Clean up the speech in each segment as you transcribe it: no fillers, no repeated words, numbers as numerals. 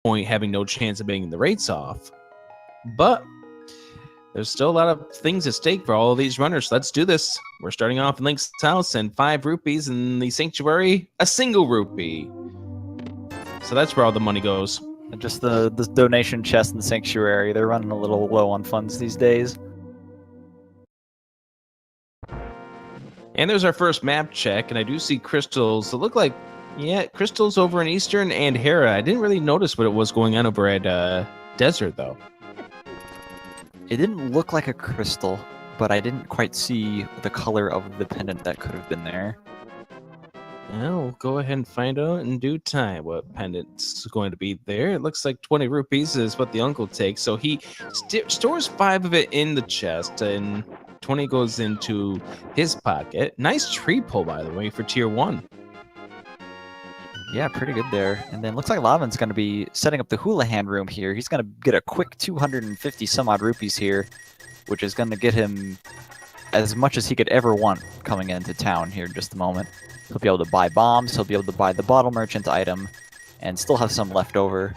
point having no chance of getting the rates off. But there's still a lot of things at stake for all of these runners. Let's do this. We're starting off in Link's house and 5 rupees in the sanctuary, a single rupee. So that's where all the money goes. And just the donation chest in the sanctuary. They're running a little low on funds these days. And there's our first map check, and I do see crystals that look like, yeah, crystals over in Eastern and Hera. I didn't really notice what it was going on over at Desert, though. It didn't look like a crystal, but I didn't quite see the color of the pendant that could have been there. Well, we'll go ahead and find out in due time what pendant's going to be there. It looks like 20 rupees is what the uncle takes, so he stores 5 of it in the chest, and 20 goes into his pocket. Nice tree pull, by the way, for tier 1. Yeah, pretty good there. And then looks like Lavan's going to be setting up the hula hand room here. He's going to get a quick 250 some odd rupees here, which is going to get him as much as he could ever want coming into town here in just a moment. He'll be able to buy bombs, he'll be able to buy the bottle merchant item, and still have some left over.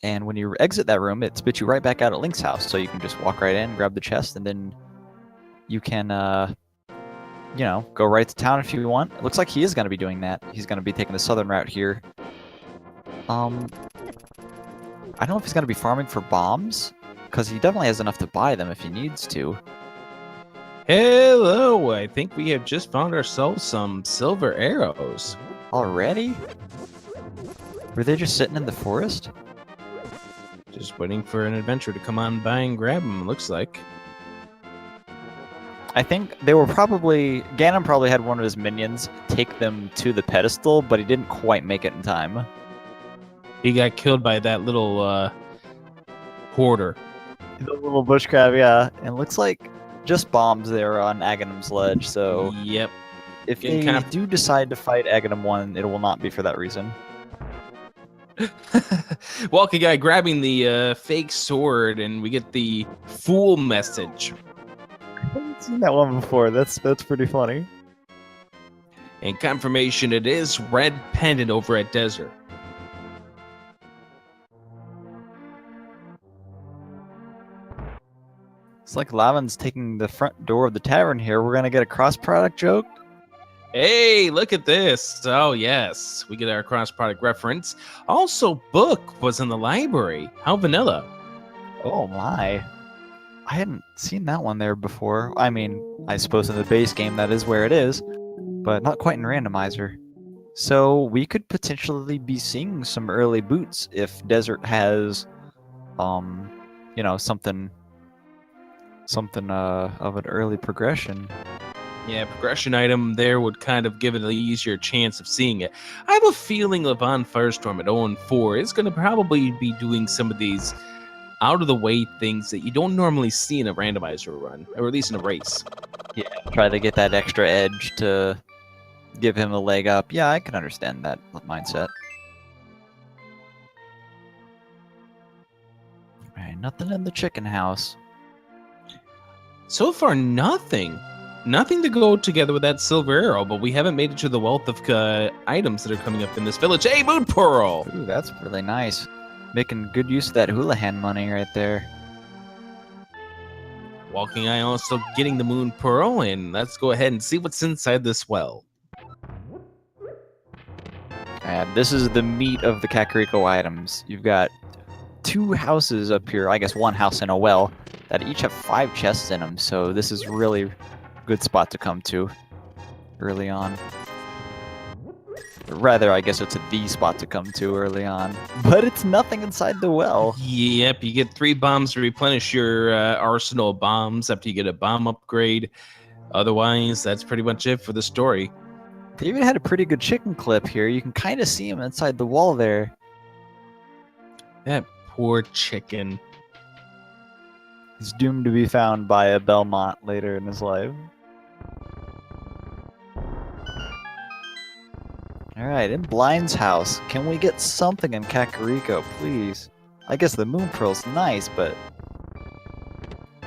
And when you exit that room, it spits you right back out at Link's house, so you can just walk right in, grab the chest, and then you can, you know, go right to town if you want. It looks like he is going to be doing that. He's going to be taking the southern route here. I don't know if he's going to be farming for bombs, because he definitely has enough to buy them if he needs to. Hello, I think we have just found ourselves some silver arrows. Already? Were they just sitting in the forest? Just waiting for an adventurer to come on by and grab them, looks like. I think they were probably... Ganon probably had one of his minions take them to the pedestal, but he didn't quite make it in time. He got killed by that little hoarder. The little bush crab, yeah. And it looks like just bombs there on Aghanim's ledge, so... Yep. If they do decide to fight Aghanim 1, it will not be for that reason. Walkingeye grabbing the fake sword, and we get the fool message. I haven't seen that one before. That's pretty funny. And confirmation, it is red pendant over at Desert. It's like Lavan's taking the front door of the tavern here. We're gonna get a cross-product joke? Hey, look at this. Oh, yes. We get our cross-product reference. Also, Book was in the library. How vanilla. Oh, my. I hadn't seen that one there before. I mean, I suppose in the base game that is where it is, but not quite in Randomizer. So we could potentially be seeing some early boots if Desert has, you know, something of an early progression. Yeah, progression item there would kind of give it an easier chance of seeing it. I have a feeling LavanFirestorm at 0-4 is going to probably be doing some of these out-of-the-way things that you don't normally see in a randomizer run, or at least in a race. Yeah, try to get that extra edge to give him a leg up. Yeah, I can understand that mindset. Alright, nothing in the chicken house. So far, nothing. Nothing to go together with that silver arrow, but we haven't made it to the wealth of items that are coming up in this village. Hey, Moon Pearl! Ooh, that's really nice. Making good use of that hula hand money right there. Walkingeye also getting the Moon Pearl, and let's go ahead and see what's inside this well. And this is the meat of the Kakariko items. You've got 2 houses up here, I guess 1 house and a well, that each have 5 chests in them, so this is really good spot to come to early on. Rather, I guess it's the spot to come to early on. But it's nothing inside the well. Yep, you get 3 bombs to replenish your arsenal of bombs after you get a bomb upgrade. Otherwise, that's pretty much it for the story. They even had a pretty good chicken clip here. You can kind of see him inside the wall there. That poor chicken. He's doomed to be found by a Belmont later in his life. Alright, in Blind's house, can we get something in Kakariko, please? I guess the Moon Pearl's nice, but...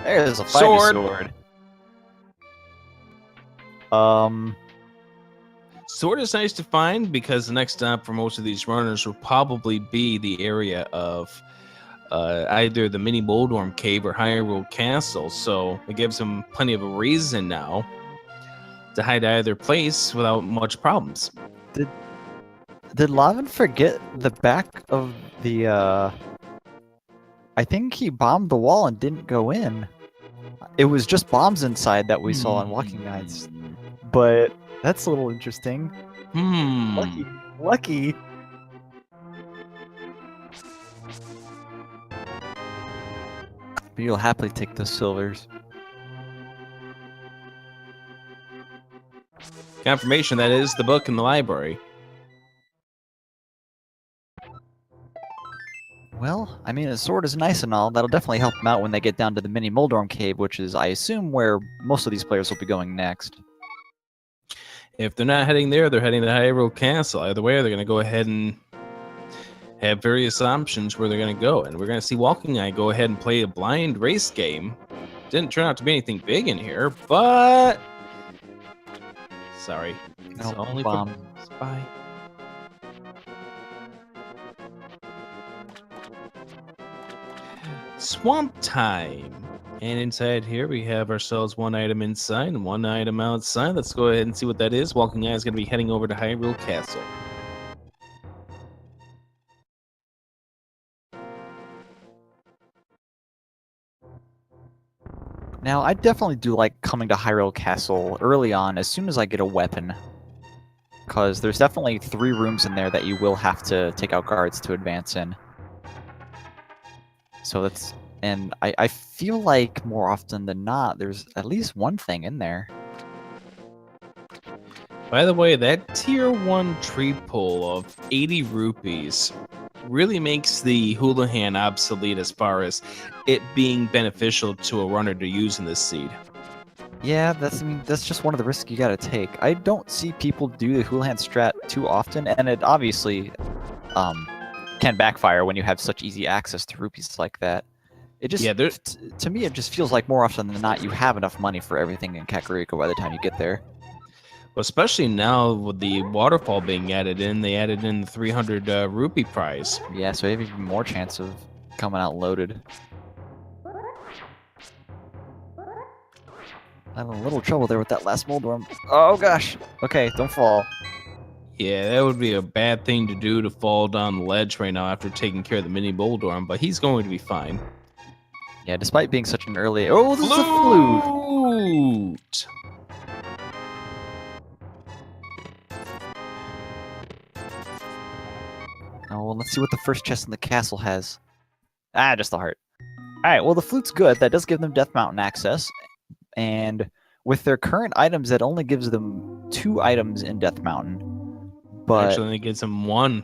There's a fighting sword. Sword is nice to find because the next stop for most of these runners will probably be the area of either the mini Moldorm Cave or Hyrule Castle, so it gives them plenty of a reason now to hide either place without much problems. Did Lavin forget the back of the, I think he bombed the wall and didn't go in. It was just bombs inside that we saw in Walkingeye, but that's a little interesting. Lucky. But you'll happily take the silvers. Confirmation that is the book in the library. Well, I mean, a sword is nice and all. That'll definitely help them out when they get down to the mini Moldorm Cave, which is, I assume, where most of these players will be going next. If they're not heading there, they're heading to Hyrule Castle. Either way, they're going to go ahead and have various options where they're going to go. And we're going to see Walkingeye go ahead and play a blind race game. Didn't turn out to be anything big in here, but... Sorry. It's No, only bomb. for spy. Swamp time. And inside here, we have ourselves one item inside and one item outside. Let's go ahead and see what that is. Walkingeye is going to be heading over to Hyrule Castle. Now, I definitely do like coming to Hyrule Castle early on as soon as I get a weapon. Because there's definitely 3 rooms in there that you will have to take out guards to advance in. So that's... And I feel like more often than not, there's at least one thing in there. By the way, that tier 1 tree pull of 80 rupees really makes the Houlihan obsolete as far as it being beneficial to a runner to use in this seed. Yeah, that's just one of the risks you gotta take. I don't see people do the Houlihan strat too often, and it obviously can backfire when you have such easy access to rupees like that. It just, Yeah, to me, it just feels like more often than not you have enough money for everything in Kakariko by the time you get there. Well, especially now with the waterfall being added in, they added in the 300 rupee prize. Yeah, so you have even more chance of coming out loaded. I'm in a little trouble there with that last Moldorm. Oh gosh! Okay, don't fall. Yeah, that would be a bad thing to do, to fall down the ledge right now after taking care of the mini Moldorm, but he's going to be fine. Yeah, despite being such an early... Oh, this is a flute! Oh, well, let's see what the first chest in the castle has. Ah, just the heart. Alright, well, the flute's good. That does give them Death Mountain access. And with their current items, that only gives them 2 items in Death Mountain. But... Actually, it gives him 1.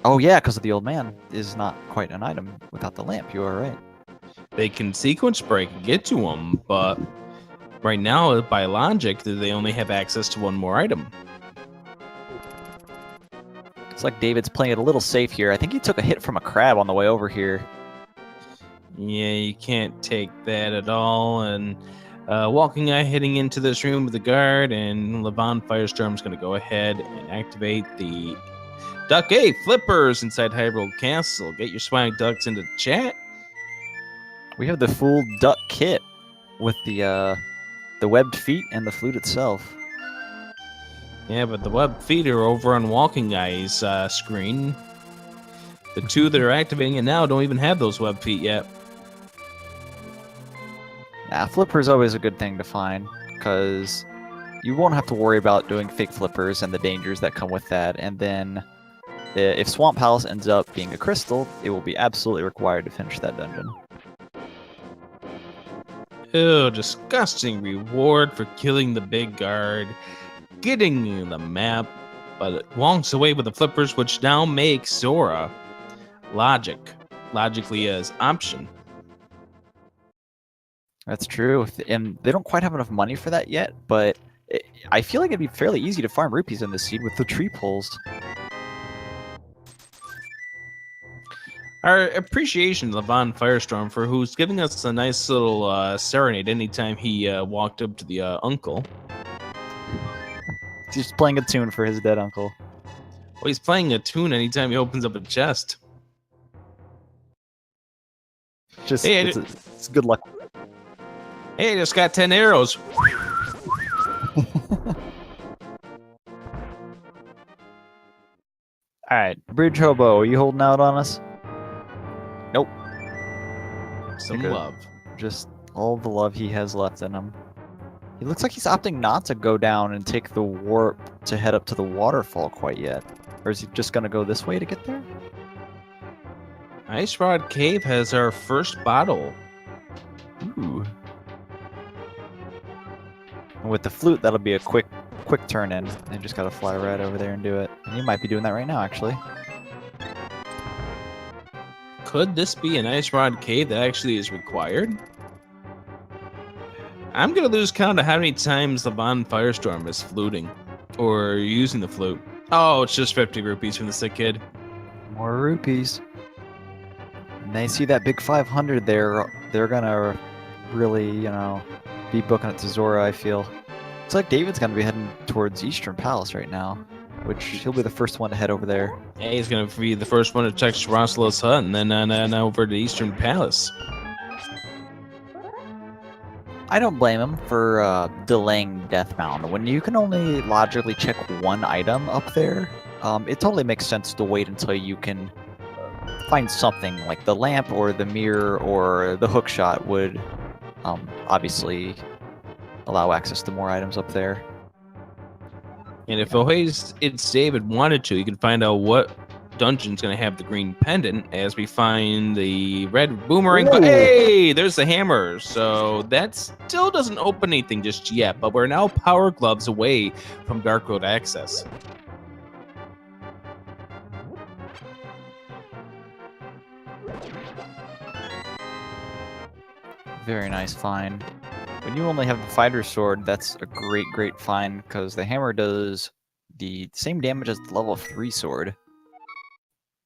Oh, yeah, because the old man is not quite an item without the lamp. You are right. They can sequence break and get to him, but right now, by logic, they only have access to 1 more item. It's like David's playing it a little safe here. I think he took a hit from a crab on the way over here. Yeah, you can't take that at all. And Walkingeye heading into this room with the guard, and LavanFirestorm's going to go ahead and activate the Duck A flippers inside Hyrule Castle. Get your swag ducks into the chat. We have the full duck kit with the webbed feet and the flute itself. Yeah, but the web feet are over on Walkingeye's screen. The 2 that are activating it now don't even have those web feet yet. Nah, flipper's always a good thing to find, because you won't have to worry about doing fake flippers and the dangers that come with that, and then if Swamp Palace ends up being a crystal, it will be absolutely required to finish that dungeon. Ew, disgusting reward for killing the big guard, getting the map, but it walks away with the flippers, which now makes Sora logically as option. That's true, and they don't quite have enough money for that yet, but I feel like it'd be fairly easy to farm rupees in this seed with the tree pulls. Our appreciation to LavanFirestorm for who's giving us a nice little serenade anytime he walked up to the uncle. just playing a tune for his dead uncle. Well, he's playing a tune anytime he opens up a chest. Just Hey, it's good luck. Hey, I just got 10 arrows. All right, Bridge Hobo, are you holding out on us? Nope. Some Good. love. Just all the love he has left in him. He looks like he's opting not to go down and take the warp to head up to the waterfall quite yet. Or is he just gonna go this way to get there? Ice Rod Cave has our first bottle. Ooh. And with the flute, that'll be a quick turn in. They just gotta fly right over there and do it. And you might be doing that right now, actually. Could this be an Ice Rod Cave that actually is required? I'm gonna lose count of how many times LavanFirestorm is fluting or using the flute. Oh, it's just 50 rupees from the sick kid. More rupees. And they see that big 500 there, they're gonna really, be booking it to Zora, I feel. Looks like David's gonna be heading towards Eastern Palace right now, which he'll be the first one to head over there. Yeah, he's gonna be the first one to check Sharoslo's hut and then over to Eastern Palace. I don't blame him for delaying Deathbound. When you can only logically check one item up there, it totally makes sense to wait until you can find something like the lamp or the mirror or the hookshot would obviously allow access to more items up there. And if OhHeyItsDavid wanted to, you can find out what dungeon's going to have the green pendant as we find the red boomerang. But hey, there's the hammer. So that still doesn't open anything just yet, but we're now power gloves away from Dark Road access. Very nice find. When you only have the fighter's sword, that's a great find, because the hammer does the same damage as the level 3 sword.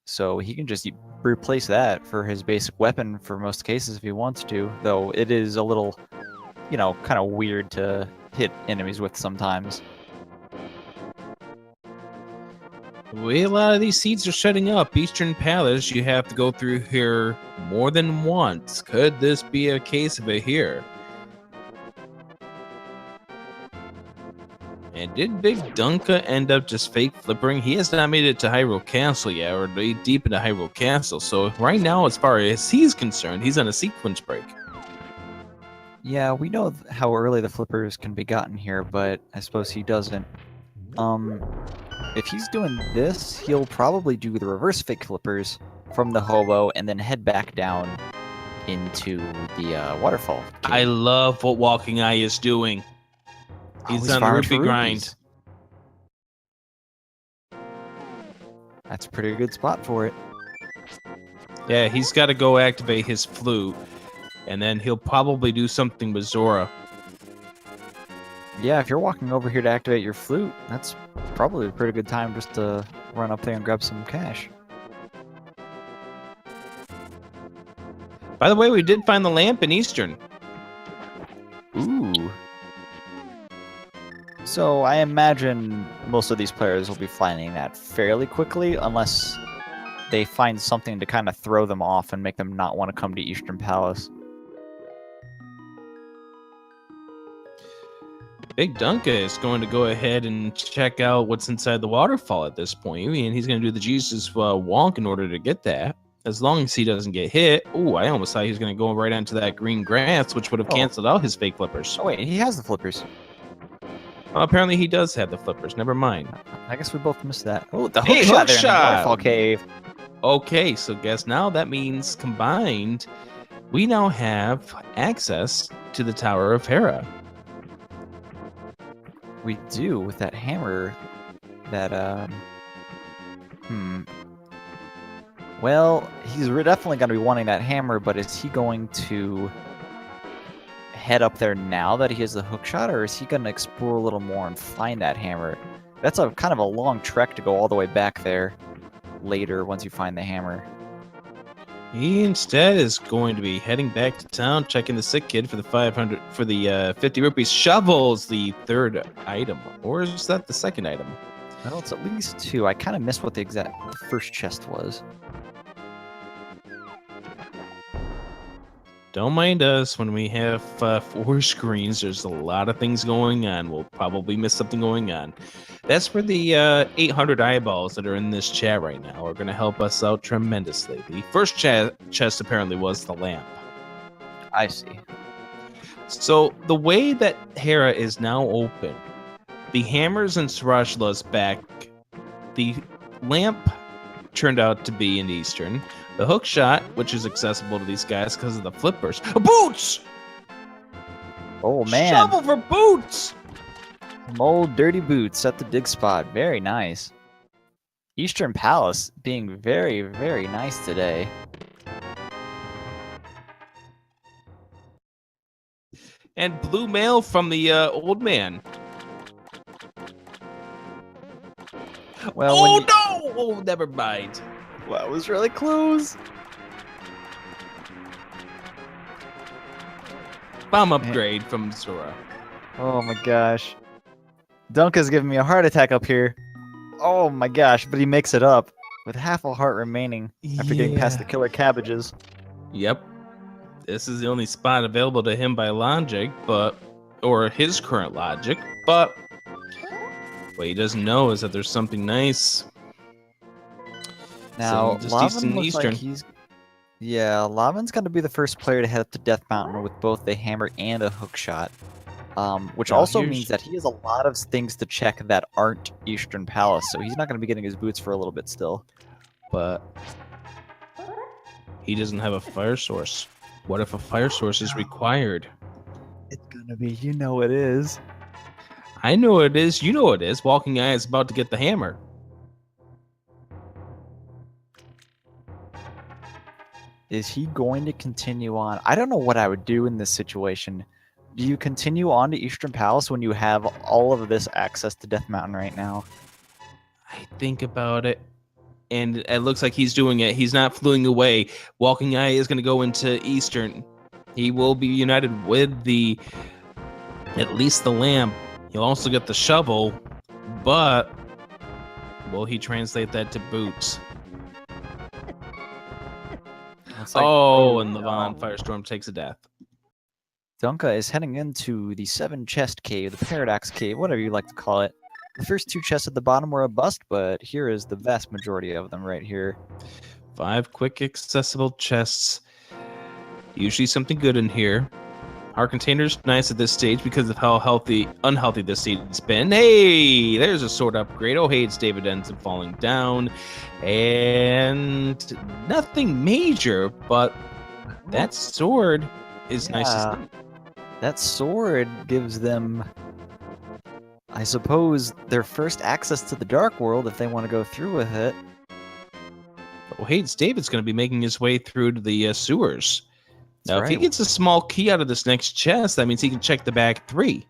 So he can just replace that for his basic weapon for most cases if he wants to, though it is a little, kind of weird to hit enemies with sometimes. The way a lot of these seeds are setting up, Eastern Palace, you have to go through here more than once. Could this be a case of it here? And did bigdunka end up just fake flippering? He has not made it to Hyrule Castle yet, or deep into Hyrule Castle. So right now, as far as he's concerned, he's on a sequence break. Yeah, we know how early the flippers can be gotten here, but I suppose he doesn't. If he's doing this, he'll probably do the reverse fake flippers from the hobo and then head back down into the waterfall cave. I love what Walkingeye is doing. He's on rupee grind. That's a pretty good spot for it. Yeah, he's got to go activate his flute, and then he'll probably do something with Zora. Yeah, if you're walking over here to activate your flute, that's probably a pretty good time just to run up there and grab some cash. By the way, we did find the lamp in Eastern. Ooh. So I imagine most of these players will be finding that fairly quickly, unless they find something to kind of throw them off and make them not want to come to Eastern Palace. Bigdunka is going to go ahead and check out what's inside the waterfall at this point. I mean, he's going to do the Jesus wonk in order to get that. As long as he doesn't get hit. Ooh, I almost thought he was going to go right onto that green grass, which would have canceled out his fake flippers. Oh wait, he has the flippers. Well, apparently he does have the flippers. Never mind. I guess we both missed that. Oh, the Hey, hook shot there in the hookshot! waterfall cave. Okay, so guess now that means combined, we now have access to the Tower of Hera. We do, with that hammer that, Well, he's definitely going to be wanting that hammer, but is he going to head up there now that he has the hookshot, or is he going to explore a little more and find that hammer? That's a kind of a long trek to go all the way back there later once you find the hammer. He instead is going to be heading back to town, checking the sick kid for the 50 rupees. Shovel's the third item, or is that the second item? Well, it's at least 2. I kind of missed what the first chest was. Don't mind us when we have 4 screens. There's a lot of things going on. We'll probably miss something going on. That's for the 800 eyeballs that are in this chat right now are going to help us out tremendously. The first chest apparently was the lamp. I see. So the way that Hera is now open, the hammers and Sarashala's back. The lamp turned out to be in Eastern. The hook shot, which is accessible to these guys because of the flippers. Boots! Oh, man. Shovel for boots! Some old dirty boots at the dig spot. Very nice. Eastern Palace being very, very nice today. And blue mail from the old man. Well, oh, no! Oh, never mind. Well, that was really close. Bomb upgrade from Zora. Oh my gosh. Dunka's giving me a heart attack up here. Oh my gosh, but he makes it up with half a heart remaining after getting past the killer cabbages. Yep. This is the only spot available to him by logic, or his current logic, but what he doesn't know is that there's something nice. Now, just Lavan looks Eastern. like he's... Yeah, Lavan's going to be the first player to head up to Death Mountain with both a hammer and a hook shot. Which also means that he has a lot of things to check that aren't Eastern Palace, so he's not going to be getting his boots for a little bit still. But he doesn't have a fire source. What if a fire source is required? It's going to be, you know it is. I know it is. You know it is. Walkingeye is about to get the hammer. Is he going to continue on? I don't know what I would do in this situation. Do you continue on to Eastern Palace when you have all of this access to Death Mountain right now? I think about it, and it looks like he's doing it. He's not fleeing away. Walkingeye is going to go into Eastern. He will be united with at least the lamp. He'll also get the shovel, but will he translate that to boots? Like, and LavanFirestorm takes a death. Dunka is heading into the 7 chest cave, the Paradox Cave, whatever you like to call it. The first 2 chests at the bottom were a bust, but here is the vast majority of them right here. 5 quick accessible chests. Usually something good in here. Our container's nice at this stage because of how unhealthy this season's been. Hey, there's a sword upgrade. OhHeyItsDavid ends up falling down. And nothing major, but that sword is nice to see. That sword gives them, I suppose, their first access to the Dark World if they want to go through with it. OhHeyItsDavid's going to be making his way through to the sewers. Now, if he right. gets a small key out of this next chest, that means he can check the back 3.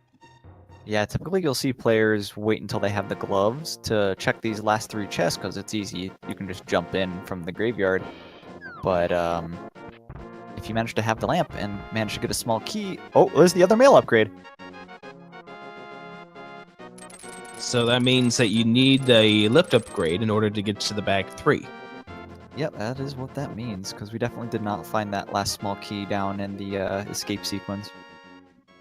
Yeah, typically you'll see players wait until they have the gloves to check these last 3 chests because it's easy. You can just jump in from the graveyard. But if you manage to have the lamp and manage to get a small key... Oh, there's the other mail upgrade. So that means that you need a lift upgrade in order to get to the back 3. Yep, that is what that means, because we definitely did not find that last small key down in the escape sequence.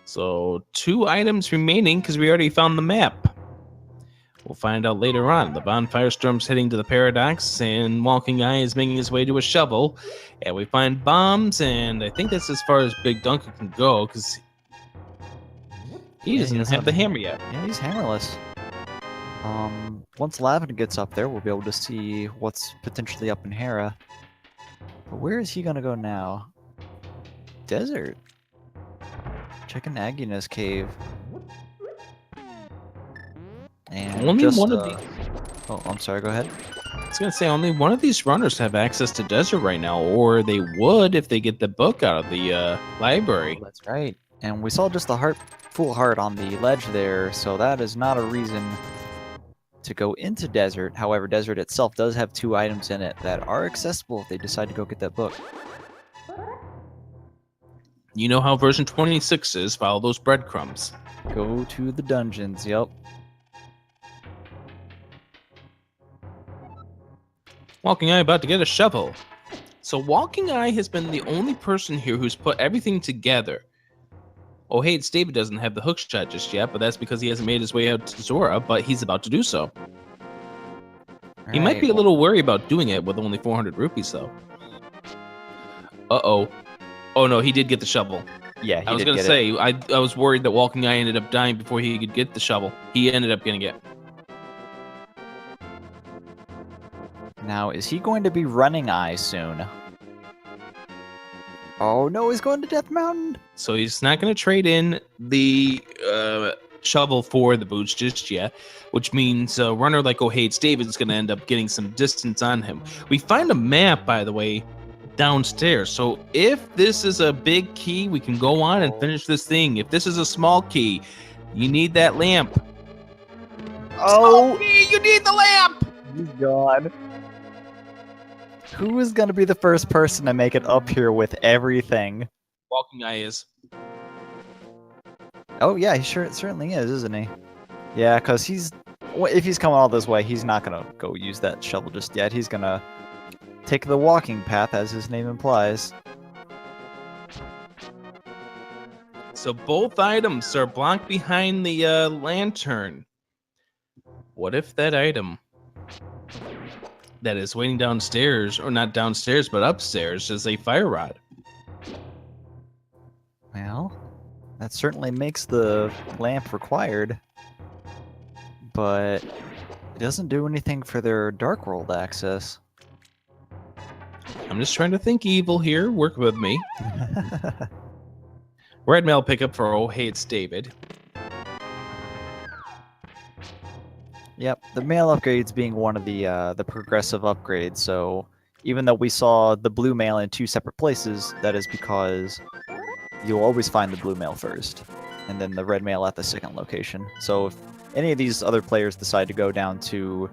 So 2 items remaining because we already found the map. We'll find out later on. LavanFirestorm's heading to the Paradox, and Walkingeye is making his way to a shovel. And we find bombs, and I think that's as far as bigdunka can go, because he doesn't have the hammer yet. Yeah, he's hammerless. Once Lavan gets up there, we'll be able to see what's potentially up in Hera. But where is he gonna go now? Desert. Checking Agnes Cave. And only one of these. Oh, I'm sorry. Go ahead. I was gonna say only one of these runners have access to desert right now, or they would if they get the book out of the library. Oh, that's right. And we saw just the full heart on the ledge there, so that is not a reason to go into Desert. However, Desert itself does have 2 items in it that are accessible if they decide to go get that book. You know how version 26 is. Follow those breadcrumbs. Go to the dungeons, yep. Walkingeye about to get a shovel. So Walkingeye has been the only person here who's put everything together. OhHeyItsDavid doesn't have the hook shot just yet, but that's because he hasn't made his way out to Zora, but he's about to do so. He might be a little worried about doing it with only 400 rupees, though. Uh-oh. Oh, no, he did get the shovel. Yeah, I was going to say, I was worried that Walkingeye ended up dying before he could get the shovel. He ended up getting it. Now, is he going to be running Eye soon? Oh, no, he's going to Death Mountain. So he's not going to trade in the shovel for the boots just yet, which means a runner like OhHeyItsDavid is going to end up getting some distance on him. We find a map, by the way, downstairs. So if this is a big key, we can go on and finish this thing. If this is a small key, you need that lamp. Oh, key, you need the lamp. He's gone. Who is going to be the first person to make it up here with everything? Walkingeye is. Oh, yeah, he certainly is, isn't he? Yeah, because if he's coming all this way, he's not going to go use that shovel just yet. He's going to take the walking path, as his name implies. So both items are blocked behind the lantern. What if that item that is waiting downstairs, or not downstairs, but upstairs, is a fire rod? Well, that certainly makes the lamp required, but it doesn't do anything for their Dark World access. I'm just trying to think evil here. Work with me. Red mail pickup for OhHeyItsDavid. Yep, the mail upgrades being one of the progressive upgrades. So even though we saw the blue mail in 2 separate places, that is because you'll always find the blue mail first, and then the red mail at the second location. So if any of these other players decide to go down to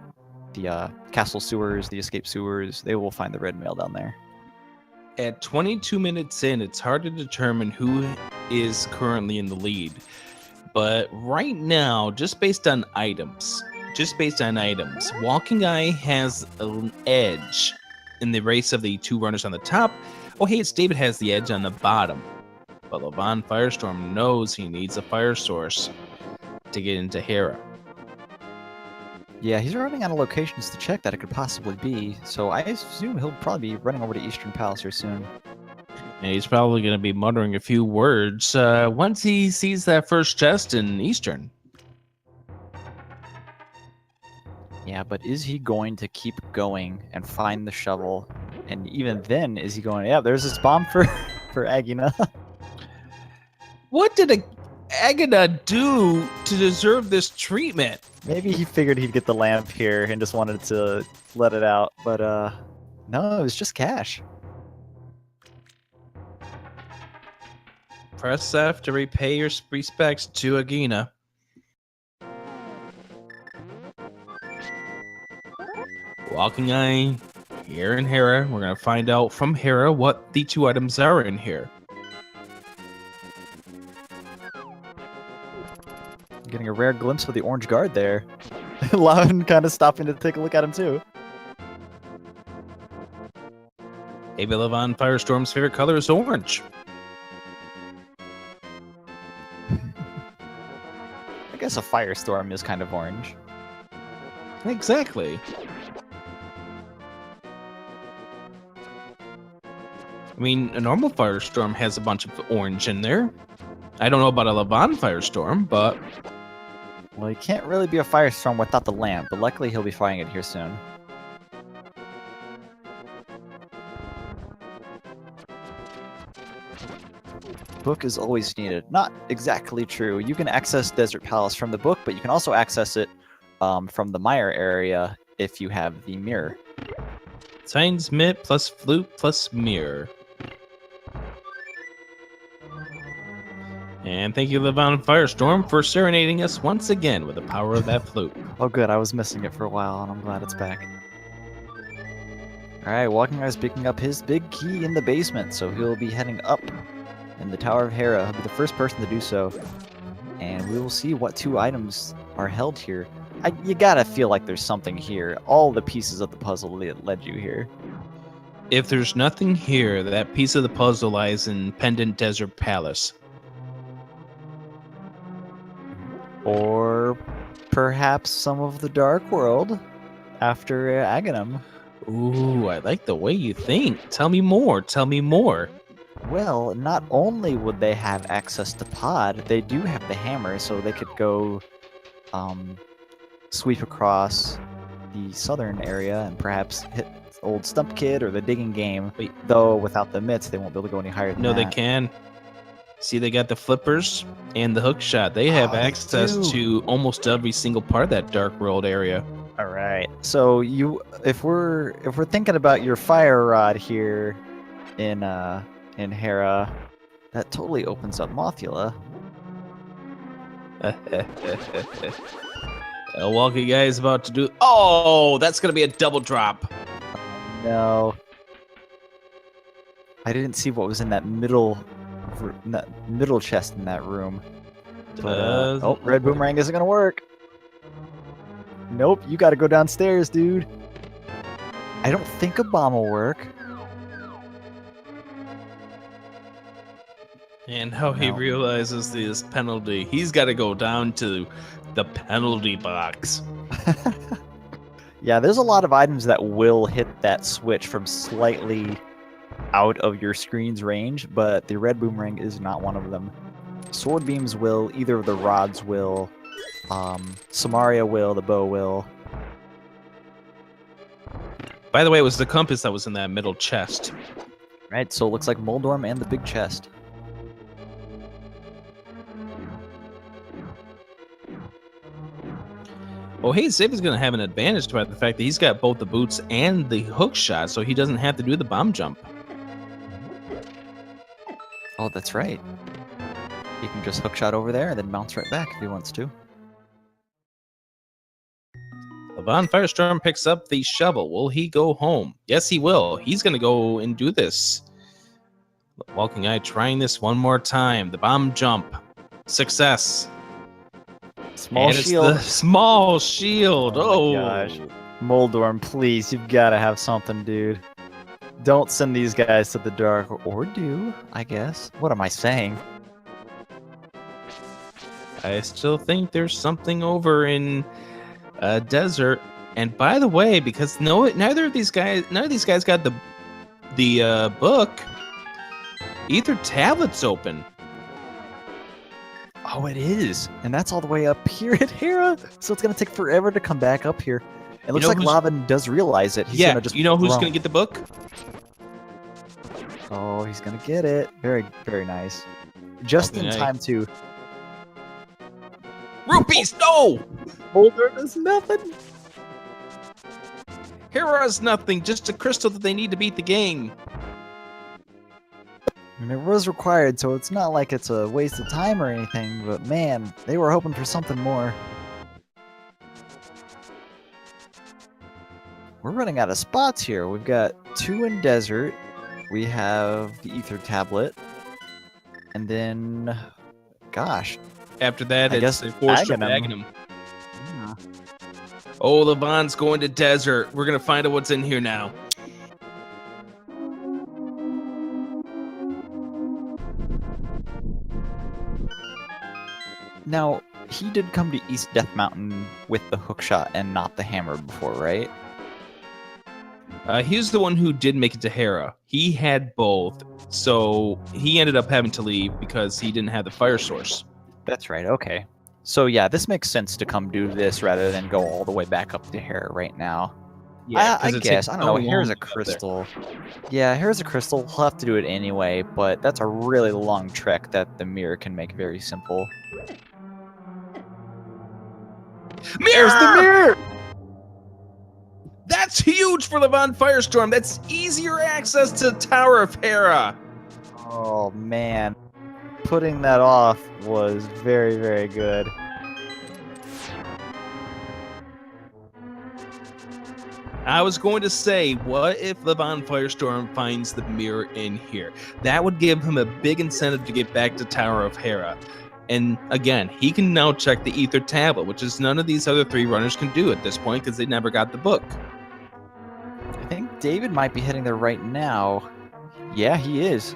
the castle sewers, the escape sewers, they will find the red mail down there. At 22 minutes in, it's hard to determine who is currently in the lead. But right now, just based on items, Walkingeye has an edge in the race of the 2 runners on the top. OhHeyItsDavid has the edge on the bottom. But LavanFirestorm knows he needs a fire source to get into Hera. Yeah, he's running out of locations to check that it could possibly be, so I assume he'll probably be running over to Eastern Palace here soon. And he's probably going to be muttering a few words once he sees that first chest in Eastern. Yeah, but is he going to keep going and find the shovel? And even then, is he going, yeah, there's this bomb for Agina. What did Agina do to deserve this treatment? Maybe he figured he'd get the lamp here and just wanted to let it out, but no, it was just cash. Press F to repay your respects to Agina. Walkingeye here in Hera. We're going to find out from Hera what the 2 items are in here. Getting a rare glimpse of the orange guard there. Lavan kind of stopping to take a look at him too. Maybe LavanFirestorm's favorite color is orange. I guess a firestorm is kind of orange. Exactly. I mean, a normal firestorm has a bunch of orange in there. I don't know about a LavanFirestorm, but... Well, he can't really be a firestorm without the lamp, but luckily he'll be finding it here soon. Book is always needed. Not exactly true. You can access Desert Palace from the book, but you can also access it from the Mire area if you have the mirror. Signs Mitt plus flute plus mirror. And thank you, LavanFirestorm, for serenading us once again with the power of that flute. Oh, good. I was missing it for a while, and I'm glad it's back. All right, Walkingeye's picking up his big key in the basement, so he'll be heading up in the Tower of Hera. He'll be the first person to do so, and we will see what 2 items are held here. You gotta feel like there's something here. All the pieces of the puzzle led you here. If there's nothing here, that piece of the puzzle lies in Pendant Desert Palace. Or perhaps some of the Dark World after Aghanim. Ooh, I like the way you think. Tell me more. Tell me more. Well, not only would they have access to Pod, they do have the hammer, so they could go sweep across the southern area and perhaps hit old Stump Kid or the digging game. Wait. Though without the mitts, they won't be able to go any higher than No, that. they can. See, they got the flippers and the hook shot. They have access to almost every single part of that Dark World area. All right. So if we're thinking about your fire rod here in Hera, that totally opens up Mothula. Walkingeye is about to do. Oh, that's gonna be a double drop. No. I didn't see what was in that middle chest in that room. But, oh, red boomerang isn't gonna work. Nope, you gotta go downstairs, dude. I don't think a bomb will work. And how he realizes this penalty, he's got to go down to the penalty box. Yeah, there's a lot of items that will hit that switch from slightly out of your screen's range, but the red boomerang is not one of them. Sword beams will, either of the rods will, Samaria will, the bow will. By the way, it was the compass that was in that middle chest. Right, so it looks like Moldorm and the big chest. OhHeyItsDavid's going to have an advantage by the fact that he's got both the boots and the hook shot, so he doesn't have to do the bomb jump. Oh, that's right. He can just hook shot over there and then bounce right back if he wants to. LavanFirestorm picks up the shovel. Will he go home? Yes, he will. He's going to go and do this. Walkingeye trying this one more time. The bomb jump. Success. Small and shield. It's the small shield. Oh, gosh. Moldorm, please, you've got to have something, dude. Don't send these guys to the dark, or do, I guess. What am I saying? I still think there's something over in desert. And by the way, because neither of these guys got the book. Either tablet's open. Oh, it is, and that's all the way up here at Hera. So it's gonna take forever to come back up here. It looks like Lavan does realize it. He's gonna just you know who's gonna get the book? Oh, he's gonna get it. Very, very nice. Just in time to. Rupees, no! Boulder does nothing. Hera's nothing, just a crystal that they need to beat the game. And it was required, so it's not like it's a waste of time or anything, but man, they were hoping for something more. We're running out of spots here. We've got 2 in desert. We have the ether tablet. And then, gosh. After that, I it's guess the force of Aghanim. Yeah. Oh, Lavan's going to desert. We're going to find out what's in here now. Now, he did come to East Death Mountain with the hookshot and not the hammer before, right? He's the one who did make it to Hera. He had both, so he ended up having to leave because he didn't have the fire source. That's right, okay. So yeah, this makes sense to come do this rather than go all the way back up to Hera right now. Yeah, I guess. I don't know. Here's a crystal. Yeah, here's a crystal. We'll have to do it anyway, but that's a really long trek that the mirror can make very simple. Mirror! There's the mirror! That's huge for LavanFirestorm. That's easier access to Tower of Hera. Oh, man. putting that off was very, very good. I was going to say, what if LavanFirestorm finds the mirror in here? That would give him a big incentive to get back to Tower of Hera. And again, he can now check the Ether Tablet, which is none of these other 3 runners can do at this point because they never got the book. I think David might be heading there right now. Yeah, he is.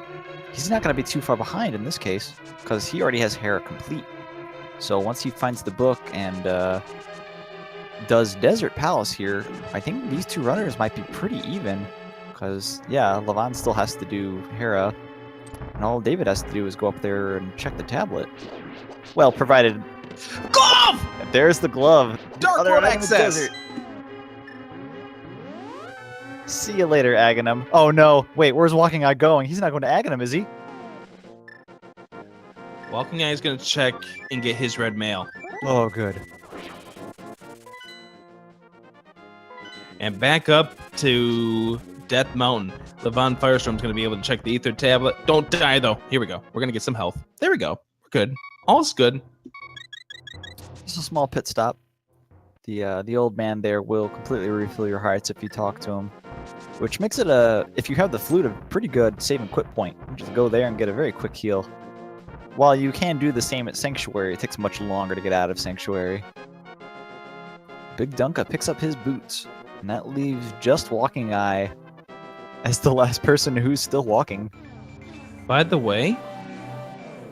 He's not going to be too far behind in this case because he already has Hera complete. So once he finds the book and does Desert Palace here, I think these 2 runners might be pretty even because, yeah, Lavan still has to do Hera, and all David has to do is go up there and check the tablet. Well, provided... Glove! There's the glove. Dark World access! See you later, Aghanim. Oh no, wait, where's Walkingeye going? He's not going to Aghanim, is he? Walkingeye is going to check and get his red mail. Oh, good. And back up to Death Mountain. LavanFirestorm's going to be able to check the Ether Tablet. Don't die, though. Here we go. We're going to get some health. There we go. We're good. All's good. Just a small pit stop. The old man there will completely refill your hearts if you talk to him. Which makes it, if you have the flute, a pretty good save and quit point. You just go there and get a very quick heal. While you can do the same at Sanctuary, it takes much longer to get out of Sanctuary. Bigdunka picks up his boots. And that leaves just Walkingeye as the last person who's still walking. By the way,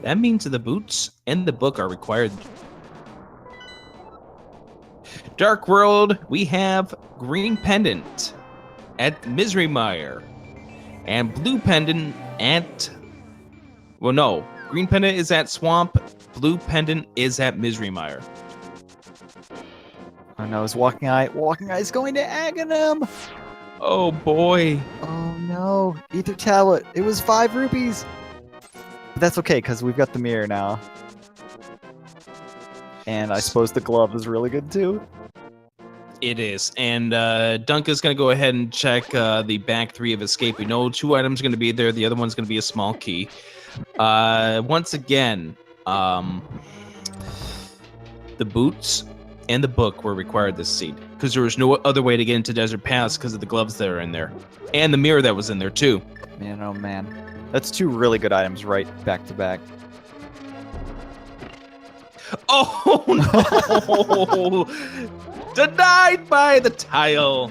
that means the boots and the book are required. Dark World, we have Green Pendant at Misery Mire. And Blue Pendant at... Well, no. Green Pendant is at Swamp. Blue Pendant is at Misery Mire. Oh no, it's Walkingeye. Walkingeye's going to Aghanim! Oh boy. Oh no, Ether Tablet. It was 5 rupees! But that's okay, because we've got the mirror now. And I suppose the glove is really good too. It is. And Dunka's going to go ahead and check the back 3 of Escape. We know 2 items are going to be there. The other one's going to be a small key. Once again, the boots and the book were required this seed because there was no other way to get into Desert Pass because of the gloves that are in there and the mirror that was in there too. Man, oh man. That's 2 really good items right back to back. Oh no! Denied by the tile.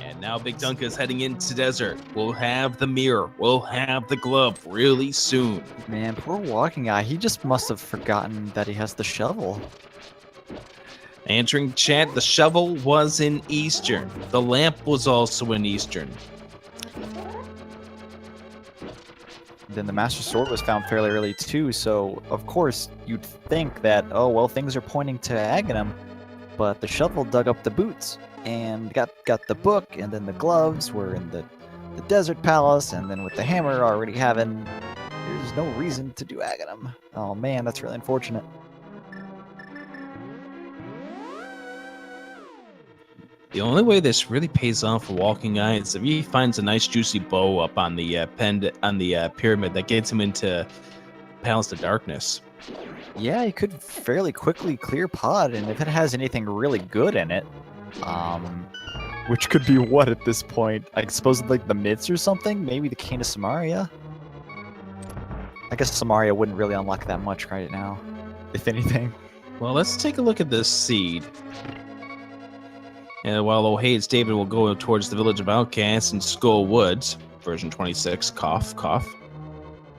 And now bigdunka is heading into desert. We'll have the mirror. We'll have the glove really soon. Man, poor Walkingeye. He just must have forgotten that he has the shovel. Answering chat, the shovel was in Eastern. The lamp was also in Eastern. Then the Master Sword was found fairly early too, so of course you'd think that, oh well, things are pointing to Aghanim, but the shovel dug up the boots and got the book, and then the gloves were in the Desert Palace, and then with the hammer already having, there's no reason to do Aghanim. Oh man, that's really unfortunate. The only way this really pays off for Walkingeye is if he finds a nice juicy bow up on the pyramid that gets him into Palace of Darkness. Yeah, he could fairly quickly clear Pod, and if it has anything really good in it, which could be what at this point? I suppose like the Mids or something? Maybe the Cane of Samaria? I guess Samaria wouldn't really unlock that much right now, if anything. Well, let's take a look at this seed. And while OhHeyItsDavid will go towards the village of Outcasts in Skull Woods, version 26, cough, cough.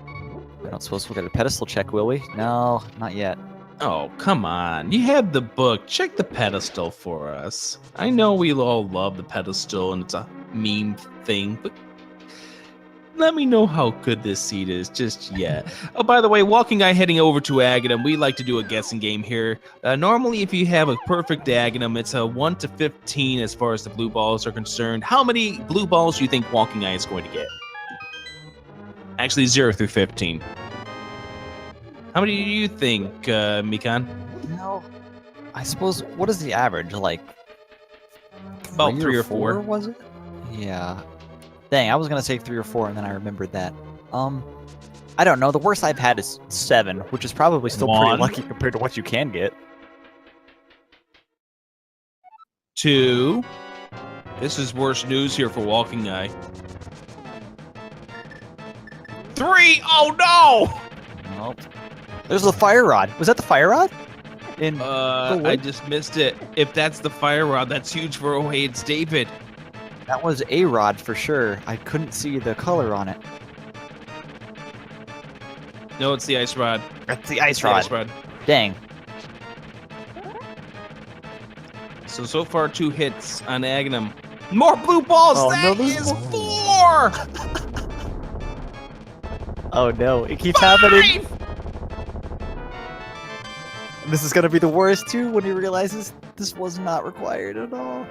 I don't suppose we'll get a pedestal check, will we? No, not yet. Oh, come on. You have the book. Check the pedestal for us. I know we all love the pedestal and it's a meme thing, but let me know how good this seed is just yet. Oh, by the way, Walkingeye heading over to Aghanim. We like to do a guessing game here. Normally, if you have a perfect Aghanim, it's a 1 to 15 as far as the blue balls are concerned. How many blue balls do you think Walkingeye is going to get? Actually, 0 through 15. How many do you think, Mikan? No. I suppose, what is the average? Like About 3 or 4. was it? Yeah. Dang, I was gonna say 3 or 4, and then I remembered that. I don't know. The worst I've had is 7, which is probably still pretty 1. lucky compared to what you can get. 2. This is worse news here for Walkingeye. 3. Oh no! Nope. There's the fire rod. Was that the fire rod? I just missed it. If that's the fire rod, that's huge for OhHeyItsDavid. That was a rod for sure. I couldn't see the color on it. No, it's the ice rod. That's the ice The rod. ice rod. Dang. So far 2 hits on Agnum. More blue balls. Oh, That no, is there's 4. Oh no, it keeps 5. happening. This is gonna be the worst too when he realizes this was not required at all.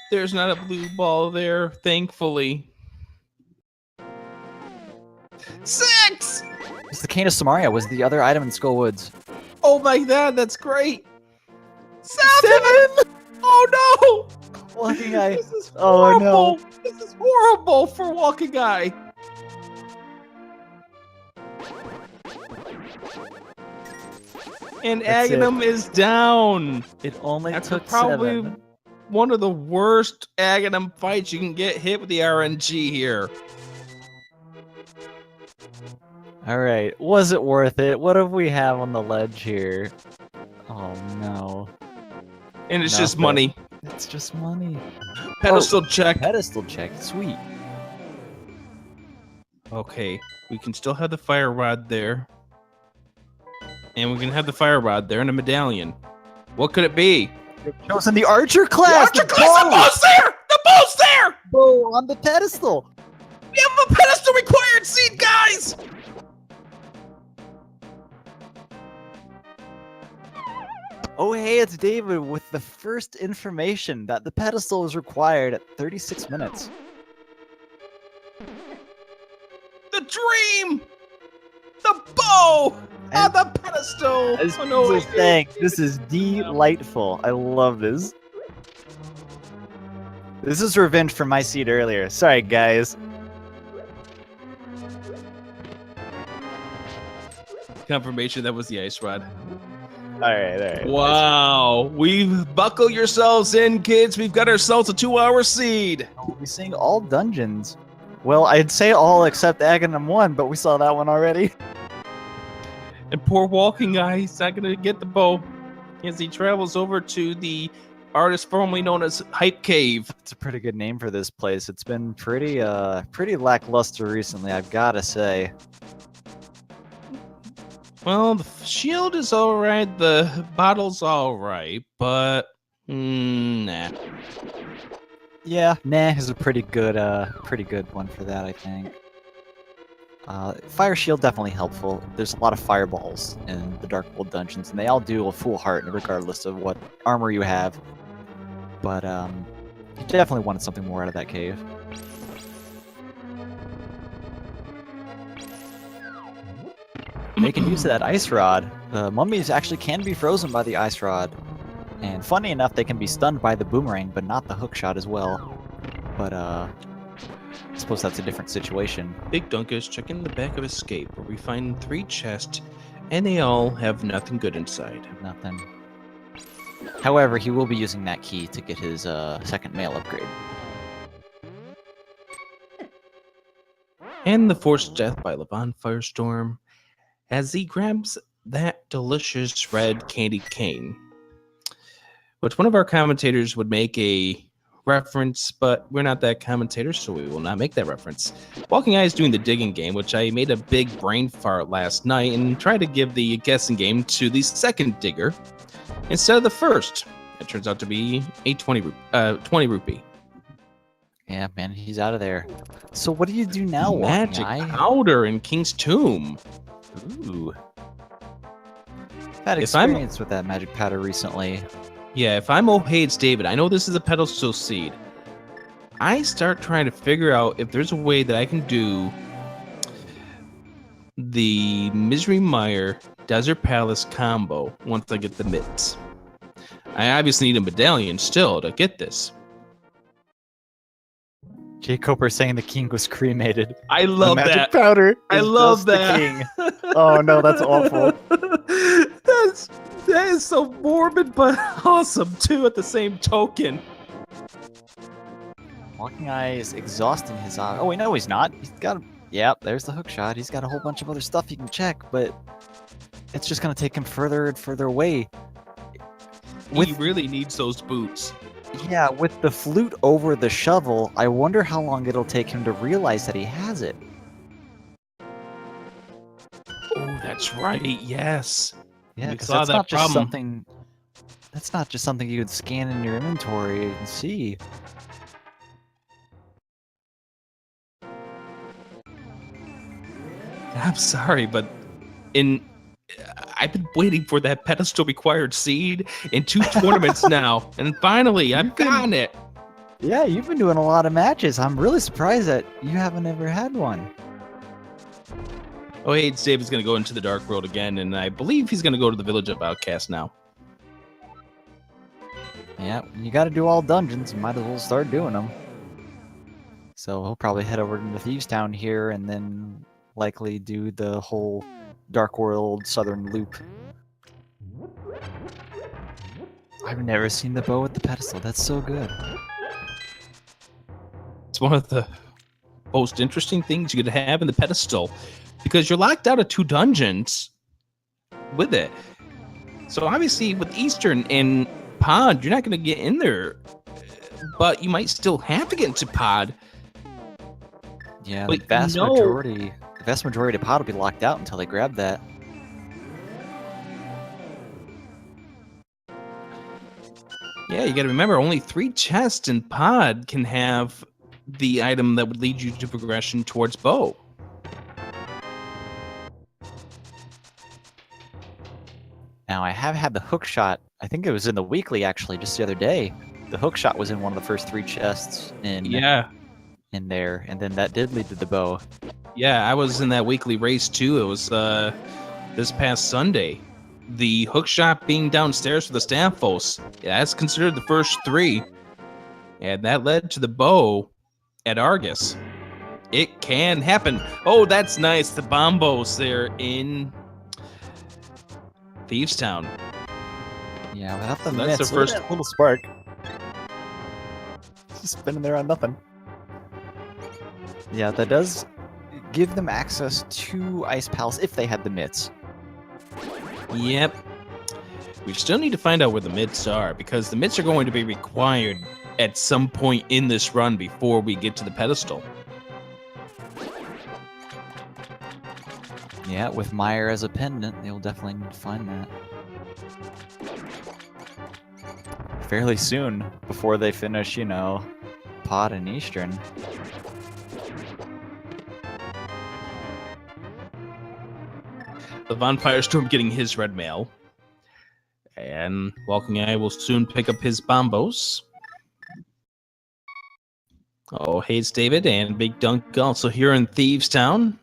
There's not a blue ball there, thankfully. 6. It's the cane of Samaria was the other item in Skull Woods. Oh my god, that's great. 7. Oh no! Walkingeye. This is Oh, horrible. no. This is horrible for Walkingeye. And That's it. Agnum is down. It only That's took probably 7. one of the worst Agnum fights you can get hit with the RNG here. All right, was it worth it? What do we have on the ledge here? Oh no, And it's just Nothing. money. it's just money. Pedestal check. Pedestal check, sweet. Okay, we can still have the fire rod there. And we can have the fire rod there and a medallion. What could it be? Chosen the archer class. The archer class! The bow's there! The bow's there! bow on the pedestal. We have a pedestal required seat, guys! Oh, hey, it's David with the first information that the pedestal is required at 36 minutes. The dream! The bow! On the pedestal! As Oh, no, I was saying, this is delightful. I love this. This is revenge for my seat earlier. Sorry, guys. Confirmation that was the ice rod. Alright. Wow. We've buckle yourselves in, kids. We've got ourselves a 2-hour seed. We're seeing all dungeons. Well, I'd say all except Aghanim 1, but we saw that one already. And poor Walkingeye, he's not going to get the bow as he travels over to the artist formerly known as Hype Cave. It's a pretty good name for this place. It's been pretty lackluster recently, I've got to say. Well, the shield is alright, the bottle's alright, but nah. Yeah, nah is a pretty good one for that, I think. Fire shield definitely helpful. There's a lot of fireballs in the Dark World dungeons, and they all do a full heart regardless of what armor you have. But you definitely wanted something more out of that cave. Making use of that ice rod. The mummies actually can be frozen by the ice rod. And funny enough, they can be stunned by the boomerang, but not the hook shot as well. But I suppose that's a different situation. Bigdunka is checking the back of his escape, where we find 3 chests, and they all have nothing good inside. Nothing. However, he will be using that key to get his second mail upgrade. And the forced death by LavanFirestorm, as he grabs that delicious red candy cane, which one of our commentators would make a reference, but we're not that commentator, so we will not make that reference. Walkingeye is doing the digging game, which I made a big brain fart last night and tried to give the guessing game to the second digger instead of the first. It turns out to be a 20 rupee. Yeah, man, he's out of there. So what do you do now, Magic Walkingeye? powder in King's Tomb. Ooh. I've had If I'm- experience with that magic powder recently. Yeah, if I'm OhHeyItsDavid, I know this is a pedestal seed. I start trying to figure out if there's a way that I can do the Misery Mire Desert Palace combo once I get the mitts. I obviously need a medallion still to get this. Jay Coper saying the king was cremated. I The love magic that. powder I is love just that. the king. Oh no, that's awful. That is so morbid, but awesome too at the same token. Walkingeye is exhausting his eye. Oh wait, no, he's not. He's got. Yep, there's the hook shot. He's got a whole bunch of other stuff he can check, but it's just gonna take him further and further away. He really needs those boots. Yeah, with the flute over the shovel, I wonder how long it'll take him to realize that he has it. Oh, that's right. Yes. Yeah, We because saw that's that not just problem. something. That's not just something you would scan in your inventory and see. I'm sorry, but I've been waiting for that pedestal required seed in 2 tournaments now, and finally I've gotten it. Yeah, you've been doing a lot of matches. I'm really surprised that you haven't ever had one. OhHeyItsDavid's going to go into the Dark World again, and I believe he's going to go to the Village of Outcasts now. Yeah, you got to do all dungeons. You might as well start doing them. So he'll probably head over to Thieves Town here, and then likely do the whole Dark World Southern loop. I've never seen the bow with the pedestal. That's so good. It's one of the most interesting things you could have in the pedestal, because you're locked out of 2 dungeons with it. So obviously with Eastern and Pod, you're not going to get in there, but you might still have to get into Pod. Yeah, But the vast majority of Pod will be locked out until they grab that. Yeah, you got to remember, only 3 chests in Pod can have the item that would lead you to progression towards bow. Now, I have had the hook shot. I think it was in the weekly, actually, just the other day. The hook shot was in one of the first 3 chests in there, and then that did lead to the bow. Yeah, I was in that weekly race too. It was this past Sunday. The hook shot being downstairs for the Stamphos. Yeah, that's considered the first 3. And that led to the bow at Argus. It can happen. Oh, that's nice. The bombos there in Thieves Town. Yeah, without the So mitts, that's the look at first- that little spark. Just spinning there on nothing. Yeah, that does give them access to Ice Palace if they had the mitts. Yep. We still need to find out where the mitts are, because the mitts are going to be required at some point in this run before we get to the pedestal. Yeah, with Meyer as a pendant, they'll definitely need to find that. Fairly soon, before they finish, Pod and Eastern. LavanFirestorm getting his red mail. And Walkingeye will soon pick up his bombos. OhHeyItsDavid and bigdunka also here in Thieves Town.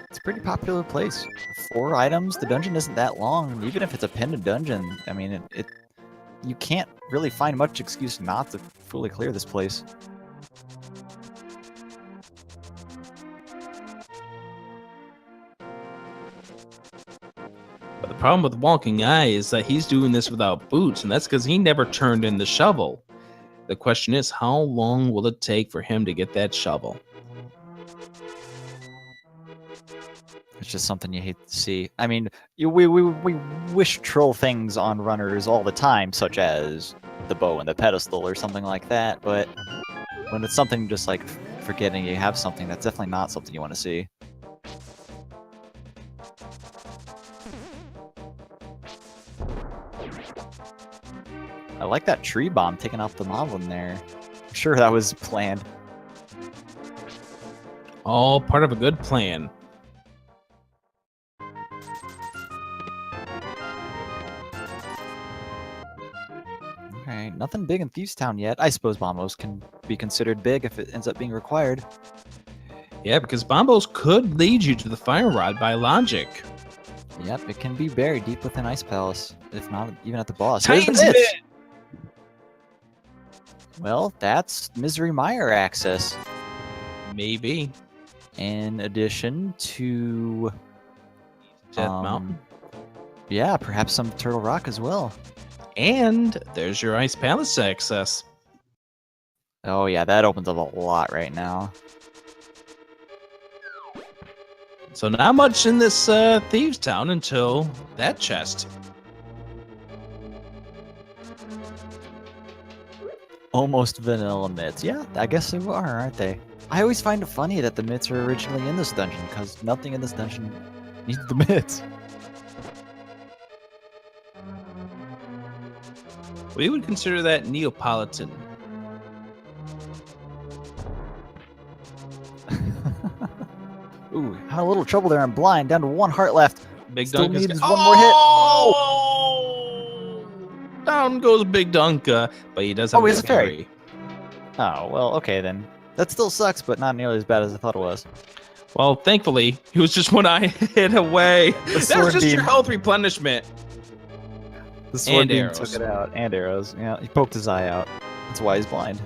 It's a pretty popular place. 4 items, the dungeon isn't that long. Even if it's a pendant dungeon, I mean, you can't really find much excuse not to fully clear this place. But the problem with Walkingeye is that he's doing this without boots, and that's because he never turned in the shovel. The question is, how long will it take for him to get that shovel? It's just something you hate to see. I mean, we wish troll things on runners all the time, such as the bow and the pedestal or something like that, but when it's something just like forgetting you have something, that's definitely not something you want to see. I like that tree bomb taking out the moblin there. I'm sure that was planned. All part of a good plan. Alright, nothing big in Thieves Town yet. I suppose bombos can be considered big if it ends up being required. Yeah, because bombos could lead you to the fire rod by logic. Yep, it can be buried deep within Ice Palace, if not even at the boss. Titans There's the Bit! Well, that's Misery Mire access. Maybe. In addition to... Death Mountain. Yeah, perhaps some Turtle Rock as well. And there's your Ice Palace access. Oh yeah, that opens up a lot right now. So not much in this Thieves Town until that chest. Almost vanilla mitts. Yeah, I guess they are, aren't they? I always find it funny that the mitts are originally in this dungeon, because nothing in this dungeon needs the mitts. We would consider that Neapolitan. Ooh, had a little trouble there. I'm blind. Down to 1 heart left. Big Still Dunka's needs one more hit. Oh! Down goes Big Dunka, but he does have he has a fairy. fairy. Oh, well, okay then. That still sucks, but not nearly as bad as I thought it was. Well, thankfully, he was just 1 eye hit away. That was just your health replenishment. The sword And beam arrows. took it out. And arrows. Yeah, he poked his eye out. That's why he's blind.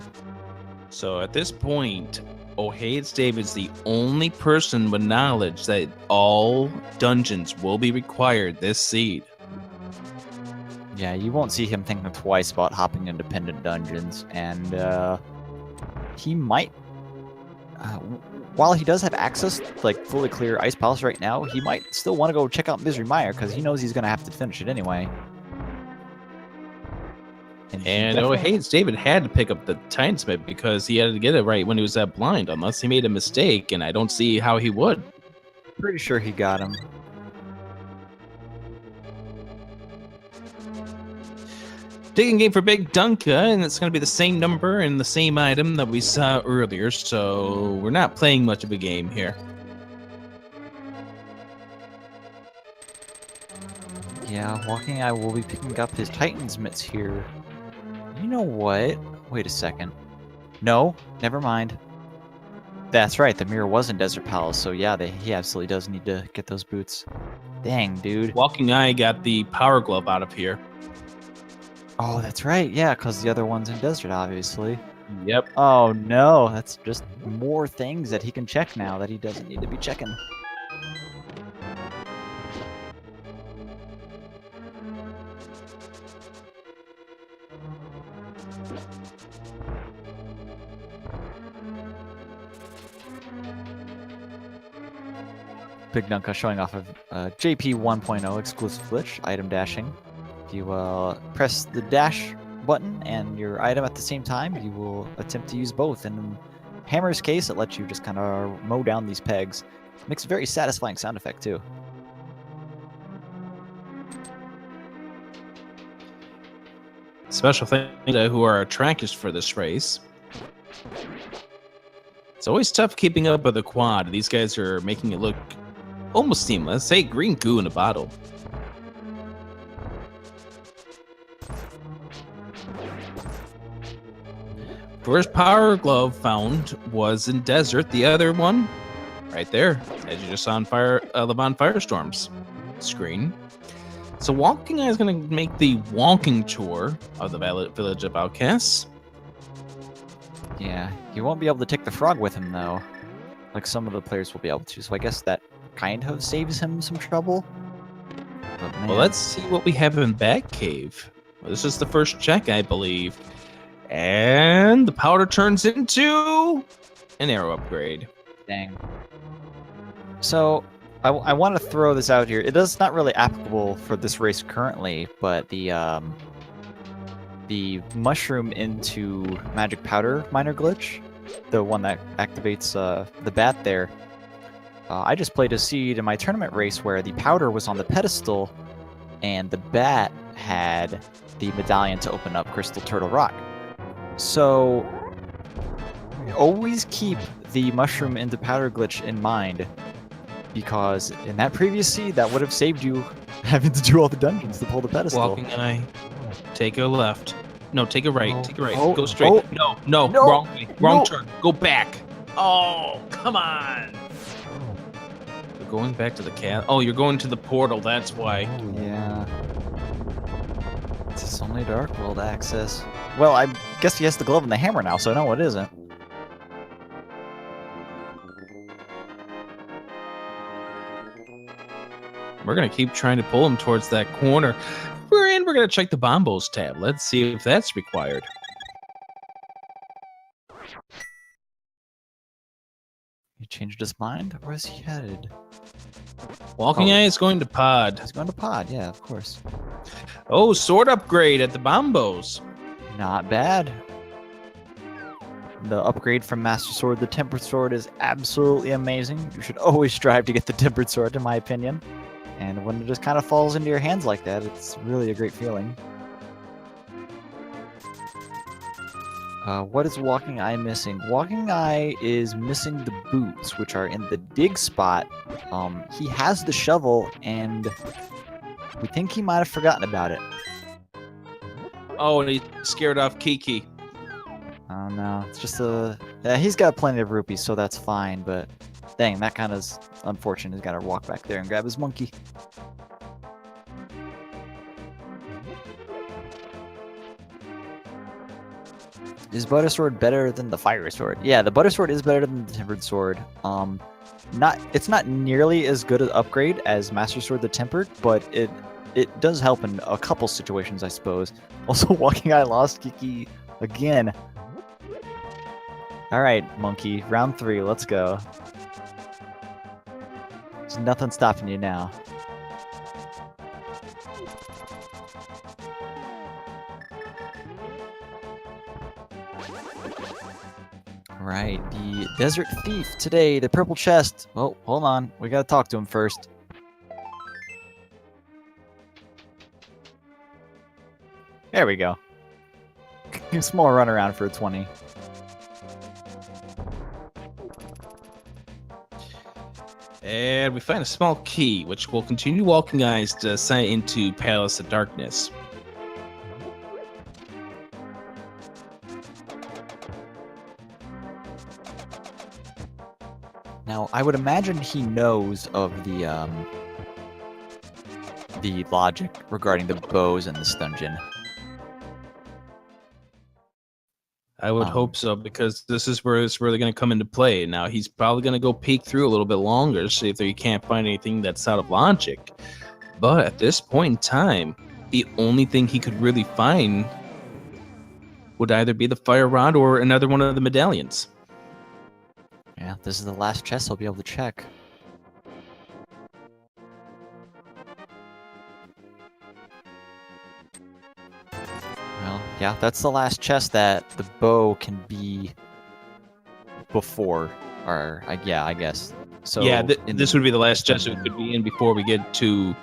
So at this point, OhHeyItsDavid's the only person with knowledge that all dungeons will be required this seed. Yeah, you won't see him thinking twice about hopping independent dungeons, and he might, while he does have access, like fully clear Ice Palace right now, he might still want to go check out Misery Mire because he knows he's going to have to finish it anyway. And OhHeyItsDavid had to pick up the Tinsmith because he had to get it right when he was that blind, unless he made a mistake, and I don't see how he would. Pretty sure he got him. Digging game for Big Dunka, and it's going to be the same number and the same item that we saw earlier, so we're not playing much of a game here. Yeah, Walkingeye will be picking up his Titan's mitts here. You know what? Wait a second. No, never mind. That's right, the mirror was in Desert Palace, so yeah, he absolutely does need to get those boots. Dang, dude. Walkingeye got the power glove out of here. Oh, that's right, yeah, because the other one's in Desert, obviously. Yep. Oh no, that's just more things that he can check now that he doesn't need to be checking. Big Dunka showing off of JP 1.0 exclusive glitch, item dashing. If you press the dash button and your item at the same time, you will attempt to use both. And in Hammer's case, it lets you just kind of mow down these pegs. Makes a very satisfying sound effect, too. Special thanks to who are our trackers for this race. It's always tough keeping up with the quad. These guys are making it look almost seamless. Hey, green goo in a bottle. First power glove found was in Desert. The other one, right there, as you just saw on LavanFirestorm's screen. So Walkingeye is going to make the walking tour of the Village of Outcasts. Yeah, he won't be able to take the frog with him, though. Like some of the players will be able to, so I guess that kind of saves him some trouble. But, man. Well, let's see what we have in Batcave. Well, this is the first check, I believe. And the powder turns into an arrow upgrade. Dang. So, I want to throw this out here. It is not really applicable for this race currently, but the mushroom into magic powder miner glitch, the one that activates the bat there, I just played a seed in my tournament race where the powder was on the pedestal and the bat had the medallion to open up Crystal Turtle Rock. So always keep the mushroom into powder glitch in mind, because in that previous seed that would have saved you having to do all the dungeons to pull the pedestal. Walkingeye, take a left. No, take a right. Take a right. Oh, Go straight. oh. No, no, No, wrong way. Wrong no. turn. Go back. Oh, come on. You're going back to the cat. Oh, you're going to the portal. That's why. Yeah. It's only Dark World access. Well, I guess he has the glove and the hammer now, so no, it isn't. We're going to keep trying to pull him towards that corner. We're in. We're going to check the bombos tab. Let's see if that's required. He changed his mind? Where is he headed? Walkingeye is going to pod. He's going to pod, yeah, of course. Oh, sword upgrade at the bombos. Not bad. The upgrade from Master Sword, the Tempered Sword, is absolutely amazing. You should always strive to get the Tempered Sword, in my opinion. And when it just kind of falls into your hands like that, it's really a great feeling. What is Walkingeye missing? Walkingeye is missing the boots, which are in the dig spot. He has the shovel, and we think he might have forgotten about it. Oh, and he scared off Kiki. Oh no, it's just a... Yeah, he's got plenty of rupees, so that's fine, but... Dang, that kind of is unfortunate. He's got to walk back there and grab his monkey. Is Butter Sword better than the Fire Sword? Yeah, the Butter Sword is better than the Tempered Sword. It's not nearly as good an upgrade as Master Sword the Tempered, but it does help in a couple situations, I suppose. Also, Walkingeye lost Kiki again. All right, monkey, round 3, let's go. There's nothing stopping you now. Right, the Desert Thief today, the purple chest. Oh, hold on, we gotta talk to him first. There we go. Small runaround for a 20. And we find a small key, which will continue Walkingeye's descent into Palace of Darkness. Now, I would imagine he knows of the logic regarding the bows in this dungeon. I would hope so, because this is where it's really going to come into play. Now, he's probably going to go peek through a little bit longer, see if he can't find anything that's out of logic. But at this point in time, the only thing he could really find would either be the fire rod or another one of the medallions. Yeah, this is the last chest he'll be able to check. Well, yeah, that's the last chest that the bow can be before, or yeah, I guess. So yeah, this would be the last chest it could be in before we get to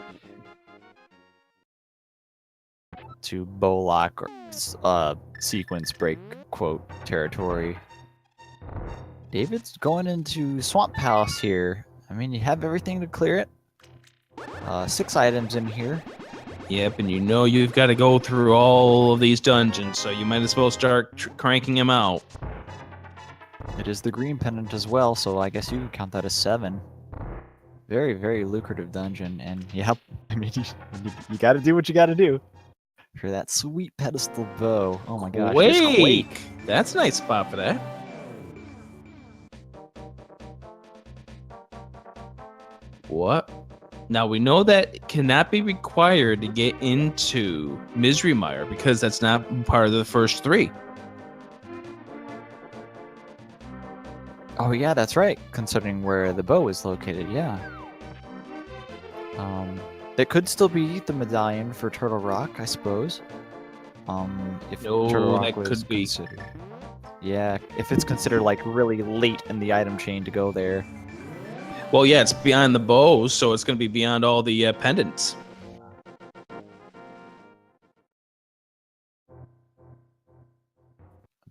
bow lock or sequence break quote territory. David's going into Swamp Palace here. I mean, you have everything to clear it. 6 items in here. Yep, and you know you've got to go through all of these dungeons, so you might as well start cranking them out. It is the green pendant as well, so I guess you can count that as 7. Very, very lucrative dungeon, and yep, I mean, you got to do what you got to do for that sweet pedestal bow. Oh my gosh! Wake! That's a nice spot for that. What? Now we know that it cannot be required to get into Misery Mire because that's not part of the first 3. Oh yeah, that's right. Considering where the bow is located, yeah. It could still be the medallion for Turtle Rock, I suppose. If No, Turtle Rock that was could be. considered. Yeah, if it's considered like really late in the item chain to go there. Well, yeah, it's beyond the bows, so it's going to be beyond all the pendants.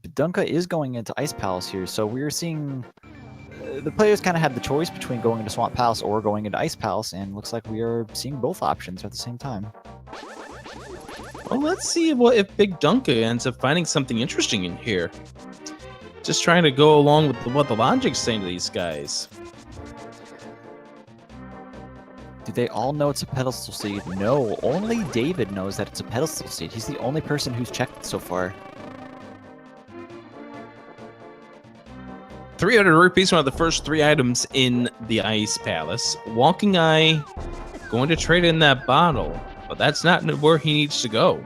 Bigdunka is going into Ice Palace here, so we're seeing the players kind of had the choice between going into Swamp Palace or going into Ice Palace, and looks like we are seeing both options at the same time. Well, let's see what if Big Dunka ends up finding something interesting in here. Just trying to go along with what the logic's saying to these guys. Do they all know it's a pedestal seed? No, only David knows that it's a pedestal seed. He's the only person who's checked it so far. 300 rupees, one of the first 3 items in the Ice Palace. Walkingeye going to trade in that bottle, but that's not where he needs to go.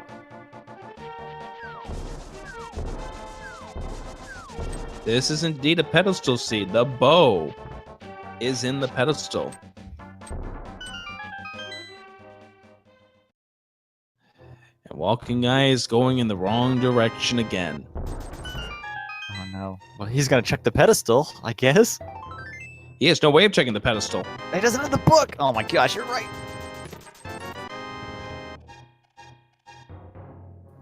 This is indeed a pedestal seed. The bow is in the pedestal. And Walkingeye is going in the wrong direction again. Oh no. Well, he's gonna check the pedestal, I guess. He has no way of checking the pedestal. He doesn't have the book! Oh my gosh, you're right!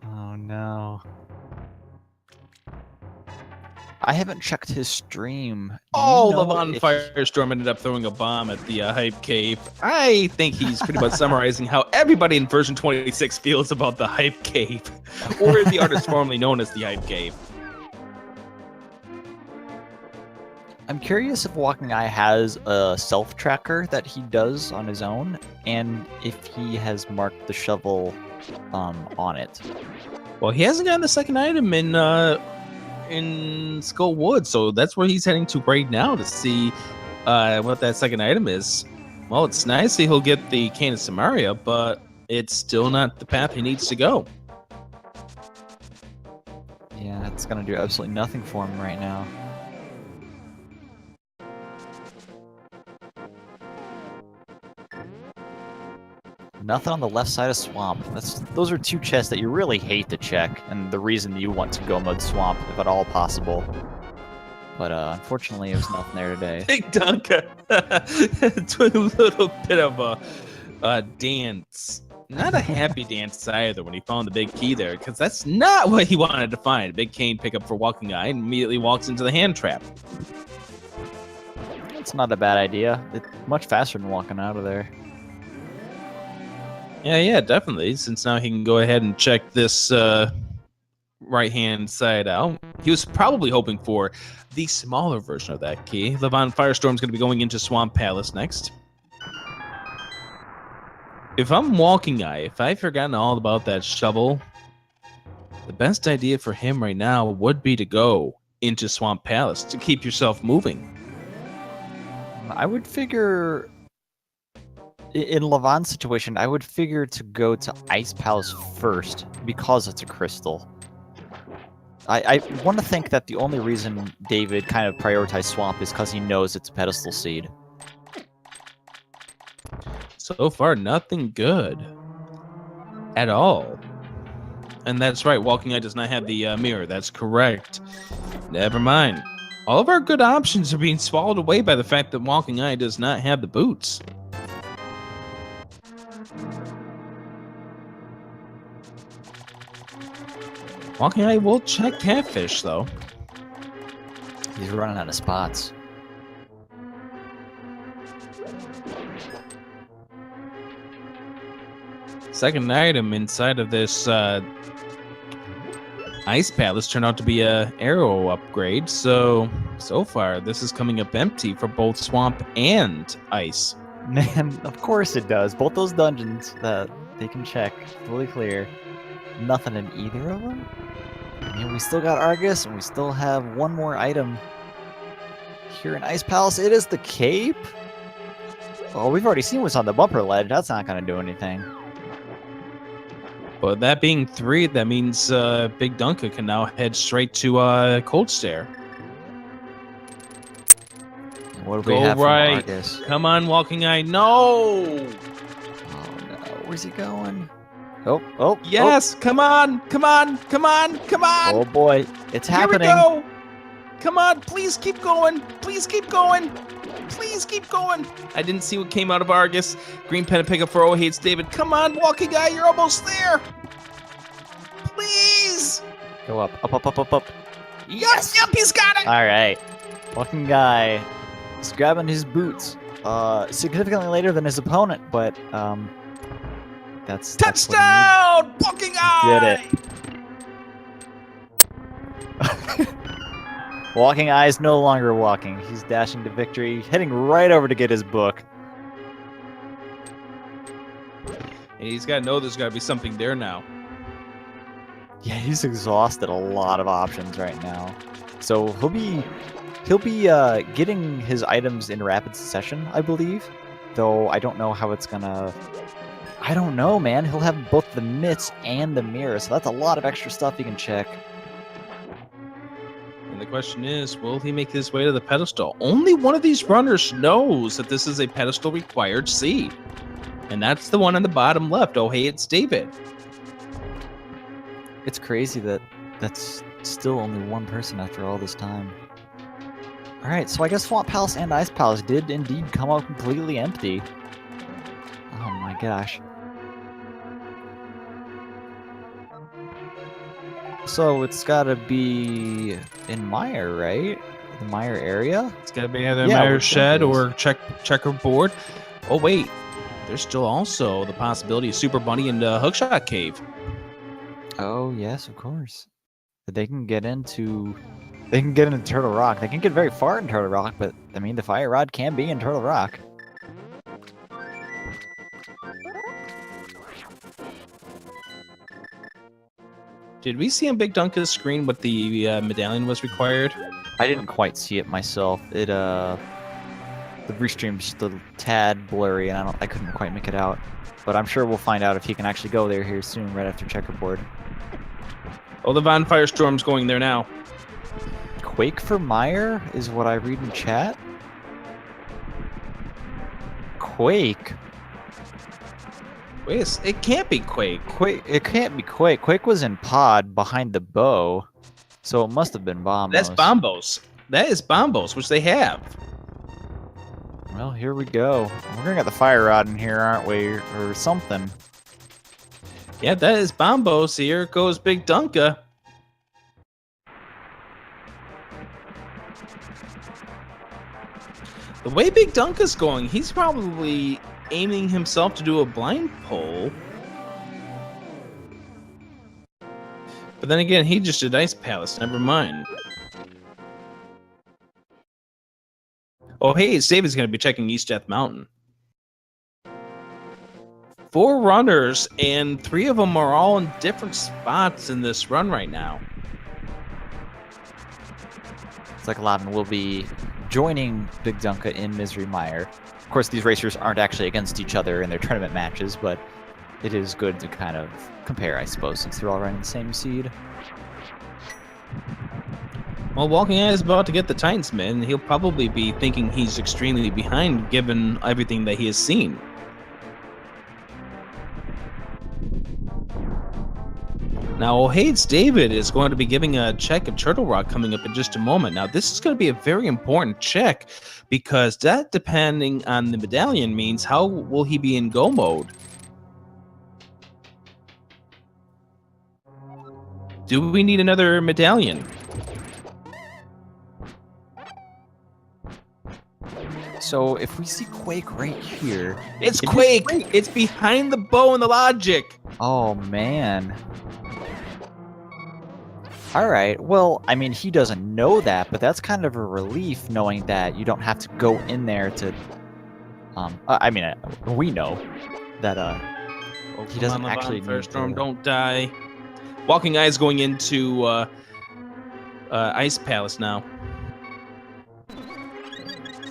Oh no. I haven't checked his stream. Oh, LavanFirestorm ended up throwing a bomb at the Hype Cave. I think he's pretty much summarizing how everybody in version 26 feels about the Hype Cave, or the artist formerly known as the Hype Cave. I'm curious if Walkingeye has a self-tracker that he does on his own, and if he has marked the shovel on it. Well, he hasn't gotten the second item in Skull Wood, so that's where he's heading to right now to see what that second item is. Well, it's nice that he'll get the Cane of Samaria, but it's still not the path he needs to go. Yeah, it's gonna do absolutely nothing for him right now. Nothing on the left side of Swamp. Those are 2 chests that you really hate to check, and the reason you want to go mode Swamp, if at all possible. But unfortunately, there's nothing there today. Big Dunka doing a little bit of a dance. Not a happy dance either when he found the big key there, because that's not what he wanted to find. Big cane pickup for Walkingeye and immediately walks into the hand trap. It's not a bad idea. It's much faster than walking out of there. Yeah, definitely. Since now he can go ahead and check this right-hand side out. He was probably hoping for the smaller version of that key. LavanFirestorm's going to be going into Swamp Palace next. If I'm Walkingeye, if I've forgotten all about that shovel, the best idea for him right now would be to go into Swamp Palace to keep yourself moving. I would figure... In Lavan's situation, I would figure to go to Ice Palace first, because it's a crystal. I want to think that the only reason David kind of prioritized Swamp is because he knows it's a pedestal seed. So far, nothing good. At all. And that's right, Walkingeye does not have the mirror. That's correct. Never mind. All of our good options are being swallowed away by the fact that Walkingeye does not have the boots. Walkingeye will check Catfish, though. He's running out of spots. Second item inside of this Ice Palace turned out to be a arrow upgrade, so far this is coming up empty for both Swamp and Ice. Man, of course it does. Both those dungeons that they can check, fully clear. Nothing in either of them? I mean, we still got Argus, and we still have one more item here in Ice Palace. It is the cape? Oh, we've already seen what's on the bumper ledge. That's not going to do anything. But that being 3, that means Big Dunka can now head straight to Cold Stare. What do we have from Argus? Come on, Walkingeye. No! Oh, no. Where's he going? Oh. Yes, come on. Oh, boy. It's happening. Here we go. Come on, please keep going. Please keep going. I didn't see what came out of Argus. Green pen and pickup for OhHeyItsDavid. Come on, Walkingeye, you're almost there. Please. Go up. Yes, yep, he's got it. All right. Walkingeye is grabbing his boots significantly later than his opponent, but That's Touchdown! Walkingeye! Did it. Walkingeye is no longer walking. He's dashing to victory, heading right over to get his book. And he's got to know there's got to be something there now. Yeah, he's exhausted a lot of options right now. So he'll be getting his items in rapid succession, I believe. Though I don't know how it's gonna. I don't know, man. He'll have both the mitts and the mirror, so that's a lot of extra stuff he can check. And the question is, will he make his way to the pedestal? Only one of these runners knows that this is a pedestal required seed. And that's the one on the bottom left. OhHeyItsDavid. It's crazy that that's still only one person after all this time. Alright, so I guess Swamp Palace and Ice Palace did indeed come out completely empty. Oh my gosh. So it's gotta be in Mire, right? The Mire area? It's got to be either Mire Shed or Checkerboard. Oh, wait. There's still also the possibility of Super Bunny and Hookshot Cave. Oh yes, of course. But they can get into Turtle Rock. They can get very far in Turtle Rock, but I mean the Fire Rod can be in Turtle Rock. Did we see on Big Dunka's screen what the medallion was required? I didn't quite see it myself. The restream's just a tad blurry, and I couldn't quite make it out. But I'm sure we'll find out if he can actually go there here soon, right after Checkerboard. Oh, the LavanFirestorm's going there now. Quake for Mire is what I read in chat. Quake. Wait, it can't be Quake. It can't be Quake. Quake was in Pod behind the bow, so it must have been Bombos. That's Bombos. That is Bombos, which they have. Well, here we go. We're gonna get the Fire Rod in here, aren't we? Or something. Yeah, that is Bombos. Here goes Big Dunka. The way Big Dunka's going, he's probably aiming himself to do a blind pull. But then again, he just did Ice Palace. Never mind. Oh, hey, David's going to be checking East Death Mountain. 4 runners, and 3 of them are all in different spots in this run right now. It's like Lavin will be joining Big Dunka in Misery Mire. Of course, these racers aren't actually against each other in their tournament matches, but it is good to kind of compare, I suppose, since they're all running the same seed. Well, Walkingeye is about to get the Titans-man. He'll probably be thinking he's extremely behind, given everything that he has seen. Now, OhHeyItsDavid is going to be giving a check of Turtle Rock coming up in just a moment. Now, this is going to be a very important check, because that, depending on the medallion, means how will he be in go mode? Do we need another medallion? So if we see Quake right here... It's Quake! It's behind the bow and the logic! Oh, man. Alright, well, I mean, he doesn't know that, but that's kind of a relief knowing that you don't have to go in there to... I mean, we know that he doesn't actually need LavanFirestorm, don't die. Walkingeye is going into Ice Palace now.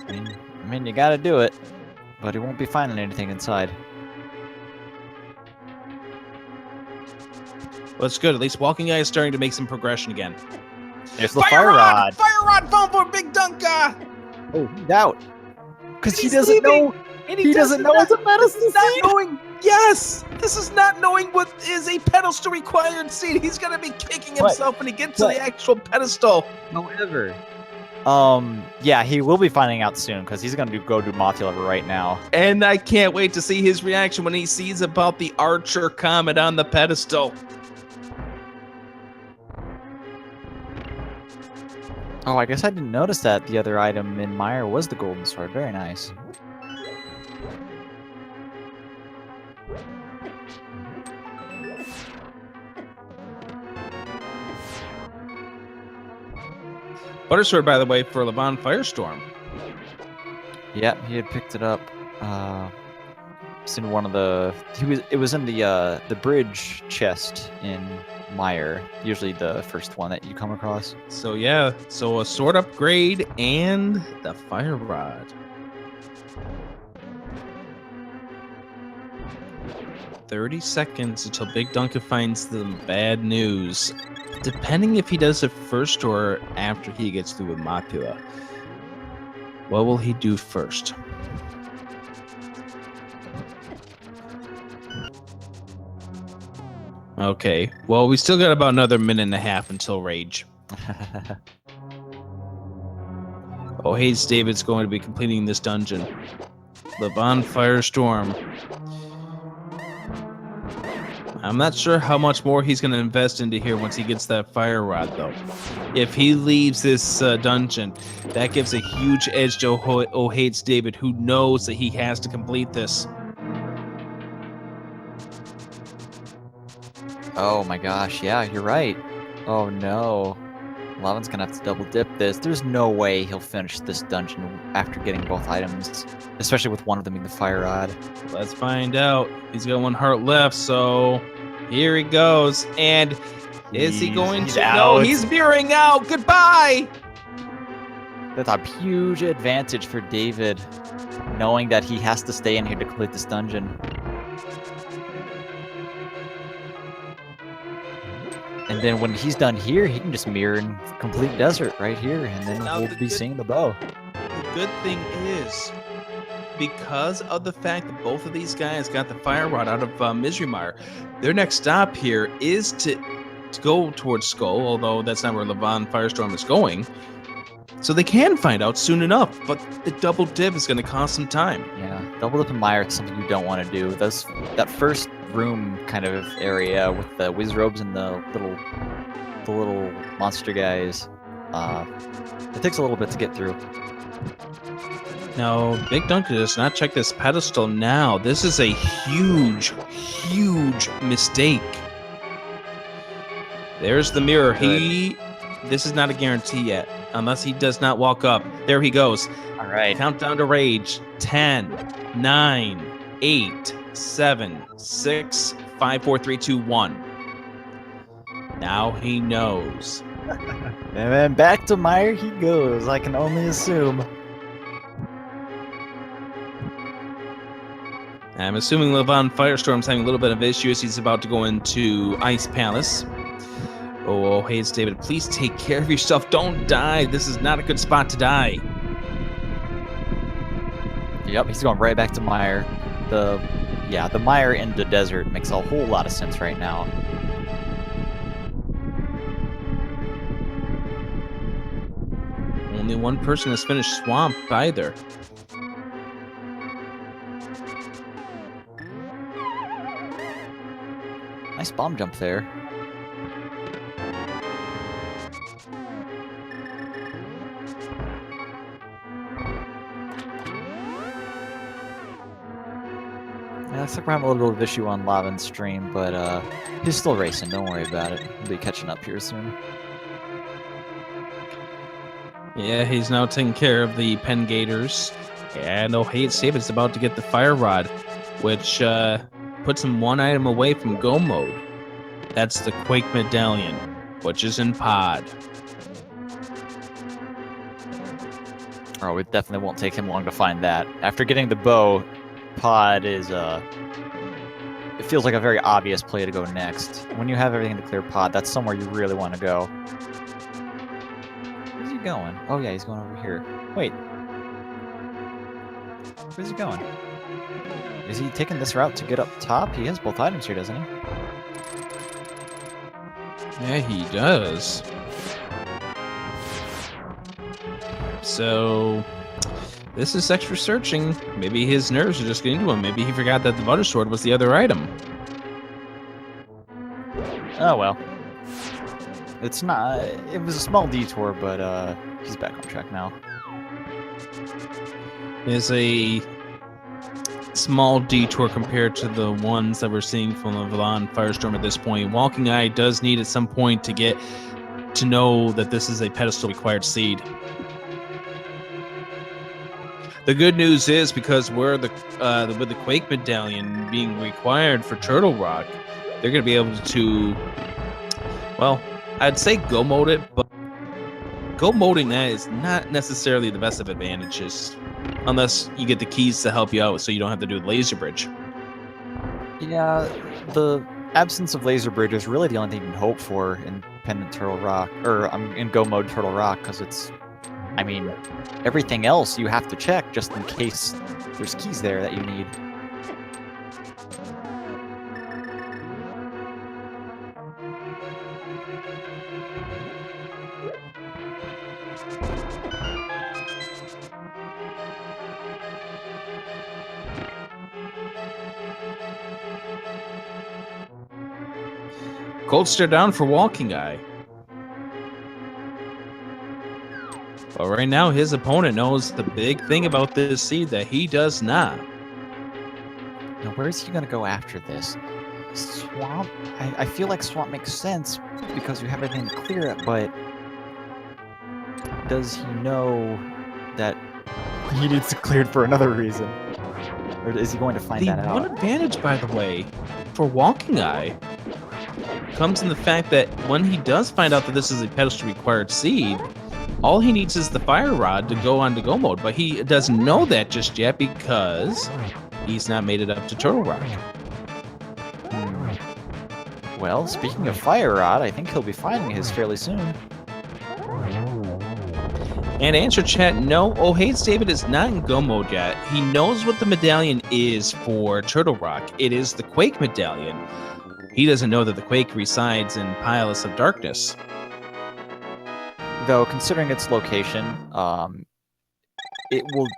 I mean, you gotta do it, but he won't be finding anything inside. Well, it's good. At least Walkingeye is starting to make some progression again. There's the Fire Rod! Fire Rod found for Big Dunka! Oh, he's out. Because he doesn't know. He doesn't know it's a pedestal seed. Yes! This is not knowing what is a pedestal required seed. He's going to be kicking himself when he gets to the actual pedestal. However, yeah, he will be finding out soon because he's going to go do Mothula right now. And I can't wait to see his reaction when he sees about the Archer Comet on the pedestal. Oh, I guess I didn't notice that the other item in Mire was the golden sword. Very nice. Butter sword, by the way, for LavanFirestorm. Yeah, he had picked it up. It's in one of the. It was in the bridge chest in Meyer. Usually the first one that you come across. So yeah, so a sword upgrade and the fire rod. 30 seconds until bigdunka finds the bad news. Depending if he does it first or after he gets through with Mapula. What will he do first? Okay, well, we still got about another minute and a half until Rage. OhHeyItsDavid's going to be completing this dungeon. LavanFirestorm. I'm not sure how much more he's going to invest into here once he gets that fire rod, though. If he leaves this dungeon, that gives a huge edge to OhHeyItsDavid, who knows that he has to complete this. Oh my gosh, yeah, you're right. Oh no. Lavan's gonna have to double dip this. There's no way he'll finish this dungeon after getting both items, especially with one of them being the fire rod. Let's find out. He's got one heart left, so here he goes. And is he going to? No, he's veering out. Goodbye. That's a huge advantage for David, knowing that he has to stay in here to complete this dungeon. And then when he's done here, he can just mirror and complete desert right here, and then we'll be seeing the bow. The good thing is, because of the fact that both of these guys got the fire rod out of Misery Mire, their next stop here is to go towards Skull, although that's not where LavanFirestorm is going. So they can find out soon enough, but the double dip is going to cost some time. Yeah, double dip and Mire is something you don't want to do. That first room kind of area with the whiz robes and the little monster guys, it takes a little bit to get through. Now, bigdunka does not check this pedestal now. This is a huge, huge mistake. There's the mirror. This is not a guarantee yet, unless he does not walk up. There he goes. All right. Countdown to Rage. 10, 9, 8, 7, 6, 5, 4, 3, 2, 1. Now he knows. And then back to Meyer he goes. I can only assume. I'm assuming LavanFirestorm's having a little bit of issues. He's about to go into Ice Palace. Oh, OhHeyItsDavid, please take care of yourself. Don't die. This is not a good spot to die. Yep, he's going right back to Meyer. The Meyer in the desert makes a whole lot of sense right now. Only one person has finished Swamp either. Nice bomb jump there. Yeah, looks like we're having a little bit of issue on Lavan's stream, but he's still racing. Don't worry about it. He'll be catching up here soon. Yeah, he's now taking care of the Pen Gators. And OhHeyItsDavid is about to get the Fire Rod, which puts him one item away from Go Mode. That's the Quake Medallion, which is in Pod. Oh, it definitely won't take him long to find that. After getting the bow, Pod is, it feels like a very obvious play to go next. When you have everything to clear Pod, that's somewhere you really want to go. Where's he going? Oh yeah, he's going over here. Wait. Where's he going? Is he taking this route to get up top? He has both items here, doesn't he? Yeah, he does. So, this is extra searching. Maybe his nerves are just getting to him. Maybe he forgot that the butter sword was the other item. Oh well. It's not. It was a small detour, but he's back on track now. It's a small detour compared to the ones that we're seeing from LavanFirestorm at this point. Walkingeye does need at some point to get to know that this is a pedestal required seed. The good news is because with the Quake medallion being required for Turtle Rock, they're going to be able to, well, I'd say go mode it, but go moding that is not necessarily the best of advantages, unless you get the keys to help you out so you don't have to do the laser bridge. Yeah, the absence of laser bridge is really the only thing you can hope for in Pendant Turtle Rock, or in Go mode Turtle Rock, because it's, I mean, everything else you have to check just in case there's keys there that you need. Cold stare down for Walkingeye. But right now, his opponent knows the big thing about this seed that he does not. Now, where is he going to go after this? Swamp? I feel like Swamp makes sense because you have everything to clear it, but does he know that he needs to clear it for another reason? Or is he going to find that The one out? advantage, by the way, for Walkingeye comes in the fact that when he does find out that this is a pedestal required seed, all he needs is the fire rod to go on to go mode, but he doesn't know that just yet because he's not made it up to Turtle Rock. Well, speaking of fire rod, I think he'll be finding his fairly soon. And answer chat, no, OhHeyItsDavid is not in go mode yet. He knows what the medallion is for Turtle Rock. It is the Quake medallion. He doesn't know that the Quake resides in Palace of Darkness. Though, considering its location,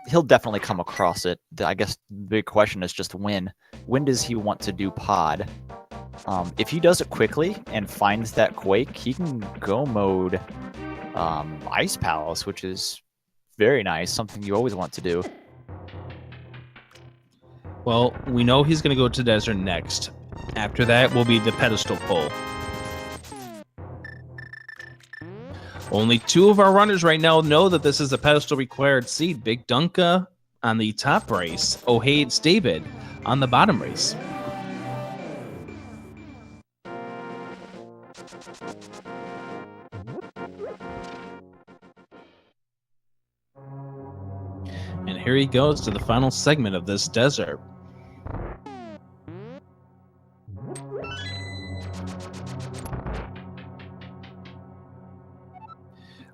he'll definitely come across it. I guess the big question is just when. When does he want to do pod? If he does it quickly and finds that Quake, he can go mode Ice Palace, which is very nice, something you always want to do. Well, we know he's going to go to Desert next. After that will be the pedestal pull. Only two of our runners right now know that this is a pedestal required seed. bigdunka on the top race, OhHeyItsDavid on the bottom race. And here he goes to the final segment of this desert.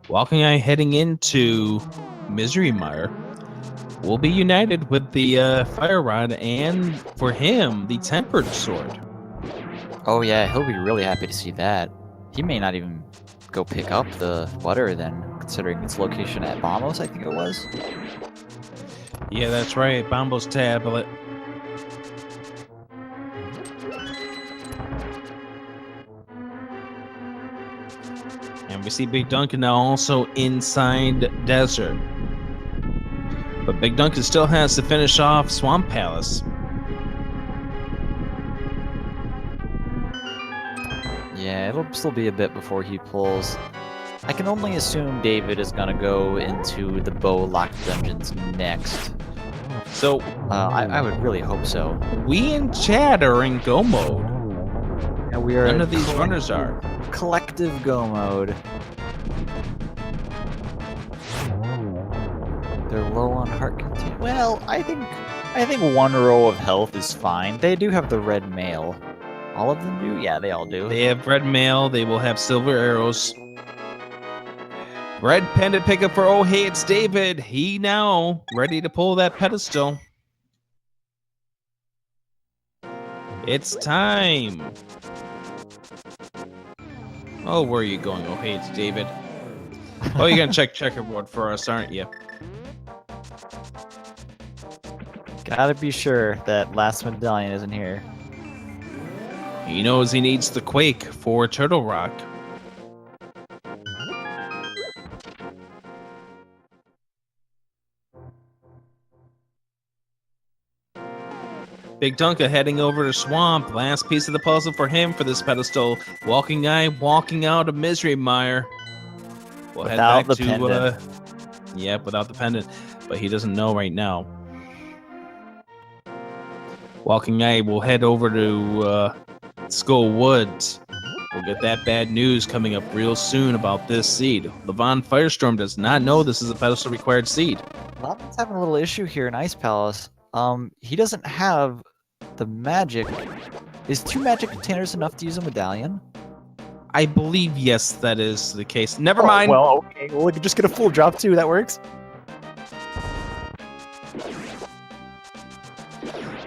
Walkingeye heading into Misery Mire will be united with the Fire Rod and, for him, the Tempered Sword. Oh yeah, he'll be really happy to see that. He may not even go pick up the butter then, considering its location at Bombos, I think it was. Yeah, that's right, Bombo's tablet. And we see bigdunka now also inside Desert. But bigdunka still has to finish off Swamp Palace. Yeah, it'll still be a bit before he pulls. I can only assume David is going to go into the bow locked dungeons next. So, I would really hope so. we in chat are in go mode. And we are None of these runners are. collective go mode. They're low on heart content. Well, I think one row of health is fine. They do have the red mail. All of them do? Yeah, they all do. They have red mail. They will have silver arrows. Red pendant pickup for OhHeyItsDavid. He now ready to pull that pedestal. It's time. Oh, where are you going, OhHeyItsDavid? Oh, you're gonna check checkerboard for us, aren't you? Gotta be sure that last medallion isn't here. He knows he needs the Quake for Turtle Rock. Bigdunka heading over to Swamp. Last piece of the puzzle for him for this pedestal. Walkingeye walking out of Misery Mire. We'll head Without back the to pendant. Yep, without the pendant, but he doesn't know right now. Walkingeye will head over to Skull Woods. We'll get that bad news coming up real soon about this seed. LavanFirestorm does not know this is a pedestal required seed. Lavan's having a little issue here in Ice Palace. He doesn't have the magic. Is 2 magic containers enough to use a medallion? I believe, yes, that is the case. Never mind. Well, okay. Well, we can just get a full drop too. That works.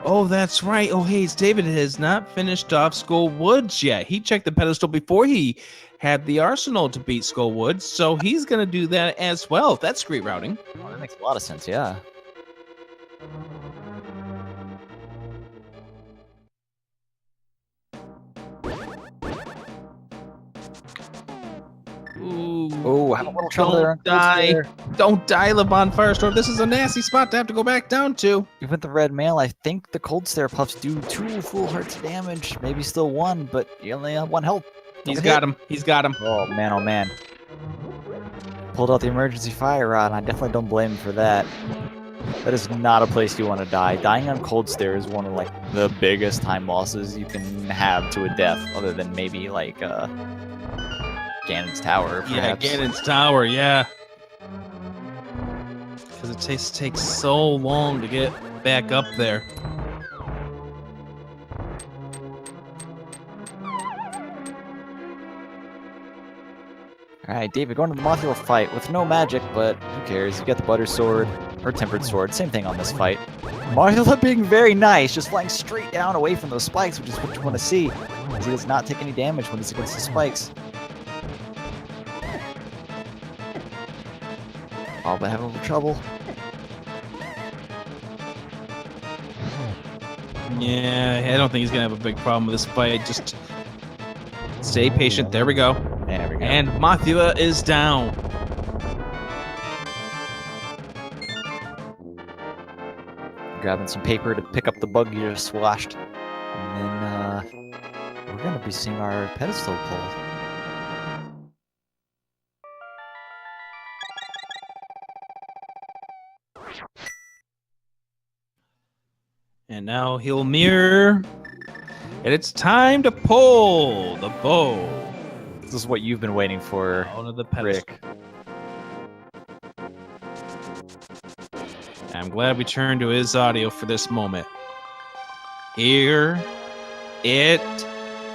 Oh, that's right. OhHeyItsDavid has not finished off Skull Woods yet. He checked the pedestal before he had the arsenal to beat Skull Woods, so he's going to do that as well. That's great routing. Oh, that makes a lot of sense, yeah. Ooh, Oh, have a little trouble there. don't die. Don't die, LavanFirestorm. This is a nasty spot to have to go back down to. Even with the red mail, I think the cold stare puffs do 2 full hearts of damage. Maybe still 1, but you only have 1 health. He's got him. He's got him. Oh man, oh man. Pulled out the emergency fire rod, and I definitely don't blame him for that. That is not a place you want to die. Dying on cold stare is one of like the biggest time losses you can have to a death, other than maybe like Ganon's Tower, perhaps. Yeah, Ganon's Tower, yeah. Because it takes so long to get back up there. Alright, David, going to the Mothula fight with no magic, but who cares? You get the Butter Sword, or Tempered Sword, same thing on this fight. Mothula being very nice, just flying straight down away from those spikes, which is what you want to see, as he does not take any damage when he's against the spikes. Oh, but having a little trouble. Yeah, I don't think he's going to have a big problem with this fight. Just stay patient. There we go. There we go. And Mothula is down. Grabbing some paper to pick up the bug you just squashed. And then we're going to be seeing our pedestal pull. And now he'll mirror. And it's time to pull the bow. This is what you've been waiting for, Out of the pedestal. Rick. I'm glad we turned to his audio for this moment. Here it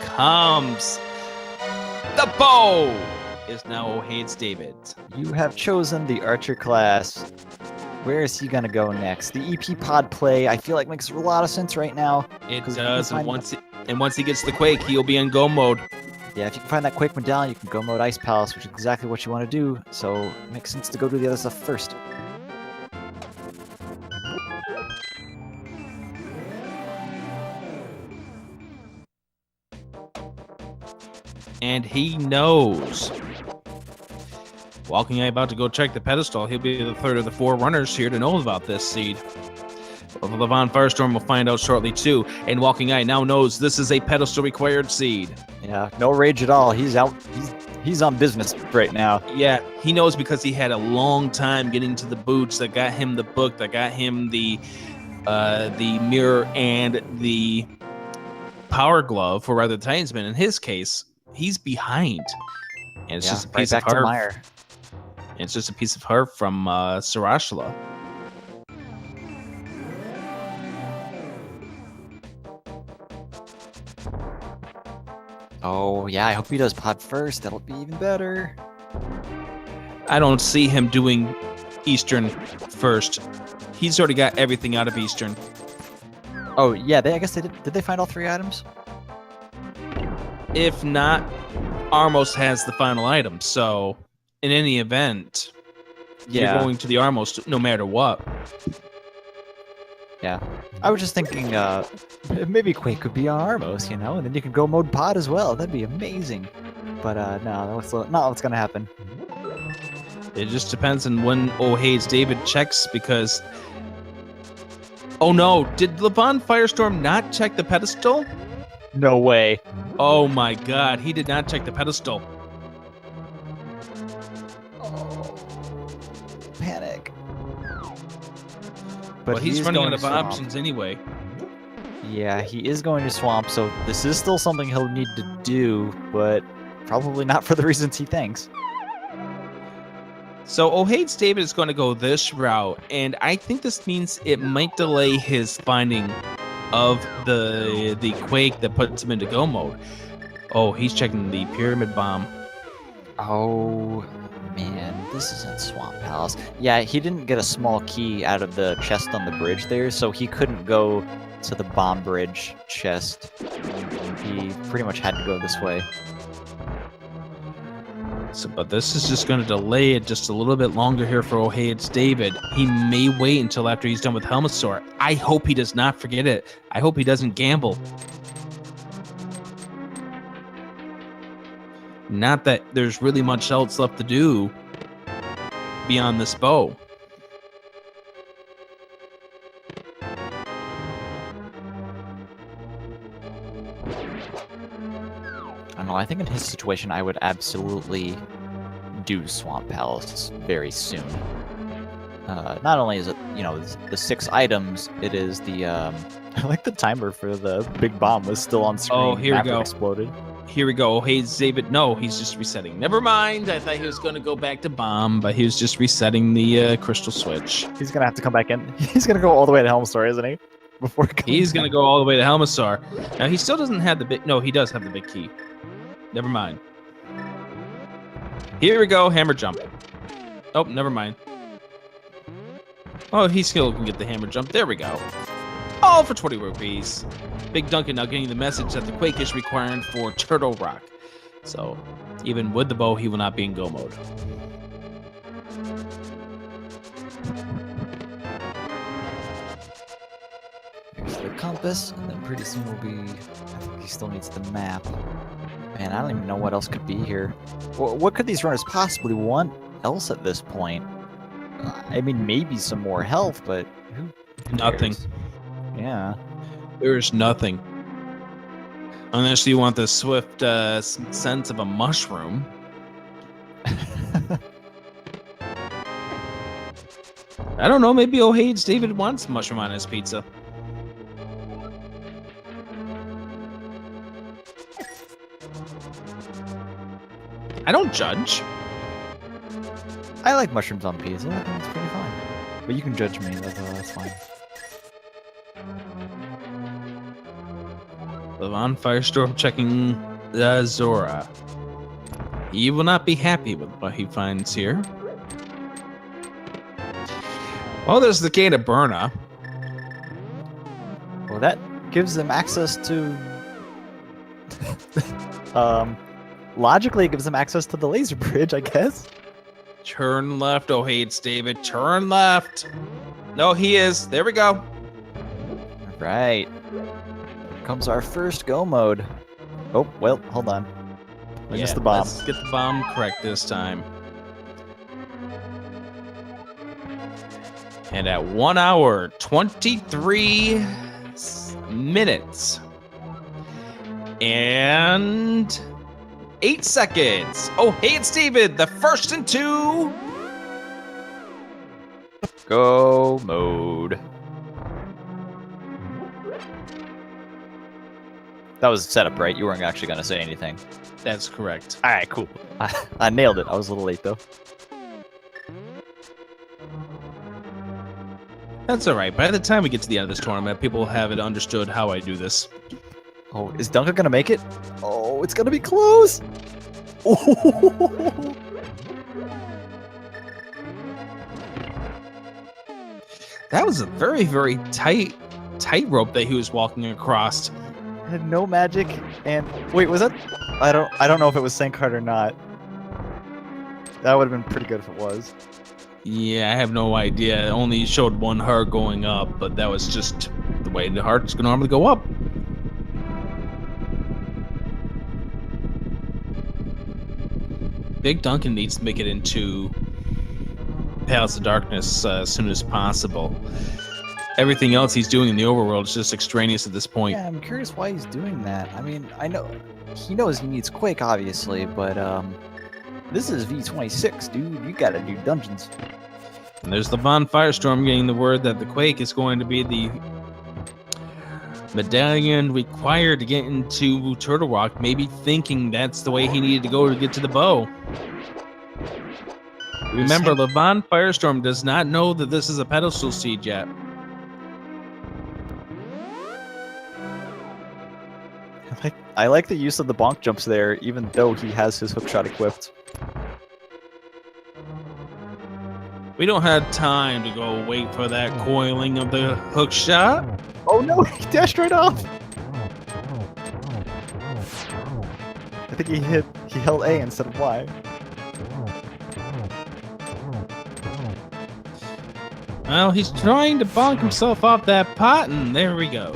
comes. The bow is now OhHeyItsDavid. You have chosen the Archer class. Where is he gonna go next? The EP pod play, I feel like makes a lot of sense right now. It 'cause does, you and can once he gets the Quake, he'll be in go mode. Yeah, if you can find that Quake medallion, you can go mode Ice Palace, which is exactly what you want to do. So it makes sense to go do the other stuff first. And he knows. Walkingeye about to go check the pedestal. He'll be the third of the 4 runners here to know about this seed. LavanFirestorm will find out shortly too. And Walkingeye now knows this is a pedestal required seed. Yeah, no rage at all. He's out. He's on business right now. Yeah, he knows because he had a long time getting to the boots that got him the book, that got him the mirror and the power glove, or rather the Talisman. In his case, he's behind. And it's just a piece right of back to heart. Meyer. It's just a piece of heart from Sarashla. Oh, yeah, I hope he does pod first. That'll be even better. I don't see him doing Eastern first. He's already got everything out of Eastern. Oh, yeah, I guess they did. Did they find all 3 items? If not, Armos has the final item. So, in any event, you're going to the Armos no matter what. Yeah. I was just thinking, maybe Quake could be on Armos, you know, and then you could go mode pod as well. That'd be amazing. But no, that's not what's gonna happen. It just depends on when OhHeyItsDavid checks, because Oh no, did LavanFirestorm not check the pedestal? No way. Oh my god, he did not check the pedestal. Oh, panic. But he's running going out of to swamp. options anyway. Yeah, he is going to swamp, so this is still something he'll need to do, but probably not for the reasons he thinks. So OhHeyItsDavid is going to go this route, and I think this means it might delay his finding of the quake that puts him into go mode. Oh, he's checking the pyramid bomb. Oh, man, this isn't Swamp Palace. Yeah, he didn't get a small key out of the chest on the bridge there, so he couldn't go to the bomb bridge chest. He pretty much had to go this way. So, but this is just going to delay it just a little bit longer here for OhHeyItsDavid. He may wait until after he's done with Helmetsore. I hope he does not forget it. I hope he doesn't gamble. Not that there's really much else left to do beyond this bow. I don't know, I think in his situation I would absolutely do Swamp Palace very soon. Not only is it, you know, the 6 items, it is the, I like the timer for the big bomb was still on screen. Oh, here we after it go. Exploded. Here we go. OhHeyItsDavid. No, he's just resetting. Never mind. I thought he was going to go back to bomb, but he was just resetting the crystal switch. He's gonna have to come back in. He's gonna go all the way to Helmstor, isn't he? Before He's going to go all the way to Helmetsore. Now, he still doesn't have the big... No, he does have the big key. Never mind. Here we go. Hammer jump. Oh, never mind. Oh, he still can get the hammer jump. There we go. All for 20 rupees. Big Duncan now getting the message that the quake is required for Turtle Rock. So, even with the bow, he will not be in go mode. Here's the compass, and then pretty soon will be... I think he still needs the map. Man, I don't even know what else could be here. What could these runners possibly want else at this point? I mean, maybe some more health, but who Nothing. cares? Yeah. There's nothing. Unless you want the swift sense of a mushroom. I don't know. Maybe OhHeyItsDavid wants mushroom on his pizza. I don't judge. I like mushrooms on pizza. I think it's pretty fun. But you can judge me. That's fine. LavanFirestorm checking Zora. He will not be happy with what he finds here. Oh, there's the gate of Burna. Well, that gives them access to... logically, it gives them access to the laser bridge, I guess. Turn left, OhHeyItsDavid. Turn left. No, he is. There we go. Right. Here comes our first go mode. Oh, well, hold on. I missed the bomb. Let's get the bomb correct this time. And at 1 hour, 23 minutes, and 8 seconds. OhHeyItsDavid, the first and 2. Go mode. That was set up, right? You weren't actually going to say anything. That's correct. All right, cool. I nailed it. I was a little late, though. That's all right. By the time we get to the end of this tournament, people will have it understood how I do this. Oh, is Duncan going to make it? Oh, it's going to be close. Oh. That was a very, very tight rope that he was walking across. Had no magic, and wait, was that? I don't know if it was sync card or not. That would have been pretty good if it was. Yeah, I have no idea. It only showed one heart going up, but that was just the way the hearts can normally go up. Big Duncan needs to make it into Palace of Darkness as soon as possible. everything else he's doing in the overworld is just extraneous at this point. Yeah, I'm curious why he's doing that. I mean, I know he knows he needs Quake, obviously, but this is V26, dude. You gotta do dungeons. And there's LavanFirestorm getting the word that the Quake is going to be the medallion required to get into Turtle Rock, maybe thinking that's the way he needed to go to get to the bow. Remember, LavanFirestorm does not know that this is a pedestal seed yet. I like the use of the bonk jumps there, even though he has his hookshot equipped. We don't have time to go wait for that coiling of the hook shot. Oh no, he dashed right off! I think he held A instead of Y. Well, he's trying to bonk himself off that pot, and there we go.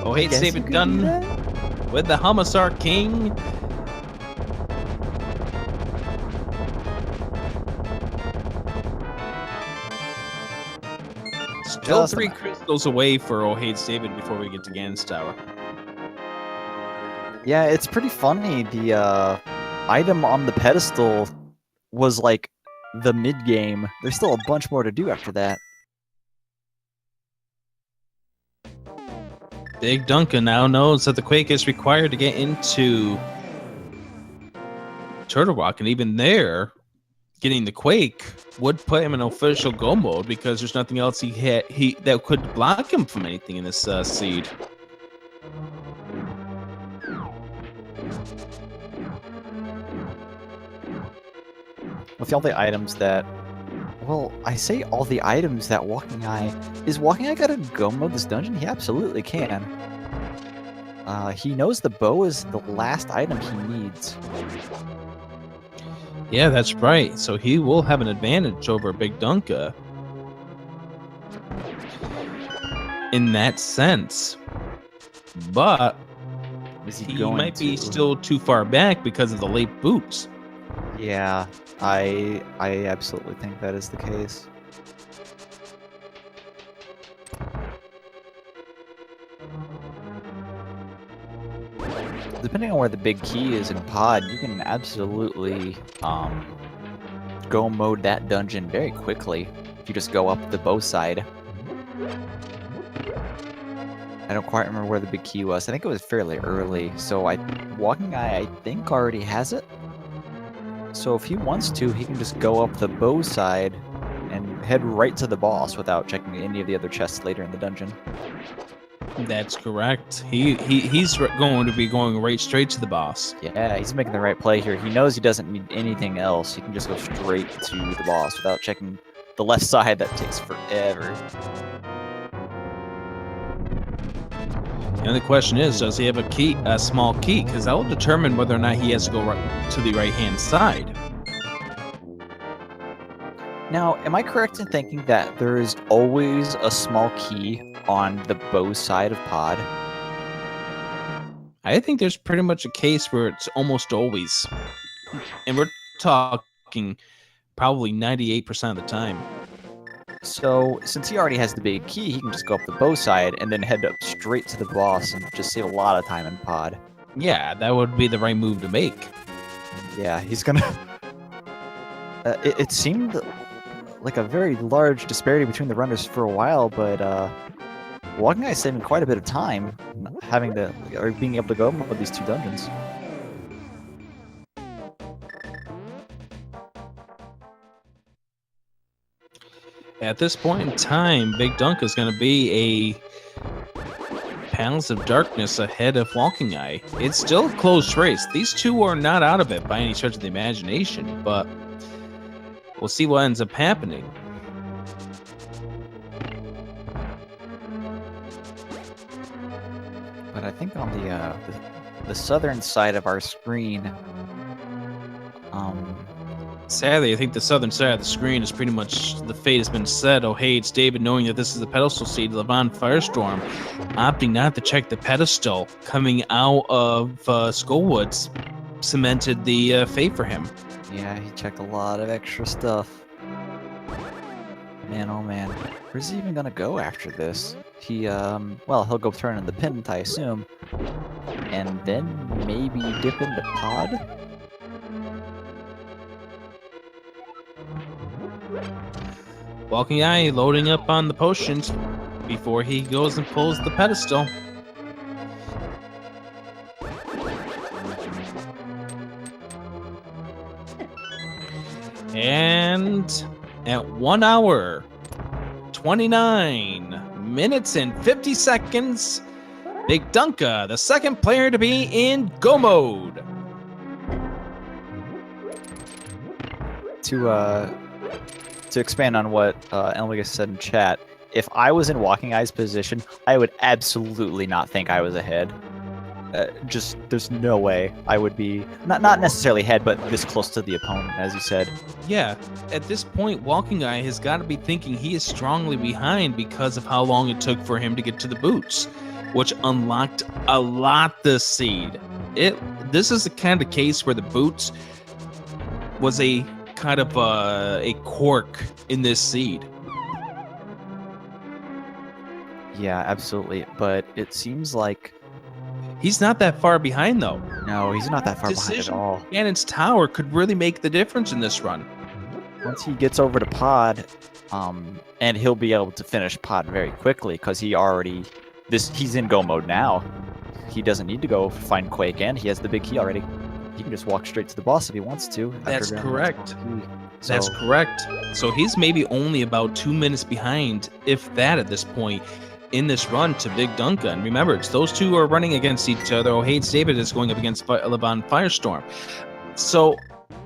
OhHeyItsDavid done with the Homicide King. Still 3 crystals away for OhHeyItsDavid before we get to Ganon's Tower. Yeah, it's pretty funny. The item on the pedestal was like the mid-game. There's still a bunch more to do after that. bigdunka now knows that the Quake is required to get into Turtle Rock, and even there, getting the Quake would put him in official go mode because there's nothing else he that could block him from anything in this seed. With all the items that, well, I say all the items that Walkingeye, is Walkingeye gonna go mode this dungeon? He absolutely can. He knows the bow is the last item he needs. Yeah, that's right. So he will have an advantage over bigdunka in that sense. But he might be still too far back because of the late boots. Yeah, I absolutely think that is the case. Depending on where the big key is in pod, you can absolutely go mode that dungeon very quickly if you just go up the bow side. I don't quite remember where the big key was. I think it was fairly early, so Walkingeye, I think, already has it. So if he wants to, he can just go up the bow side and head right to the boss without checking any of the other chests later in the dungeon. That's correct. He's going to be going right straight to the boss. Yeah, he's making the right play here. He knows he doesn't need anything else. He can just go straight to the boss without checking the left side. That takes forever. And the question is, does he have a small key? Because that will determine whether or not he has to go right to the right-hand side. Now, am I correct in thinking that there is always a small key on the bow side of pod? I think there's pretty much a case where it's almost always. And we're talking probably 98% of the time. So, since he already has the big key, he can just go up the bow side and then head up straight to the boss and just save a lot of time in pod. Yeah, that would be the right move to make. Yeah, he's gonna... it seemed like a very large disparity between the runners for a while, but Walkingeye is saving quite a bit of time having to, or being able to go with these two dungeons. At this point in time, bigdunka is going to be a Panels of Darkness ahead of Walkingeye. It's still a close race. These two are not out of it by any stretch of the imagination, but we'll see what ends up happening. But I think on the southern side of our screen, sadly, I think the southern side of the screen is pretty much the fate has been set. OhHeyItsDavid, knowing that this is the pedestal seed, LavanFirestorm, opting not to check the pedestal coming out of Skullwoods, cemented the fate for him. yeah, he checked a lot of extra stuff. Man, oh man. Where's he even gonna go after this? Well, he'll go turn in the pennant, I assume. And then maybe dip into pod? Walkingeye loading up on the potions before he goes and pulls the pedestal. And at 1 hour, 29 minutes and 50 seconds, bigdunka, the second player to be in go mode. To expand on what Elmiga said in chat, if I was in Walkingeye's position, I would absolutely not think I was ahead. Just, there's no way I would be, not necessarily ahead, but this close to the opponent, as you said. Yeah, at this point, Walkingeye has got to be thinking he is strongly behind because of how long it took for him to get to the boots, which unlocked a lot this seed. This is the kind of case where the boots was a kind of a quirk in this seed. Yeah, absolutely. But it seems like he's not that far behind, though. No, he's not that far behind at all. Cannon's Tower could really make the difference in this run. Once he gets over to pod, and he'll be able to finish pod very quickly because he's in go mode now. He doesn't need to go find Quake, and he has the big key already. He can just walk straight to the boss if he wants to. That's correct. That's correct. So he's maybe only about 2 minutes behind, if that, at this point in this run to bigdunka. And remember, it's those two are running against each other. OhHeyItsDavid is going up against LavanFirestorm. So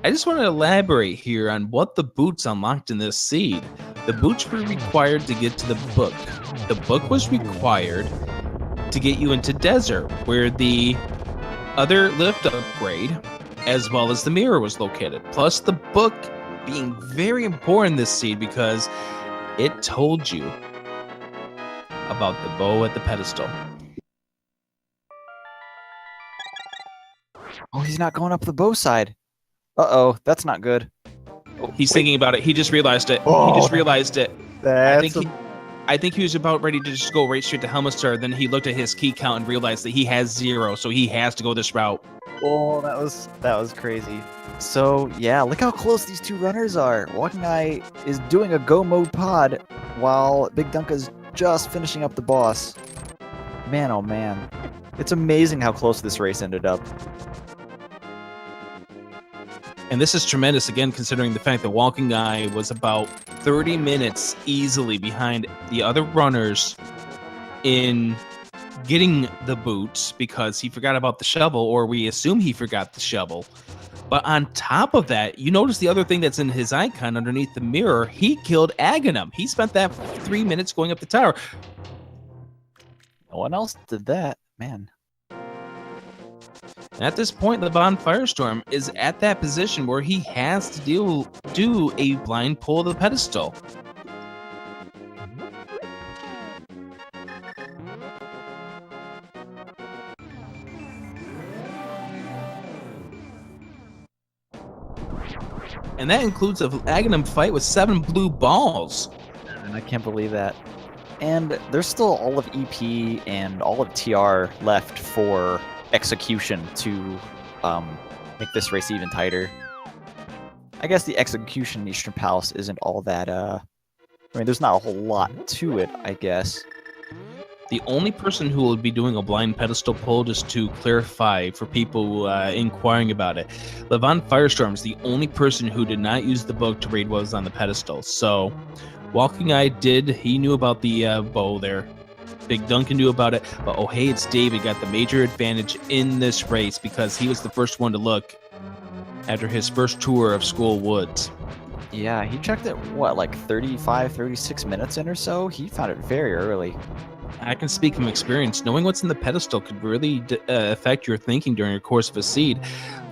I just want to elaborate here on what the boots unlocked in this seed. The boots were required to get to the book. The book was required to get you into desert, where the other lift upgrade, as well as the mirror, was located. Plus the book being very important this seed because it told you about the bow at the pedestal. Oh, he's not going up the bow side. Uh-oh, that's not good. Oh, he's thinking about it. He just realized it. Oh, he just realized it. I think he was about ready to just go right straight to Helmister. Then he looked at his key count and realized that he has 0, so he has to go this route. Oh, that was crazy. So yeah, look how close these two runners are. Walkingeye is doing a go mode pod while bigdunka's just finishing up the boss. Man, oh man. It's amazing how close this race ended up. And this is tremendous, again, considering the fact that Walkingeye was about 30 minutes easily behind the other runners in getting the boots because he forgot about the shovel, or we assume he forgot the shovel. But on top of that, you notice the other thing that's in his icon underneath the mirror, he killed Aghanim. He spent that 3 minutes going up the tower. No one else did that, man. At this point, LavanFirestorm is at that position where he has to do a blind pull of the pedestal. And that includes an Aghanim fight with 7 blue balls. And I can't believe that. And there's still all of EP and all of TR left for execution to make this race even tighter. I guess the execution in Eastern Palace isn't all that, I mean, there's not a whole lot to it, I guess. The only person who will be doing a blind pedestal pull, just to clarify for people inquiring about it, LavanFirestorm is the only person who did not use the book to read what was on the pedestal. So Walkingeye did, he knew about the bow there. bigdunka knew about it, but OhHeyItsDavid got the major advantage in this race because he was the first one to look after his first tour of School Woods. Yeah, he checked it, what, like 35, 36 minutes in or so? He found it very early. I can speak from experience. Knowing what's in the pedestal could really affect your thinking during the course of a seed.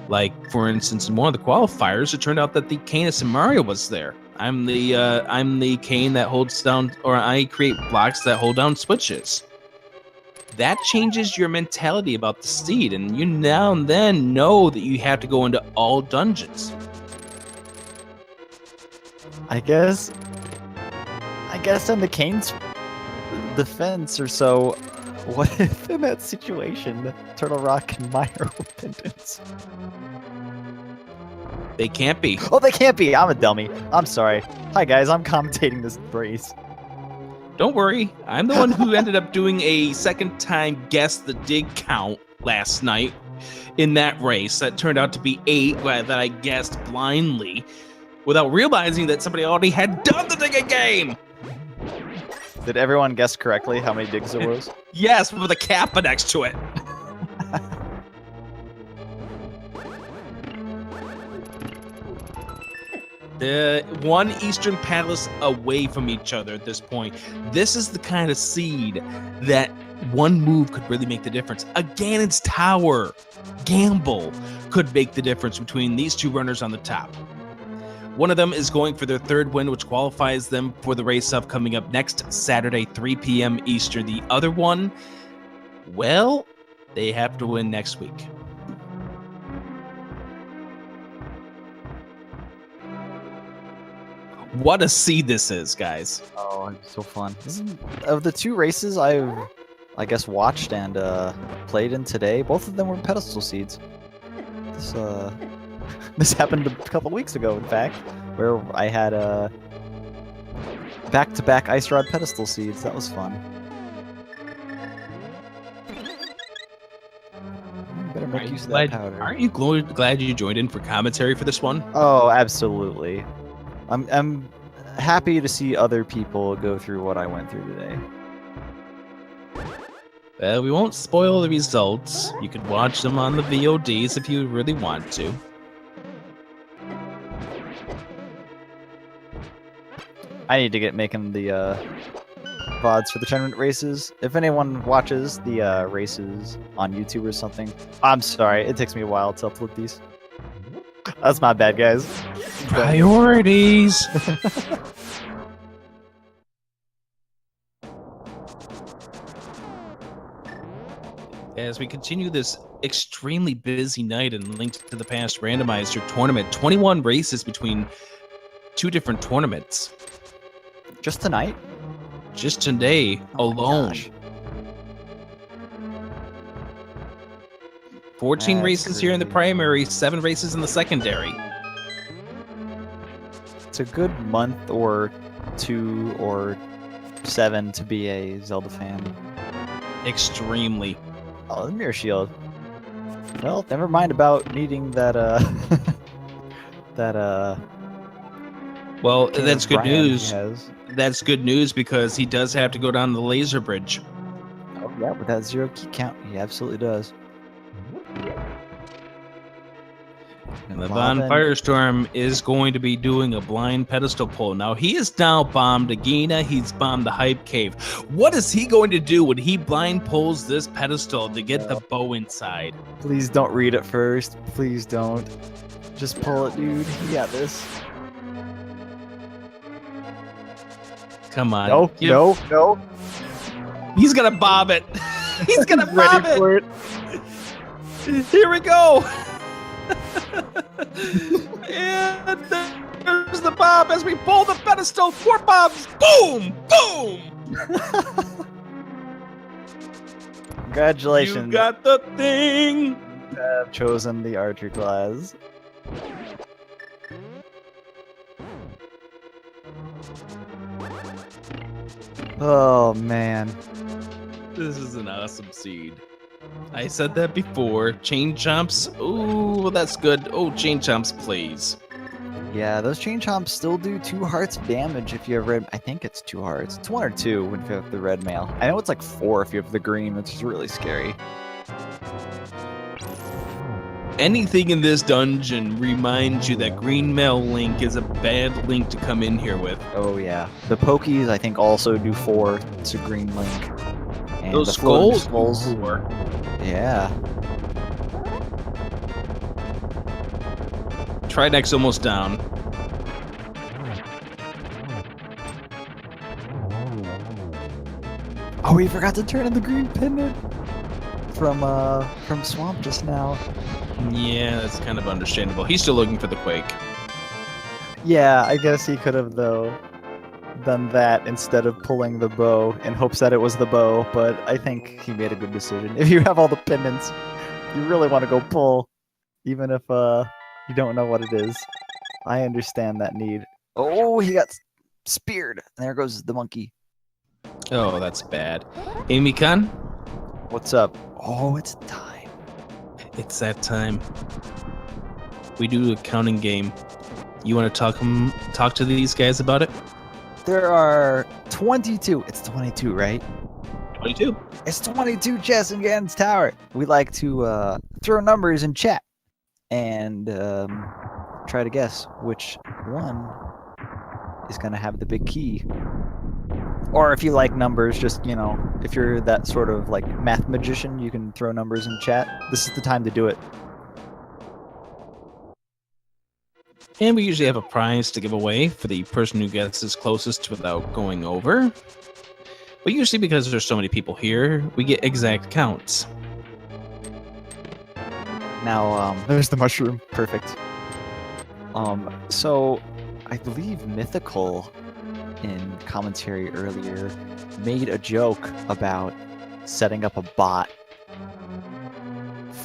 Like, for instance, in one of the qualifiers, it turned out that the Canis and Mario was there. I'm the cane that holds down, or I create blocks that hold down switches. That changes your mentality about the seed, and you now and then know that you have to go into all dungeons. I guess guess on the Kane's defense or so, what if in that situation, Turtle Rock and Mire were pendants? They can't be. Oh, they can't be. I'm a dummy. I'm sorry. Hi, guys. I'm commentating this race. Don't worry. I'm the one who ended up doing a second time guess the dig count last night in that race. That turned out to be 8 that I guessed blindly without realizing that somebody already had done the digging game. Did everyone guess correctly how many digs there was? Yes, with a kappa next to it. The one Eastern Palace away from each other at this point. This is the kind of seed that one move could really make the difference. A Ganon's Tower gamble could make the difference between these two runners on the top. One of them is going for their 3rd win, which qualifies them for the race-up coming up next Saturday, 3 p.m. Eastern. The other one, well, they have to win next week. What a seed this is, guys. Oh, it's so fun. Of the 2 races I've, I guess, watched and played in today, both of them were pedestal seeds. This happened a couple weeks ago, in fact, where I had back-to-back Ice Rod pedestal seeds. That was fun. Better make use of that powder. Aren't you glad you joined in for commentary for this one? Oh, absolutely. I'm happy to see other people go through what I went through today. Well, we won't spoil the results. You could watch them on the VODs if you really want to. I need to get making the VODs for the tournament races. If anyone watches the races on YouTube or something, I'm sorry, it takes me a while to upload these. That's my bad, guys. Priorities! As we continue this extremely busy night and linked to the past Randomizer tournament, 21 races between 2 different tournaments. Just tonight? Just today alone. 14 races here in the primary, 7 races in the secondary. It's a good month or 2 or 7 to be a Zelda fan. Extremely. Oh, the mirror shield. Well, never mind about needing that, Well, that's good news. Has. That's good news because he does have to go down the laser bridge. Oh, yeah, with that 0 key count, he absolutely does. And LavanFirestorm is going to be doing a blind pedestal pull. Now, he has now bombed Agina. He's bombed the Hype Cave. What is he going to do when he blind pulls this pedestal to get the bow inside? Please don't read it first. Please don't. Just pull it, dude. You got this. Come on. No. He's going to bob it. He's going to bob Ready for it. Here we go. And there's the bob as we pull the pedestal. 4 bobs. Boom! Boom! Congratulations. You got the thing. You have chosen the archer class. Oh, man. This is an awesome seed. I said that before. Chain chomps. Ooh, that's good. Oh, chain chomps, please. Yeah, those chain chomps still do 2 hearts of damage if you have red. I think it's 2 hearts. It's 1 or 2 when you have the red mail. I know it's like 4 if you have the green, which is really scary. Anything in this dungeon reminds you that green mail link is a bad link to come in here with. Oh yeah. The pokies I think also do 4 to green link. And those the floating skulls. Yeah. Tridex almost down. Oh, we forgot to turn in the green pendant from Swamp just now. Yeah, that's kind of understandable. He's still looking for the Quake. Yeah, I guess he could have though. done that instead of pulling the bow in hopes that it was the bow, but I think he made a good decision. If you have all the pendants, you really want to go pull, even if you don't know what it is. I understand that need. Oh, he got speared. And there goes the monkey. Oh, that's bad. Amy-kun, What's up? Oh, it's time. it's that time. We do a counting game. You want to talk to these guys about it? There are 22. It's 22, right? 22. It's 22 chests in Ganon's Tower. We like to throw numbers in chat and try to guess which one is going to have the big key. Or if you like numbers, just, you know, if you're that sort of like math magician, you can throw numbers in chat. This is the time to do it. And we usually have a prize to give away for the person who gets as closest without going over. But usually, because there's so many people here, we get exact counts. Now, there's the mushroom. Perfect. So I believe Mythical in commentary earlier made a joke about setting up a bot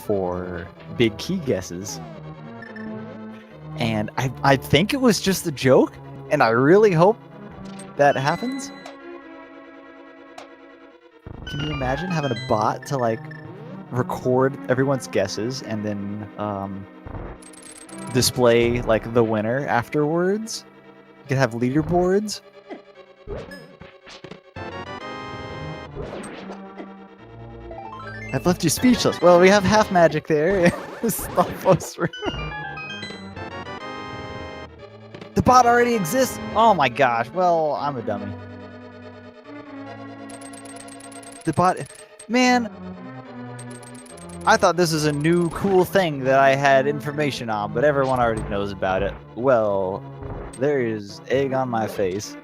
for big key guesses. And I think it was just a joke, and I really hope that happens. Can you imagine having a bot to like record everyone's guesses and then display like the winner afterwards? You could have leaderboards. I've left you speechless. Well, we have half magic there. The bot already exists. Oh my gosh. Well, I'm a dummy. The bot, man. I thought this is a new cool thing that I had information on, but everyone already knows about it. Well, there is egg on my face.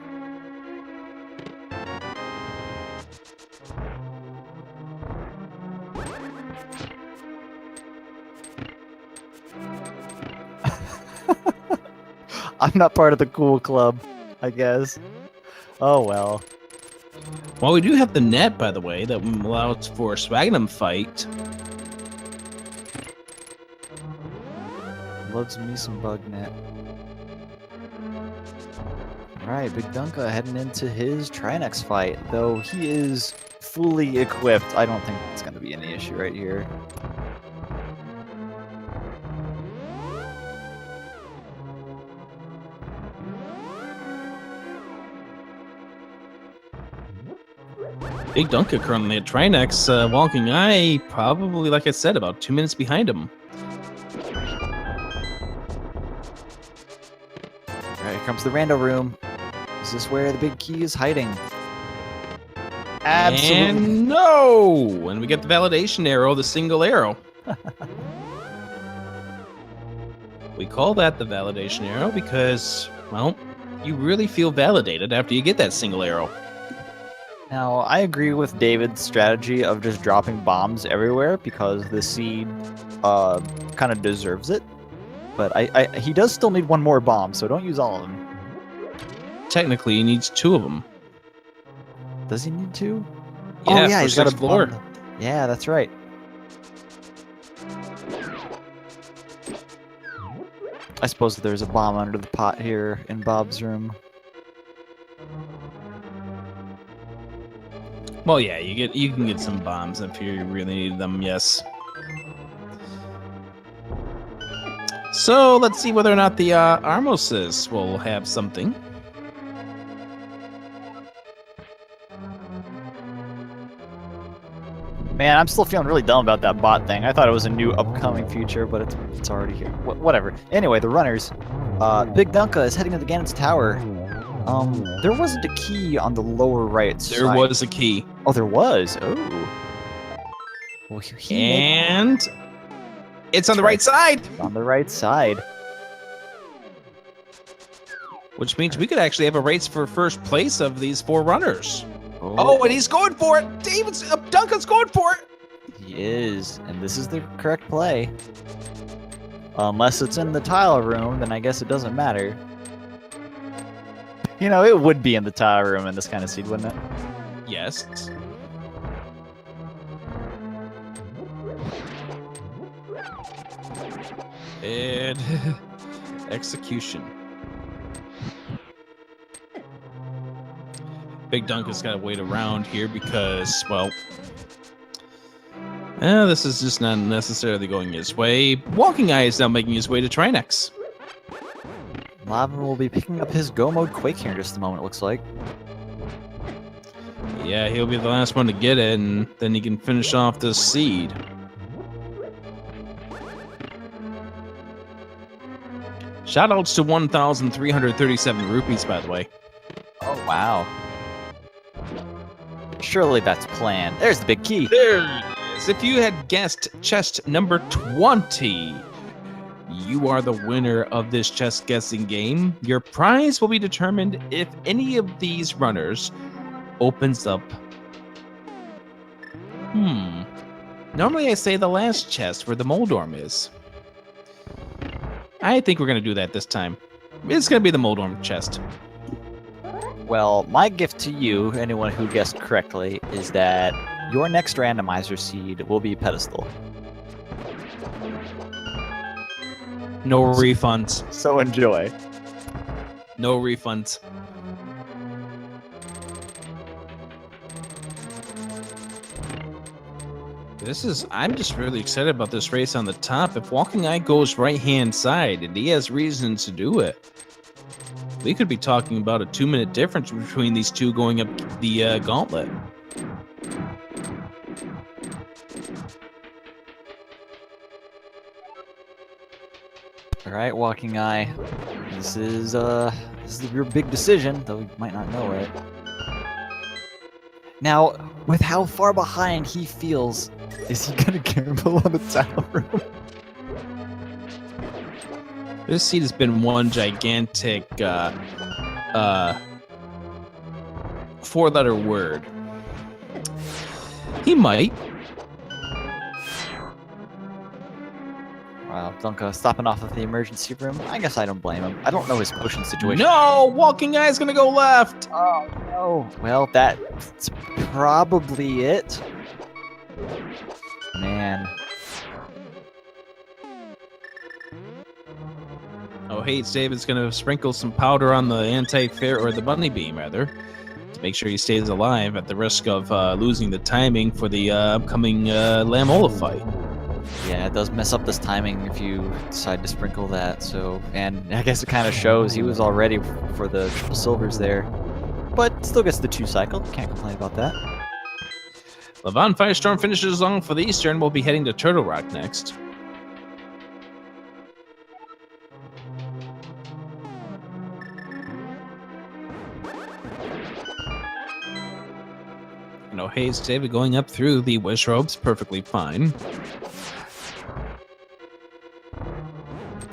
I'm not part of the cool club, I guess. Oh well. Well, we do have the net, by the way, that allows for a Swagnum fight. Loves me some bug net. Alright, Big Dunka heading into his Trinex fight. Though he is fully equipped, I don't think it's going to be any issue right here. Big Dunka currently at Trinex, Walkingeye probably, like I said, about 2 minutes behind him. Alright, here comes the rando room. Is this where the big key is hiding? Absolutely. And no! And we get the validation arrow, the single arrow. We call that the validation arrow because, well, you really feel validated after you get that single arrow. Now, I agree with David's strategy of just dropping bombs everywhere because the seed kind of deserves it. But he does still need one more bomb, so don't use all of them. Technically, he needs 2 of them. Does he need 2? Yeah, oh, yeah, for he's got a sixth floor. bomb. Yeah, that's right. I suppose there's a bomb under the pot here in Bob's room. Well, yeah, you can get some bombs if you really need them, yes. So, let's see whether or not the Armoses will have something. Man, I'm still feeling really dumb about that bot thing. I thought it was a new upcoming feature, but it's already here. Whatever. Anyway, the runners. Big Dunka is heading to the Ganon's Tower. There wasn't a key on the lower right side. There was a key. Oh, there was. Oh. Well, And it's on the right side. On the right side. Which means we could actually have a race for first place of these 4 runners. Oh, and he's going for it. Duncan's going for it. He is, and this is the correct play. Unless it's in the tile room, then I guess it doesn't matter. You know, it would be in the tower room in this kind of seed, wouldn't it? Yes. And execution. Big Dunka's got to wait around here because, well, this is just not necessarily going his way. Walkingeye is now making his way to Trinex. Lavin will be picking up his Go Mode Quake here in just a moment, it looks like. Yeah, he'll be the last one to get it, and then he can finish off this seed. Shoutouts to 1,337 rupees, by the way. Oh, wow. Surely that's planned. There's the big key. There it is. If you had guessed chest number 20, you are the winner of this chest guessing game. Your prize will be determined if any of these runners opens up. Normally I say the last chest where the Moldorm is. I think we're going to do that this time. It's going to be the Moldorm chest. Well, my gift to you, anyone who guessed correctly, is that your next randomizer seed will be pedestal. No refunds. So enjoy. No refunds. I'm just really excited about this race on the top. If Walkingeye goes right-hand side, and he has reasons to do it, we could be talking about a 2-minute difference between these two going up the gauntlet. All right, Walkingeye. This is your big decision, though you might not know it. Now, with how far behind he feels, is he gonna gamble on the tower room? This seed has been one gigantic 4-letter word. He might. Wow, Dunka stopping off at the emergency room. I guess I don't blame him. I don't know his potion situation. No! Walkingeye's gonna go left! Oh, no. Well, that's probably it. Man. OhHeyItsDavid's gonna sprinkle some powder on the anti-fair, or the bunny beam, rather, to make sure he stays alive at the risk of losing the timing for the upcoming Lamola fight. Yeah, it does mess up this timing if you decide to sprinkle that, so... And I guess it kind of shows he was all ready for the triple silvers there. But still gets the 2 cycle, can't complain about that. LavanFirestorm finishes on for the Eastern. We'll be heading to Turtle Rock next. And OhHeyItsDavid going up through the wish ropes, perfectly fine.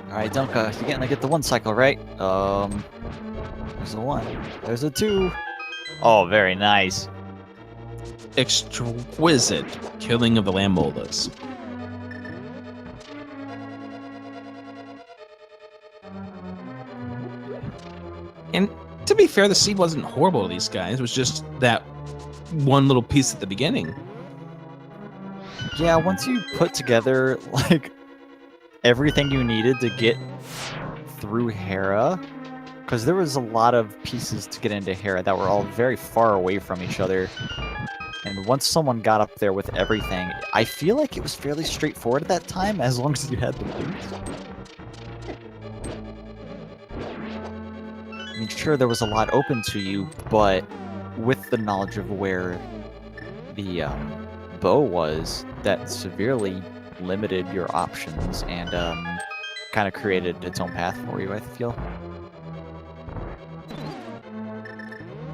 Alright, Dunka, you're getting to get the 1 cycle, right? There's a 1. There's a 2. Oh, very nice. Exquisite killing of the Lamolas. And to be fair, the seed wasn't horrible to these guys. It was just that one little piece at the beginning. Yeah, once you put together, like, everything you needed to get through Hera, because there was a lot of pieces to get into Hera that were all very far away from each other. And once someone got up there with everything, I feel like it was fairly straightforward at that time, as long as you had the boots. I mean, sure, there was a lot open to you, but with the knowledge of where the bow was, that severely limited your options and kind of created its own path for you, I feel.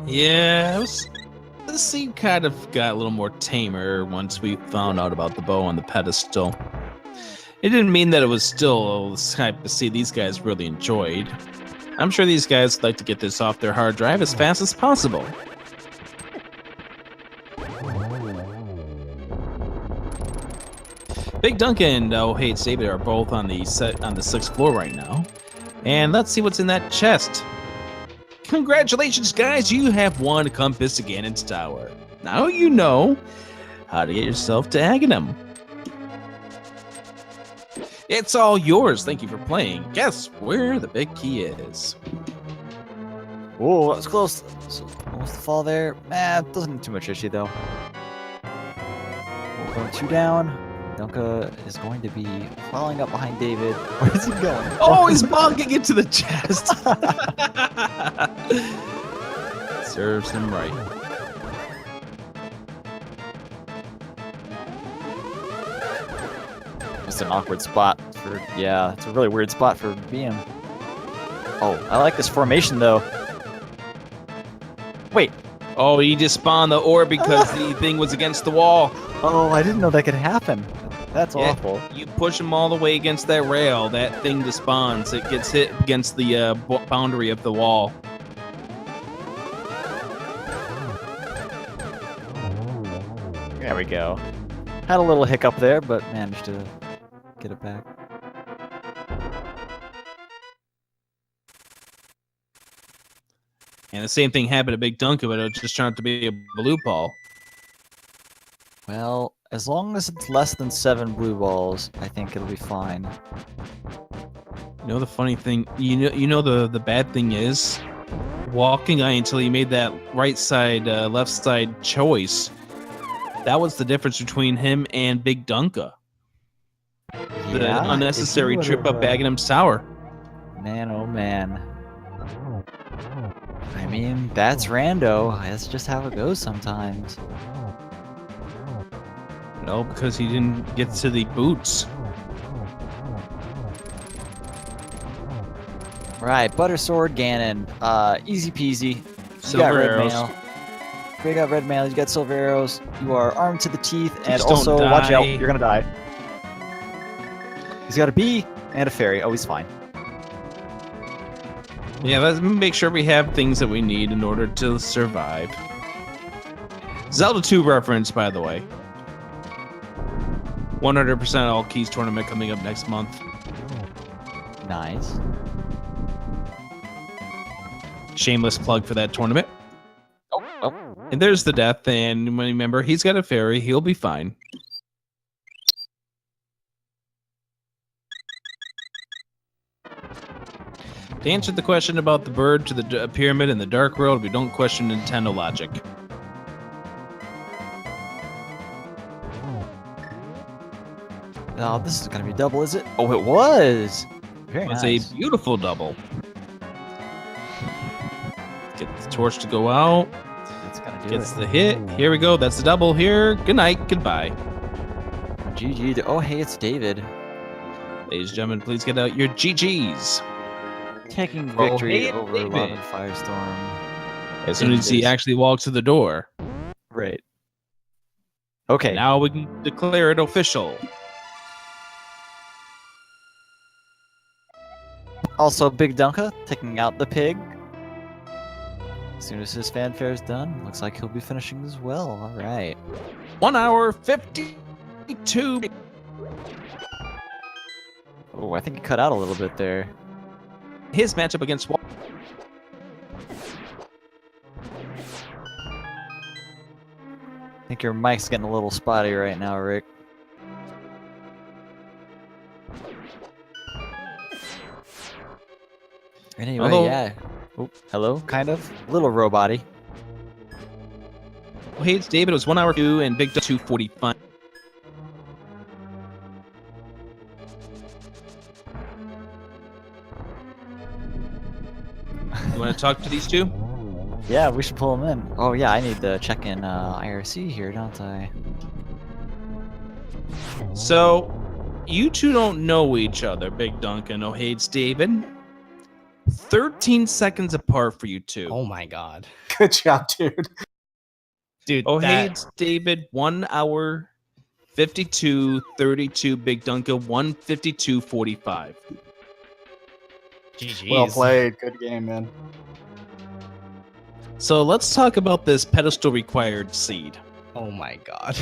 Yeah, the seed kind of got a little more tamer once we found out about the bow on the pedestal. It didn't mean that it was still the type of seed these guys really enjoyed. I'm sure these guys would like to get this off their hard drive as fast as possible. Bigdunka and OhHeyItsDavid are both on the 6th floor right now. And let's see what's in that chest. Congratulations, guys! You have won a compass to Ganon's Tower. Now you know how to get yourself to Aghanim. It's all yours. Thank you for playing. Guess where the big key is? Oh, that was close. Almost to fall there. Doesn't too much issue though. Going 2 down. Dunka is going to be following up behind David. Where is he going? Oh, he's bonking it to the chest. Serves him right. It's an awkward spot for, yeah, it's a really weird spot for being. Oh, I like this formation though. Wait. Oh, he just spawned the orb because the thing was against the wall. Oh, I didn't know that could happen. That's awful. You push him all the way against that rail, that thing despawns. It gets hit against the boundary of the wall. There we go. Had a little hiccup there, but managed to get it back. And the same thing happened to Big Dunka, but it just turned out to be a blue ball. Well, as long as it's less than 7 blue balls, I think it'll be fine. You know the funny thing, you know the bad thing is, Walkingeye until he made that right side, left side choice. That was the difference between him and Big Dunka. The Yeah, unnecessary trip up Aghanim's Tower. Man, oh man. I mean, that's rando. That's just how it goes sometimes. No, because he didn't get to the boots. Right, Butter Sword Ganon. Easy peasy. You Silver got red arrows. mail. You got red mail, you got silver arrows. You are armed to the teeth, and Just also, don't watch out, die. you're gonna die. He's got a bee and a fairy. Oh, he's fine. Yeah, let's make sure we have things that we need in order to survive. Zelda 2 reference, by the way. 100% All Keys tournament coming up next month. Nice. Shameless plug for that tournament. Oh. And there's the death, and remember, he's got a fairy. He'll be fine. To answer the question about the bird to the pyramid in the Dark World, we don't question Nintendo logic. Oh, this is gonna be double, is it? Oh, it was! Very It's nice. a beautiful double. Get the torch to go out. That's gonna do Gets it. the hit. Here we go. That's the double here. Good night. Goodbye. GG to Oh Hey It's David. Ladies and gentlemen, please get out your GGs. Taking Oh, victory hey, over David. LavanFirestorm. As soon as he David. actually walks to the door. Right. Okay. Now we can declare it official. Also, Big Dunka taking out the pig. As soon as his fanfare is done, looks like he'll be finishing as well. All right. 1 hour 52. Oh, I think he cut out a little bit there. His matchup against Wal- I think your mic's getting a little spotty right now, Rick. Anyway, Hello? yeah. Oh, hello, kind of. A little robot-y. Hey, it's David. It was 1 hour 2 and Big 2:45. You want to talk to these two? Yeah, we should pull him in. Oh yeah, I need to check in IRC here, don't I? So, you two don't know each other, Big Duncan. Oh, hey, it's David. 13 seconds apart for you two. Oh my god. Good job, dude. Dude, Oh, hey, that, it's David. 1 hour 52:32. Big Duncan. 1:52:45. GG's. Well played. Good game, man. So let's talk about this pedestal required seed. Oh my god.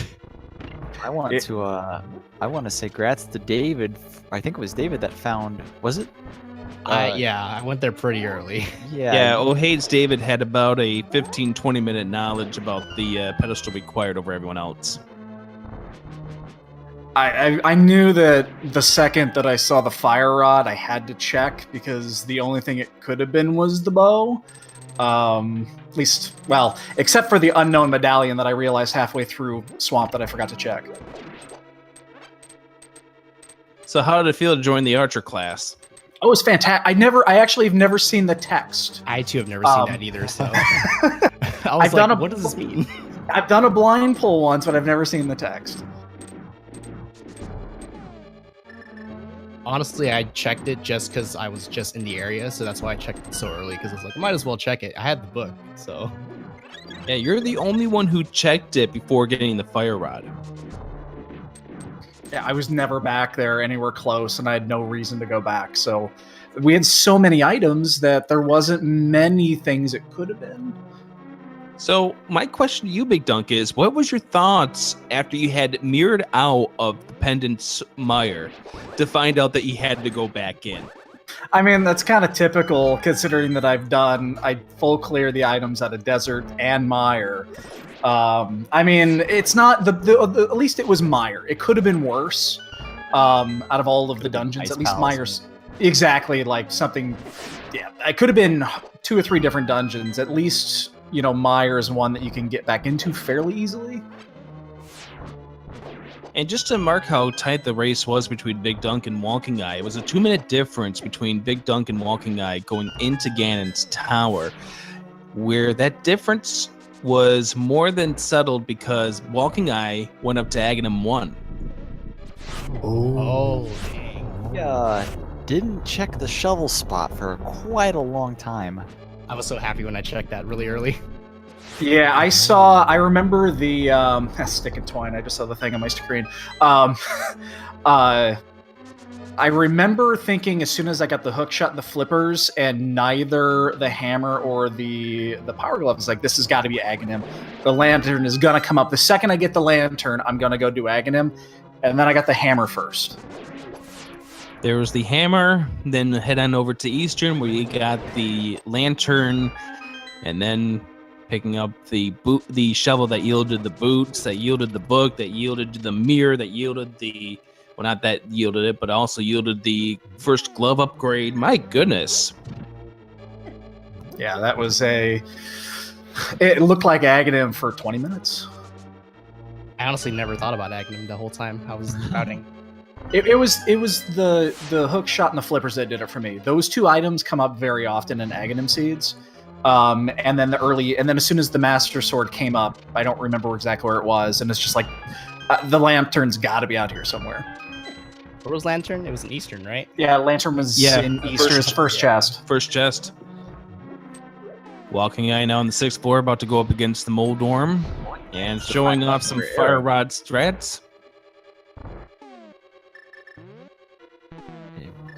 I want to say grats to David. I think it was David that found, was it? I went there pretty early. Yeah, OhHeyItsDavid had about a 15-20 minute knowledge about the pedestal required over everyone else. I knew that the second that I saw the fire rod, I had to check because the only thing it could have been was the bow. At least, well, except for the unknown medallion that I realized halfway through Swamp that I forgot to check. So how did it feel to join the archer class? Oh, it was fantastic. I actually have never seen the text. I too have never seen that either. So I was like, what does this mean? I've done a blind pull once, but I've never seen the text. Honestly, I checked it just because I was just in the area, so that's why I checked it so early, because I was like, I might as well check it. I had the book, so... Yeah, you're the only one who checked it before getting the fire rod. Yeah, I was never back there anywhere close, and I had no reason to go back, so... We had so many items that there wasn't many things it could have been. So my question to you, Big Dunk, is what was your thoughts after you had mirrored out of the pendant's mire to find out that you had to go back in? I mean, that's kind of typical considering that I full clear the items out of desert and mire. I mean, it's not at least it was mire. It could have been worse. Out of all of the dungeons, at least mire's exactly like something. Yeah, it could have been 2 or 3 different dungeons. At least, you know, mire is one that you can get back into fairly easily. And just to mark how tight the race was between Big Dunk and Walkingeye, it was a 2-minute difference between Big Dunk and Walkingeye going into Ganon's tower, where that difference was more than settled because Walkingeye went up to Aghanim 1. Oh, dang. Yeah, didn't check the shovel spot for quite a long time. I was so happy when I checked that really early. Yeah, I remember the, stick and twine, I just saw the thing on my screen. I remember thinking as soon as I got the hook shot and the flippers, and neither the hammer or the power glove is like, this has got to be Aghanim. The lantern is going to come up. The second I get the lantern, I'm going to go do Aghanim, and then I got the hammer first. There was the hammer, then head on over to Eastern where you got the lantern, and then picking up the shovel that yielded the boots, that yielded the book, that yielded the mirror, that yielded the... Well, not that yielded it, but also yielded the first glove upgrade. My goodness. Yeah, that was it looked like Aghanim for 20 minutes. I honestly never thought about Aghanim the whole time I was routing. It was the hook shot and the flippers that did it for me. Those 2 items come up very often in Aghanim seeds. And then as soon as the Master Sword came up, I don't remember exactly where it was, and it's just like the lantern's got to be out here somewhere. Where was Lantern? It was in Eastern, right? Yeah, Lantern was in Eastern's first chest. First chest. Walkingeye now on the 6th floor, about to go up against the Moldorm, and showing off some fire rod strats.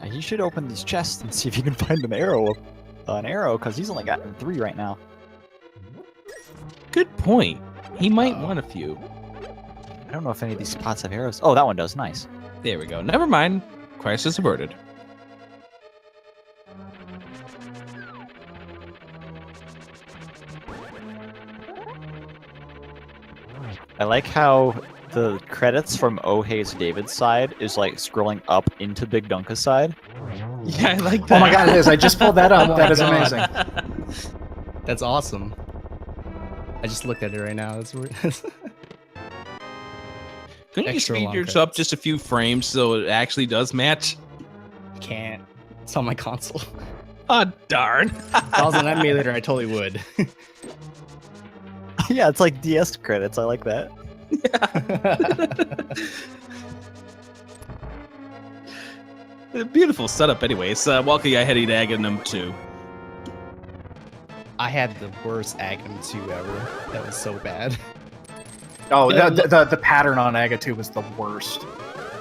He should open these chests and see if he can find an arrow, because he's only gotten 3 right now. Good point. He might want a few. I don't know if any of these spots have arrows. Oh, that one does. Nice. There we go. Never mind. Crisis averted. I like how the credits from OhHeyItsDavid's side is like scrolling up into Big Dunka's side. Yeah, I like that. Oh my god, it is. I just pulled that up. That is amazing. That's awesome. I just looked at it right now. That's weird. Couldn't you Extra speed long yours credits. up just a few frames so it actually does match? Can't. It's on my console. Oh, darn. If I was on that emulator, I totally would. Yeah, it's like DS credits. I like that. Beautiful setup anyways. Walkingeye heading to Aghanim 2. I had the worst Aghanim 2 ever. That was so bad. Oh, the pattern on Aga 2 was the worst.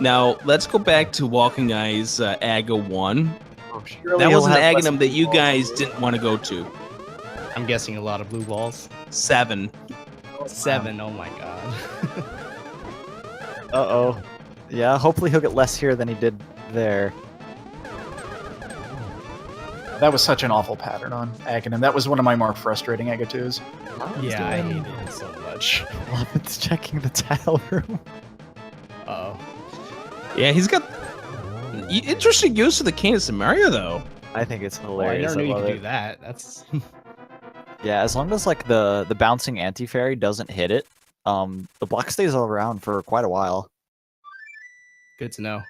Now, let's go back to Walkingeye's Aga 1. Surely That he'll was an have less Aghanim that you balls. guys didn't want to go to. I'm guessing a lot of blue balls. 7. 7, oh my god. Uh-oh. Yeah, hopefully he'll get less here than he did there. That was such an awful pattern on Aghanim. That was one of my more frustrating Aga 2s. Yeah, I hated it so much. It's checking the tile room. Uh-oh. Yeah, he's got interesting use of the Canis and Mario, though. I think it's Well, I hilarious. never knew you love could it. do that. That's Yeah, as long as like the bouncing anti-fairy doesn't hit it, the block stays around for quite a while. good to know.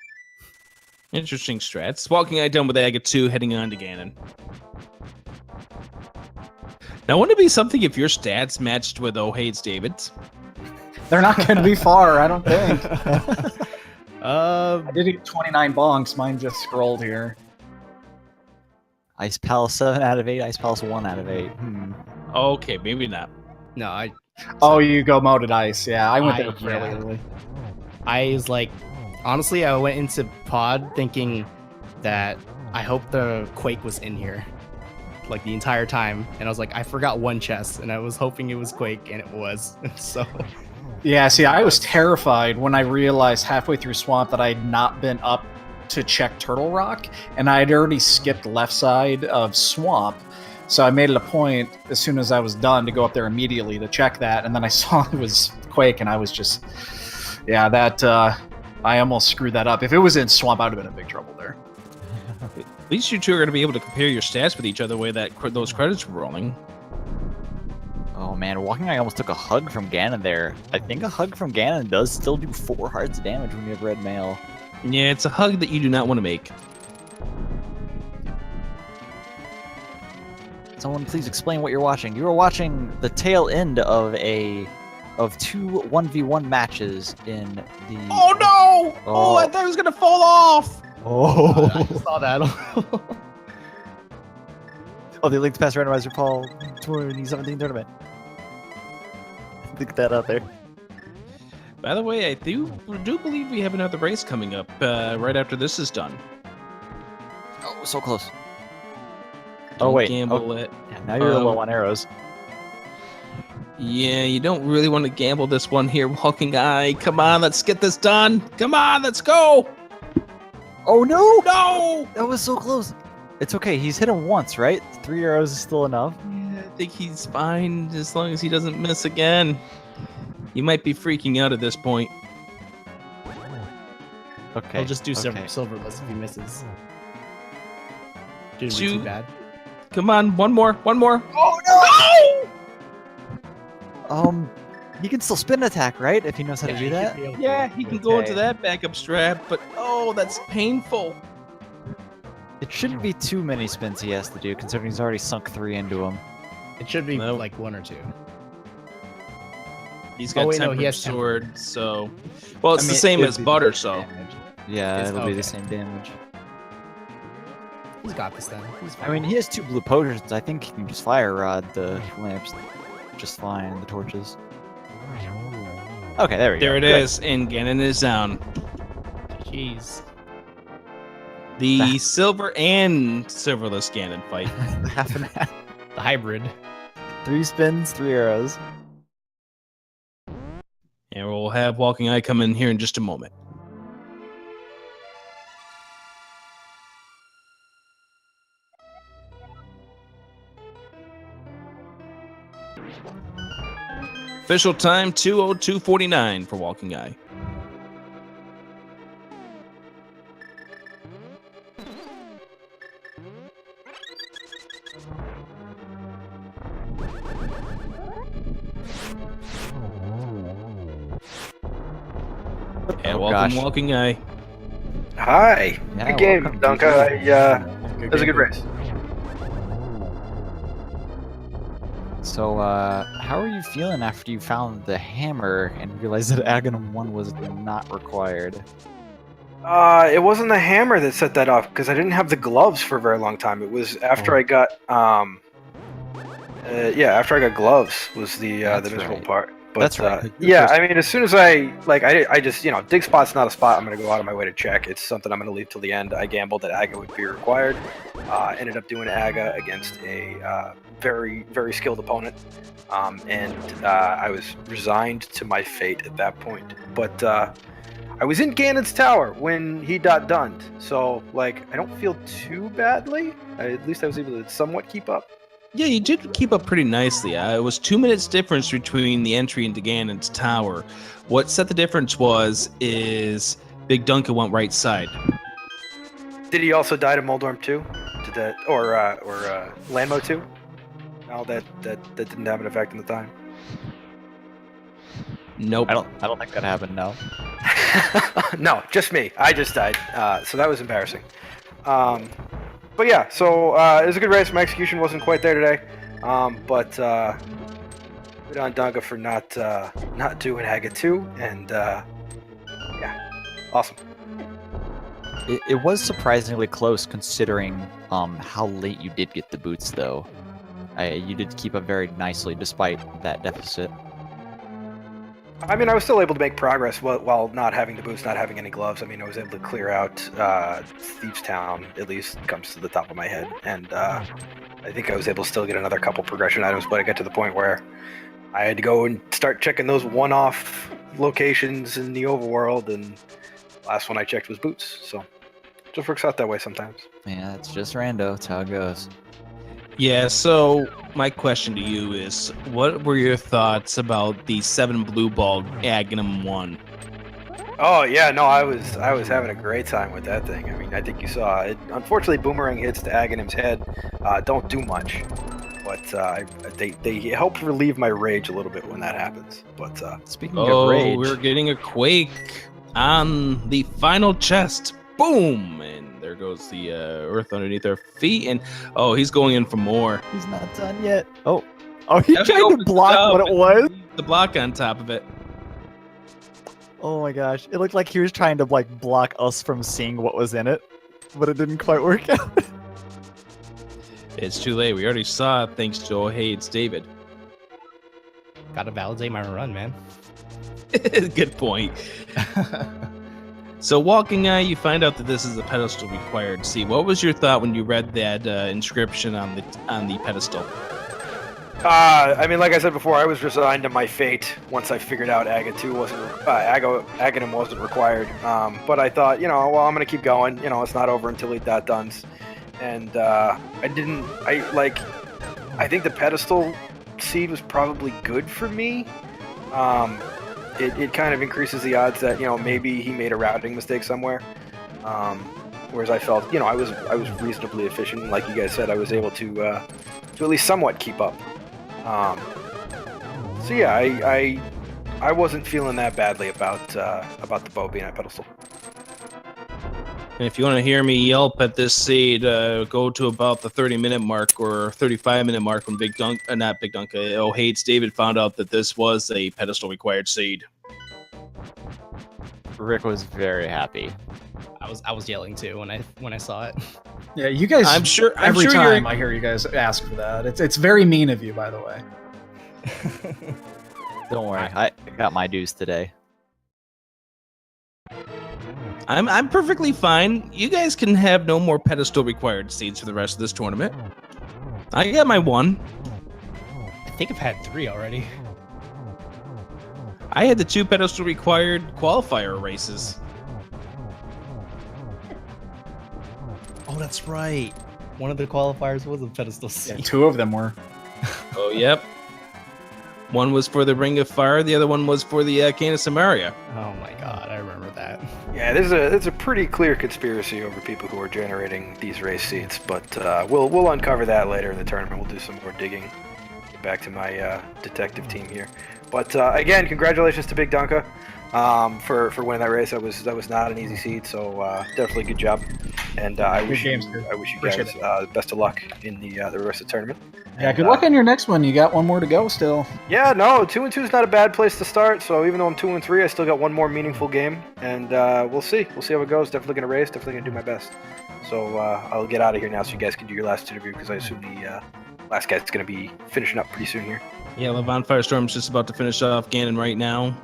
Interesting strats. Walkingeye done with Aga 2, heading on to Ganon. Now, wouldn't it be something if your stats matched with OhHeyItsDavid's? They're not going to be far, I don't think. I Um, did get 29 bonks. Mine just scrolled here. Ice Palace 7 out of 8, Ice Palace 1 out of 8. Okay, maybe not. no, Oh, you go modded ice. Yeah, I went there I- fairly yeah. early. I was like, honestly, I went into pod thinking that I hope the Quake was in here, like the entire time, and I was like, I forgot one chest, and I was hoping it was Quake, and it was. So Yeah, see, I was terrified when I realized halfway through Swamp that I had not been up to check Turtle Rock, and I had already skipped left side of Swamp. So I made it a point as soon as I was done to go up there immediately to check that, and then I saw it was Quake, and I was just, yeah, that I almost screwed that up. If it was in Swamp, I'd have been in big trouble there. At least you two are going to be able to compare your stats with each other the way that those credits were rolling. Oh man, Walkingeye almost took a hug from Ganon there. I think a hug from Ganon does still do 4 hearts of damage when you have red mail. Yeah, it's a hug that you do not want to make. Someone please explain what you're watching. You are watching the tail end of two 1v1 matches in the... Oh no! Oh, I Oh. thought it was going to fall off! I saw that. Oh, the Linked Past Randomizer Paul 2017 tournament. Look that out there. By the way, I do believe we have another race coming up right after this is done. Oh, so close. Don't Oh, wait. gamble Oh, it. yeah, now you're low on arrows. Yeah, you don't really want to gamble this one here, Walkingeye. Come on, let's get this done. Come on, let's go. Oh, no! No! That was so close. It's okay. He's hit him once, right? 3 arrows is still enough. Yeah, I think he's fine as long as he doesn't miss again. He might be freaking out at this point. Okay. I'll just do okay. silverless if he misses. Didn't Two- be too bad. Come on, one more. Oh, no! He can still spin attack, right? If he knows how to do that? Yeah, he can go into Okay. that backup strap, but oh, that's painful. It shouldn't be too many spins he has to do, considering he's already sunk 3 into him. It should be No. like 1 or 2. He's got wait, no, tempered he has sword, so well, it's I the mean, same it'd as be butter, the so same damage. Yeah, It's- it'll be okay. the same damage. He's got this then. He's fine. I mean, he has 2 blue potions. I think he can just fire rod the lamps just fine, the torches. Okay, there we go. there it Good. is, and Ganon is down. Jeez. The silver and silverless Ganon fight. Half and half. The hybrid. 3 spins, 3 arrows. And we'll have Walkingeye come in here in just a moment. Official time 2:02:49 for Walkingeye. And Oh, welcome, gosh. Walkingeye. Hi. Yeah, Good game, welcome. Dunka. It was a good race. So, how are you feeling after you found the hammer and realized that Aghanim 1 was not required? It wasn't the hammer that set that off because I didn't have the gloves for a very long time. It was after I got after I got gloves was the That's miserable right. part. But, That's right. Yeah, I mean, as soon as I just, dig spot's not a spot I'm going to go out of my way to check. It's something I'm going to leave till the end. I gambled that Aga would be required. Ended up doing Aga against a very, very skilled opponent. And I was resigned to my fate at that point. But I was in Ganon's tower when he got done, so like I don't feel too badly. At least I was able to somewhat keep up. Yeah, you did keep up pretty nicely. It was 2 minutes difference between the entry into Ganon's tower. What set the difference is Big Dunka went right side. Did he also die to Moldorm 2? Did that or Landmo 2? No, that didn't have an effect in the time. Nope. I don't think that happened. No. No, just me. I just died. So that was embarrassing. But yeah, so it was a good race. My execution wasn't quite there today. But good on Dunga for not doing Aga 2, and yeah, awesome. It was surprisingly close considering how late you did get the boots, though. You did keep up very nicely despite that deficit. I mean, I was still able to make progress while not having the boots, not having any gloves. I mean, I was able to clear out Thieves Town, at least comes to the top of my head. And I think I was able to still get another couple progression items, but I got to the point where I had to go and start checking those one-off locations in the overworld, and the last one I checked was boots. So it just works out that way sometimes. Yeah, it's just rando. That's how it goes. Yeah, so my question to you is, what were your thoughts about the 7 blue ball Aghanim 1? Oh yeah, no, I was having a great time with that thing. I mean, I think you saw it. Unfortunately, boomerang hits to Aghanim's head don't do much, but they help relieve my rage a little bit when that happens. But Speaking of rage, we're getting a quake on the final chest. Boom! And there goes the earth underneath our feet, and he's going in for more. he's not done yet. Oh, he That's tried to open block up, what it was. The block on top of it. Oh my gosh, it looked like he was trying to like block us from seeing what was in it, but it didn't quite work out. It's too late. We already saw it thanks to OhHeyItsDavid. Gotta validate my run, man. Good point. So, Walkingeye, you find out that this is a pedestal required seed. What was your thought when you read that inscription on the pedestal? I mean, like I said before, I was resigned to my fate once I figured out Aghanim wasn't required. But I thought, well, I'm gonna keep going. It's not over until he that done. And I think the pedestal seed was probably good for me. It kind of increases the odds that maybe he made a routing mistake somewhere. Whereas I felt I was reasonably efficient. Like you guys said, I was able to at least somewhat keep up. So yeah, I wasn't feeling that badly about the bow being at pedestal. And if you want to hear me yelp at this seed, go to about the 30-minute mark or 35-minute mark when OhHeyItsDavid found out that this was a pedestal required seed. Rick was very happy. I was yelling too when I saw it. Yeah, you guys. I'm sure Every you're- time I hear you guys ask for that, it's very mean of you, by the way. Don't worry, I got my dues today. I'm perfectly fine. You guys can have no more pedestal required seeds for the rest of this tournament. I got my 1. I think I've had 3 already. I had the 2 pedestal required qualifier races. Oh, that's right. One of the qualifiers was a pedestal Yeah, seed. 2 of them were. Oh, yep. One was for the Ring of Fire. The other one was for the Cane of Samaria. Oh my god, I remember that. Yeah, there's a pretty clear conspiracy over people who are generating these race seeds, but we'll uncover that later in the tournament. We'll do some more digging. Get back to my detective team here. But again, congratulations to Big Dunka for winning that race. That was not an easy seed, so definitely good job. And I wish you Appreciate guys best of luck in the rest of the tournament. Yeah, good luck on your next one. You got 1 more to go still. Yeah, no, 2-2 is not a bad place to start. So even though I'm 2-3, I still got 1 more meaningful game, and we'll see. We'll see how it goes. Definitely gonna race. Definitely gonna do my best. So I'll get out of here now, so you guys can do your last interview, because I assume the last guy's gonna be finishing up pretty soon here. Yeah, LavanFirestorm is just about to finish off Ganon right now.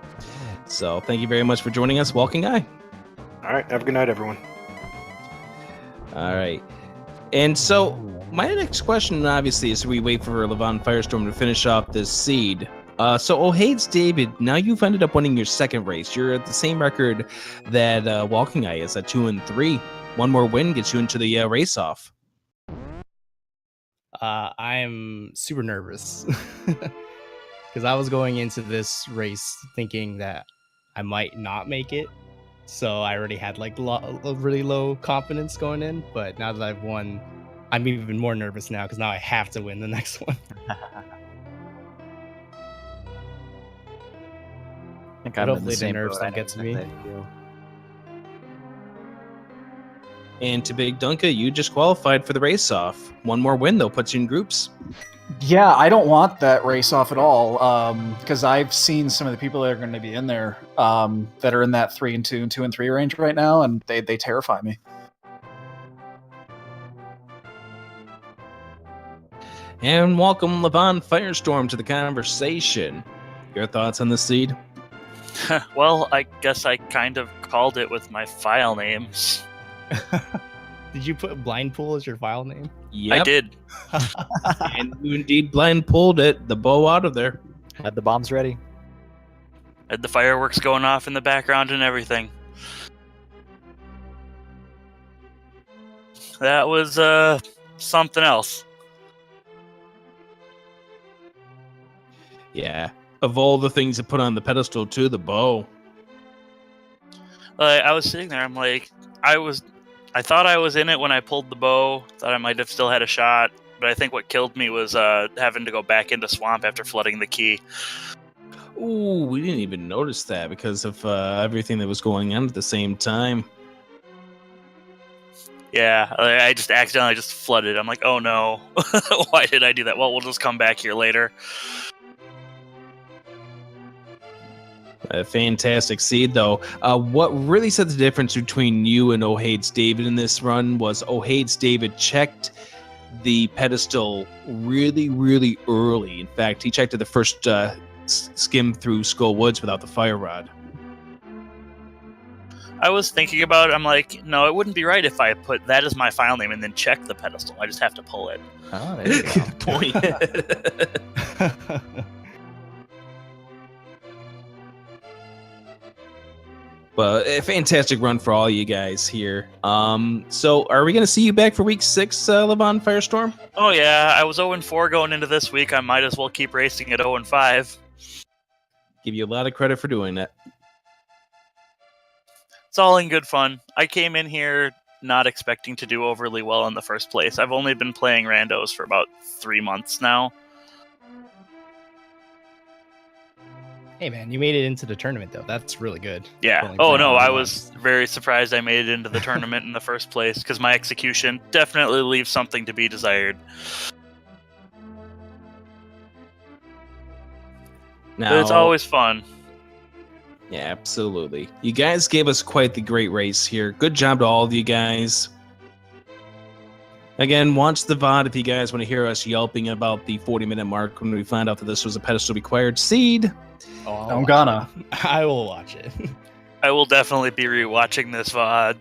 So thank you very much for joining us, Walkingeye. All right, have a good night, everyone. All right. And so my next question, obviously, is we wait for LavanFirestorm to finish off this seed. So OhHeyItsDavid, now you've ended up winning your second race. You're at the same record that Walkingeye is at 2-3. One more win gets you into the race off. I'm super nervous because I was going into this race thinking that I might not make it. So I already had like a really low confidence going in. But now that I've won, I'm even more nervous now because now I have to win the next one. I think But I'm in hopefully the same nerves boat. I don't know get to me. exactly how you feel. And to bigdunka, you just qualified for the race off. One more win, though, puts you in groups. Yeah, I don't want that race off at all, because I've seen some of the people that are going to be in there that are in that 3-2 and 2-3 range right now, and they terrify me. And welcome LavanFirestorm to the conversation. Your thoughts on the seed? Well, I guess I kind of called it with my file names. Did you put blind pool as your file name? Yep. I did. And you indeed blind pulled it, the bow out of there. Had the bombs ready. Had the fireworks going off in the background and everything. That was something else. Yeah. Of all the things to put on the pedestal, too, the bow. I was sitting there. I'm like, I thought I was in it when I pulled the bow. Thought I might have still had a shot, but I think what killed me was having to go back into swamp after flooding the key. Ooh, we didn't even notice that because of everything that was going on at the same time. Yeah, I just accidentally just flooded. I'm like, oh no, why did I do that? Well, we'll just come back here later. A fantastic seed, though. What really set the difference between you and OhHeyItsDavid in this run was OhHeyItsDavid checked the pedestal really, really early. In fact, he checked it the first skim through Skull Woods without the fire rod. I was thinking about it. I'm like, no, it wouldn't be right if I put that as my file name and then check the pedestal. I just have to pull it. Oh, there you go. Good point. But a fantastic run for all you guys here. So are we going to see you back for week 6, LavanFirestorm? Oh yeah, I was 0-4 going into this week. I might as well keep racing at 0-5. Give you a lot of credit for doing that. It's all in good fun. I came in here not expecting to do overly well in the first place. I've only been playing randos for about 3 months now. Hey man, you made it into the tournament though. That's really good. Yeah. Only Oh playing no, only I once. was very surprised I made it into the tournament in the first place because my execution definitely leaves something to be desired. Now, But it's always fun. Yeah, absolutely. You guys gave us quite the great race here. Good job to all of you guys. Again, watch the VOD if you guys want to hear us yelping about the 40-minute mark when we find out that this was a pedestal required seed. Oh, I'll I'm watch gonna. it. I will watch it. I will definitely be rewatching this VOD.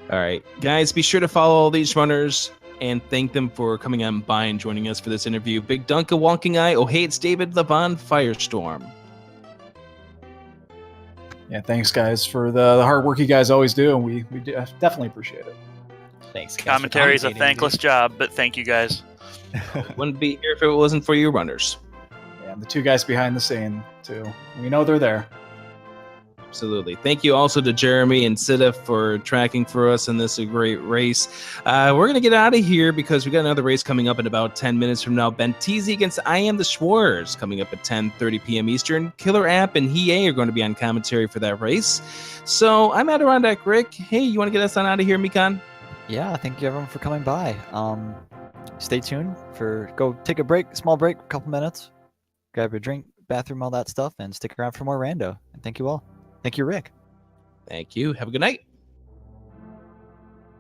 All right, guys, be sure to follow all these runners and thank them for coming on by and joining us for this interview. bigdunka, Walkingeye, OhHeyItsDavid, LavanFirestorm. Yeah, thanks guys for the hard work you guys always do, and we definitely appreciate it. Thanks. guys, for Commentary is a commentating, thankless dude. job, but thank you guys. Wouldn't be here if it wasn't for you runners. Yeah, and the two guys behind the scene too. We know they're there. Absolutely. Thank you also to Jeremy and Sida for tracking for us in this great race. We're going to get out of here because we got another race coming up in about 10 minutes from now. Bentisi against I Am the Schwarz coming up at 10:30 p.m. Eastern. Killer App and HeyEA are going to be on commentary for that race. So I'm Adirondack Rick. Hey, you want to get us on out of here, Mikan? Yeah, thank you everyone for coming by. Stay tuned for go take a break, small break, a couple minutes, grab your drink, bathroom, all that stuff, and stick around for more rando. And thank you all. Thank you, Rick. Thank you. Have a good night.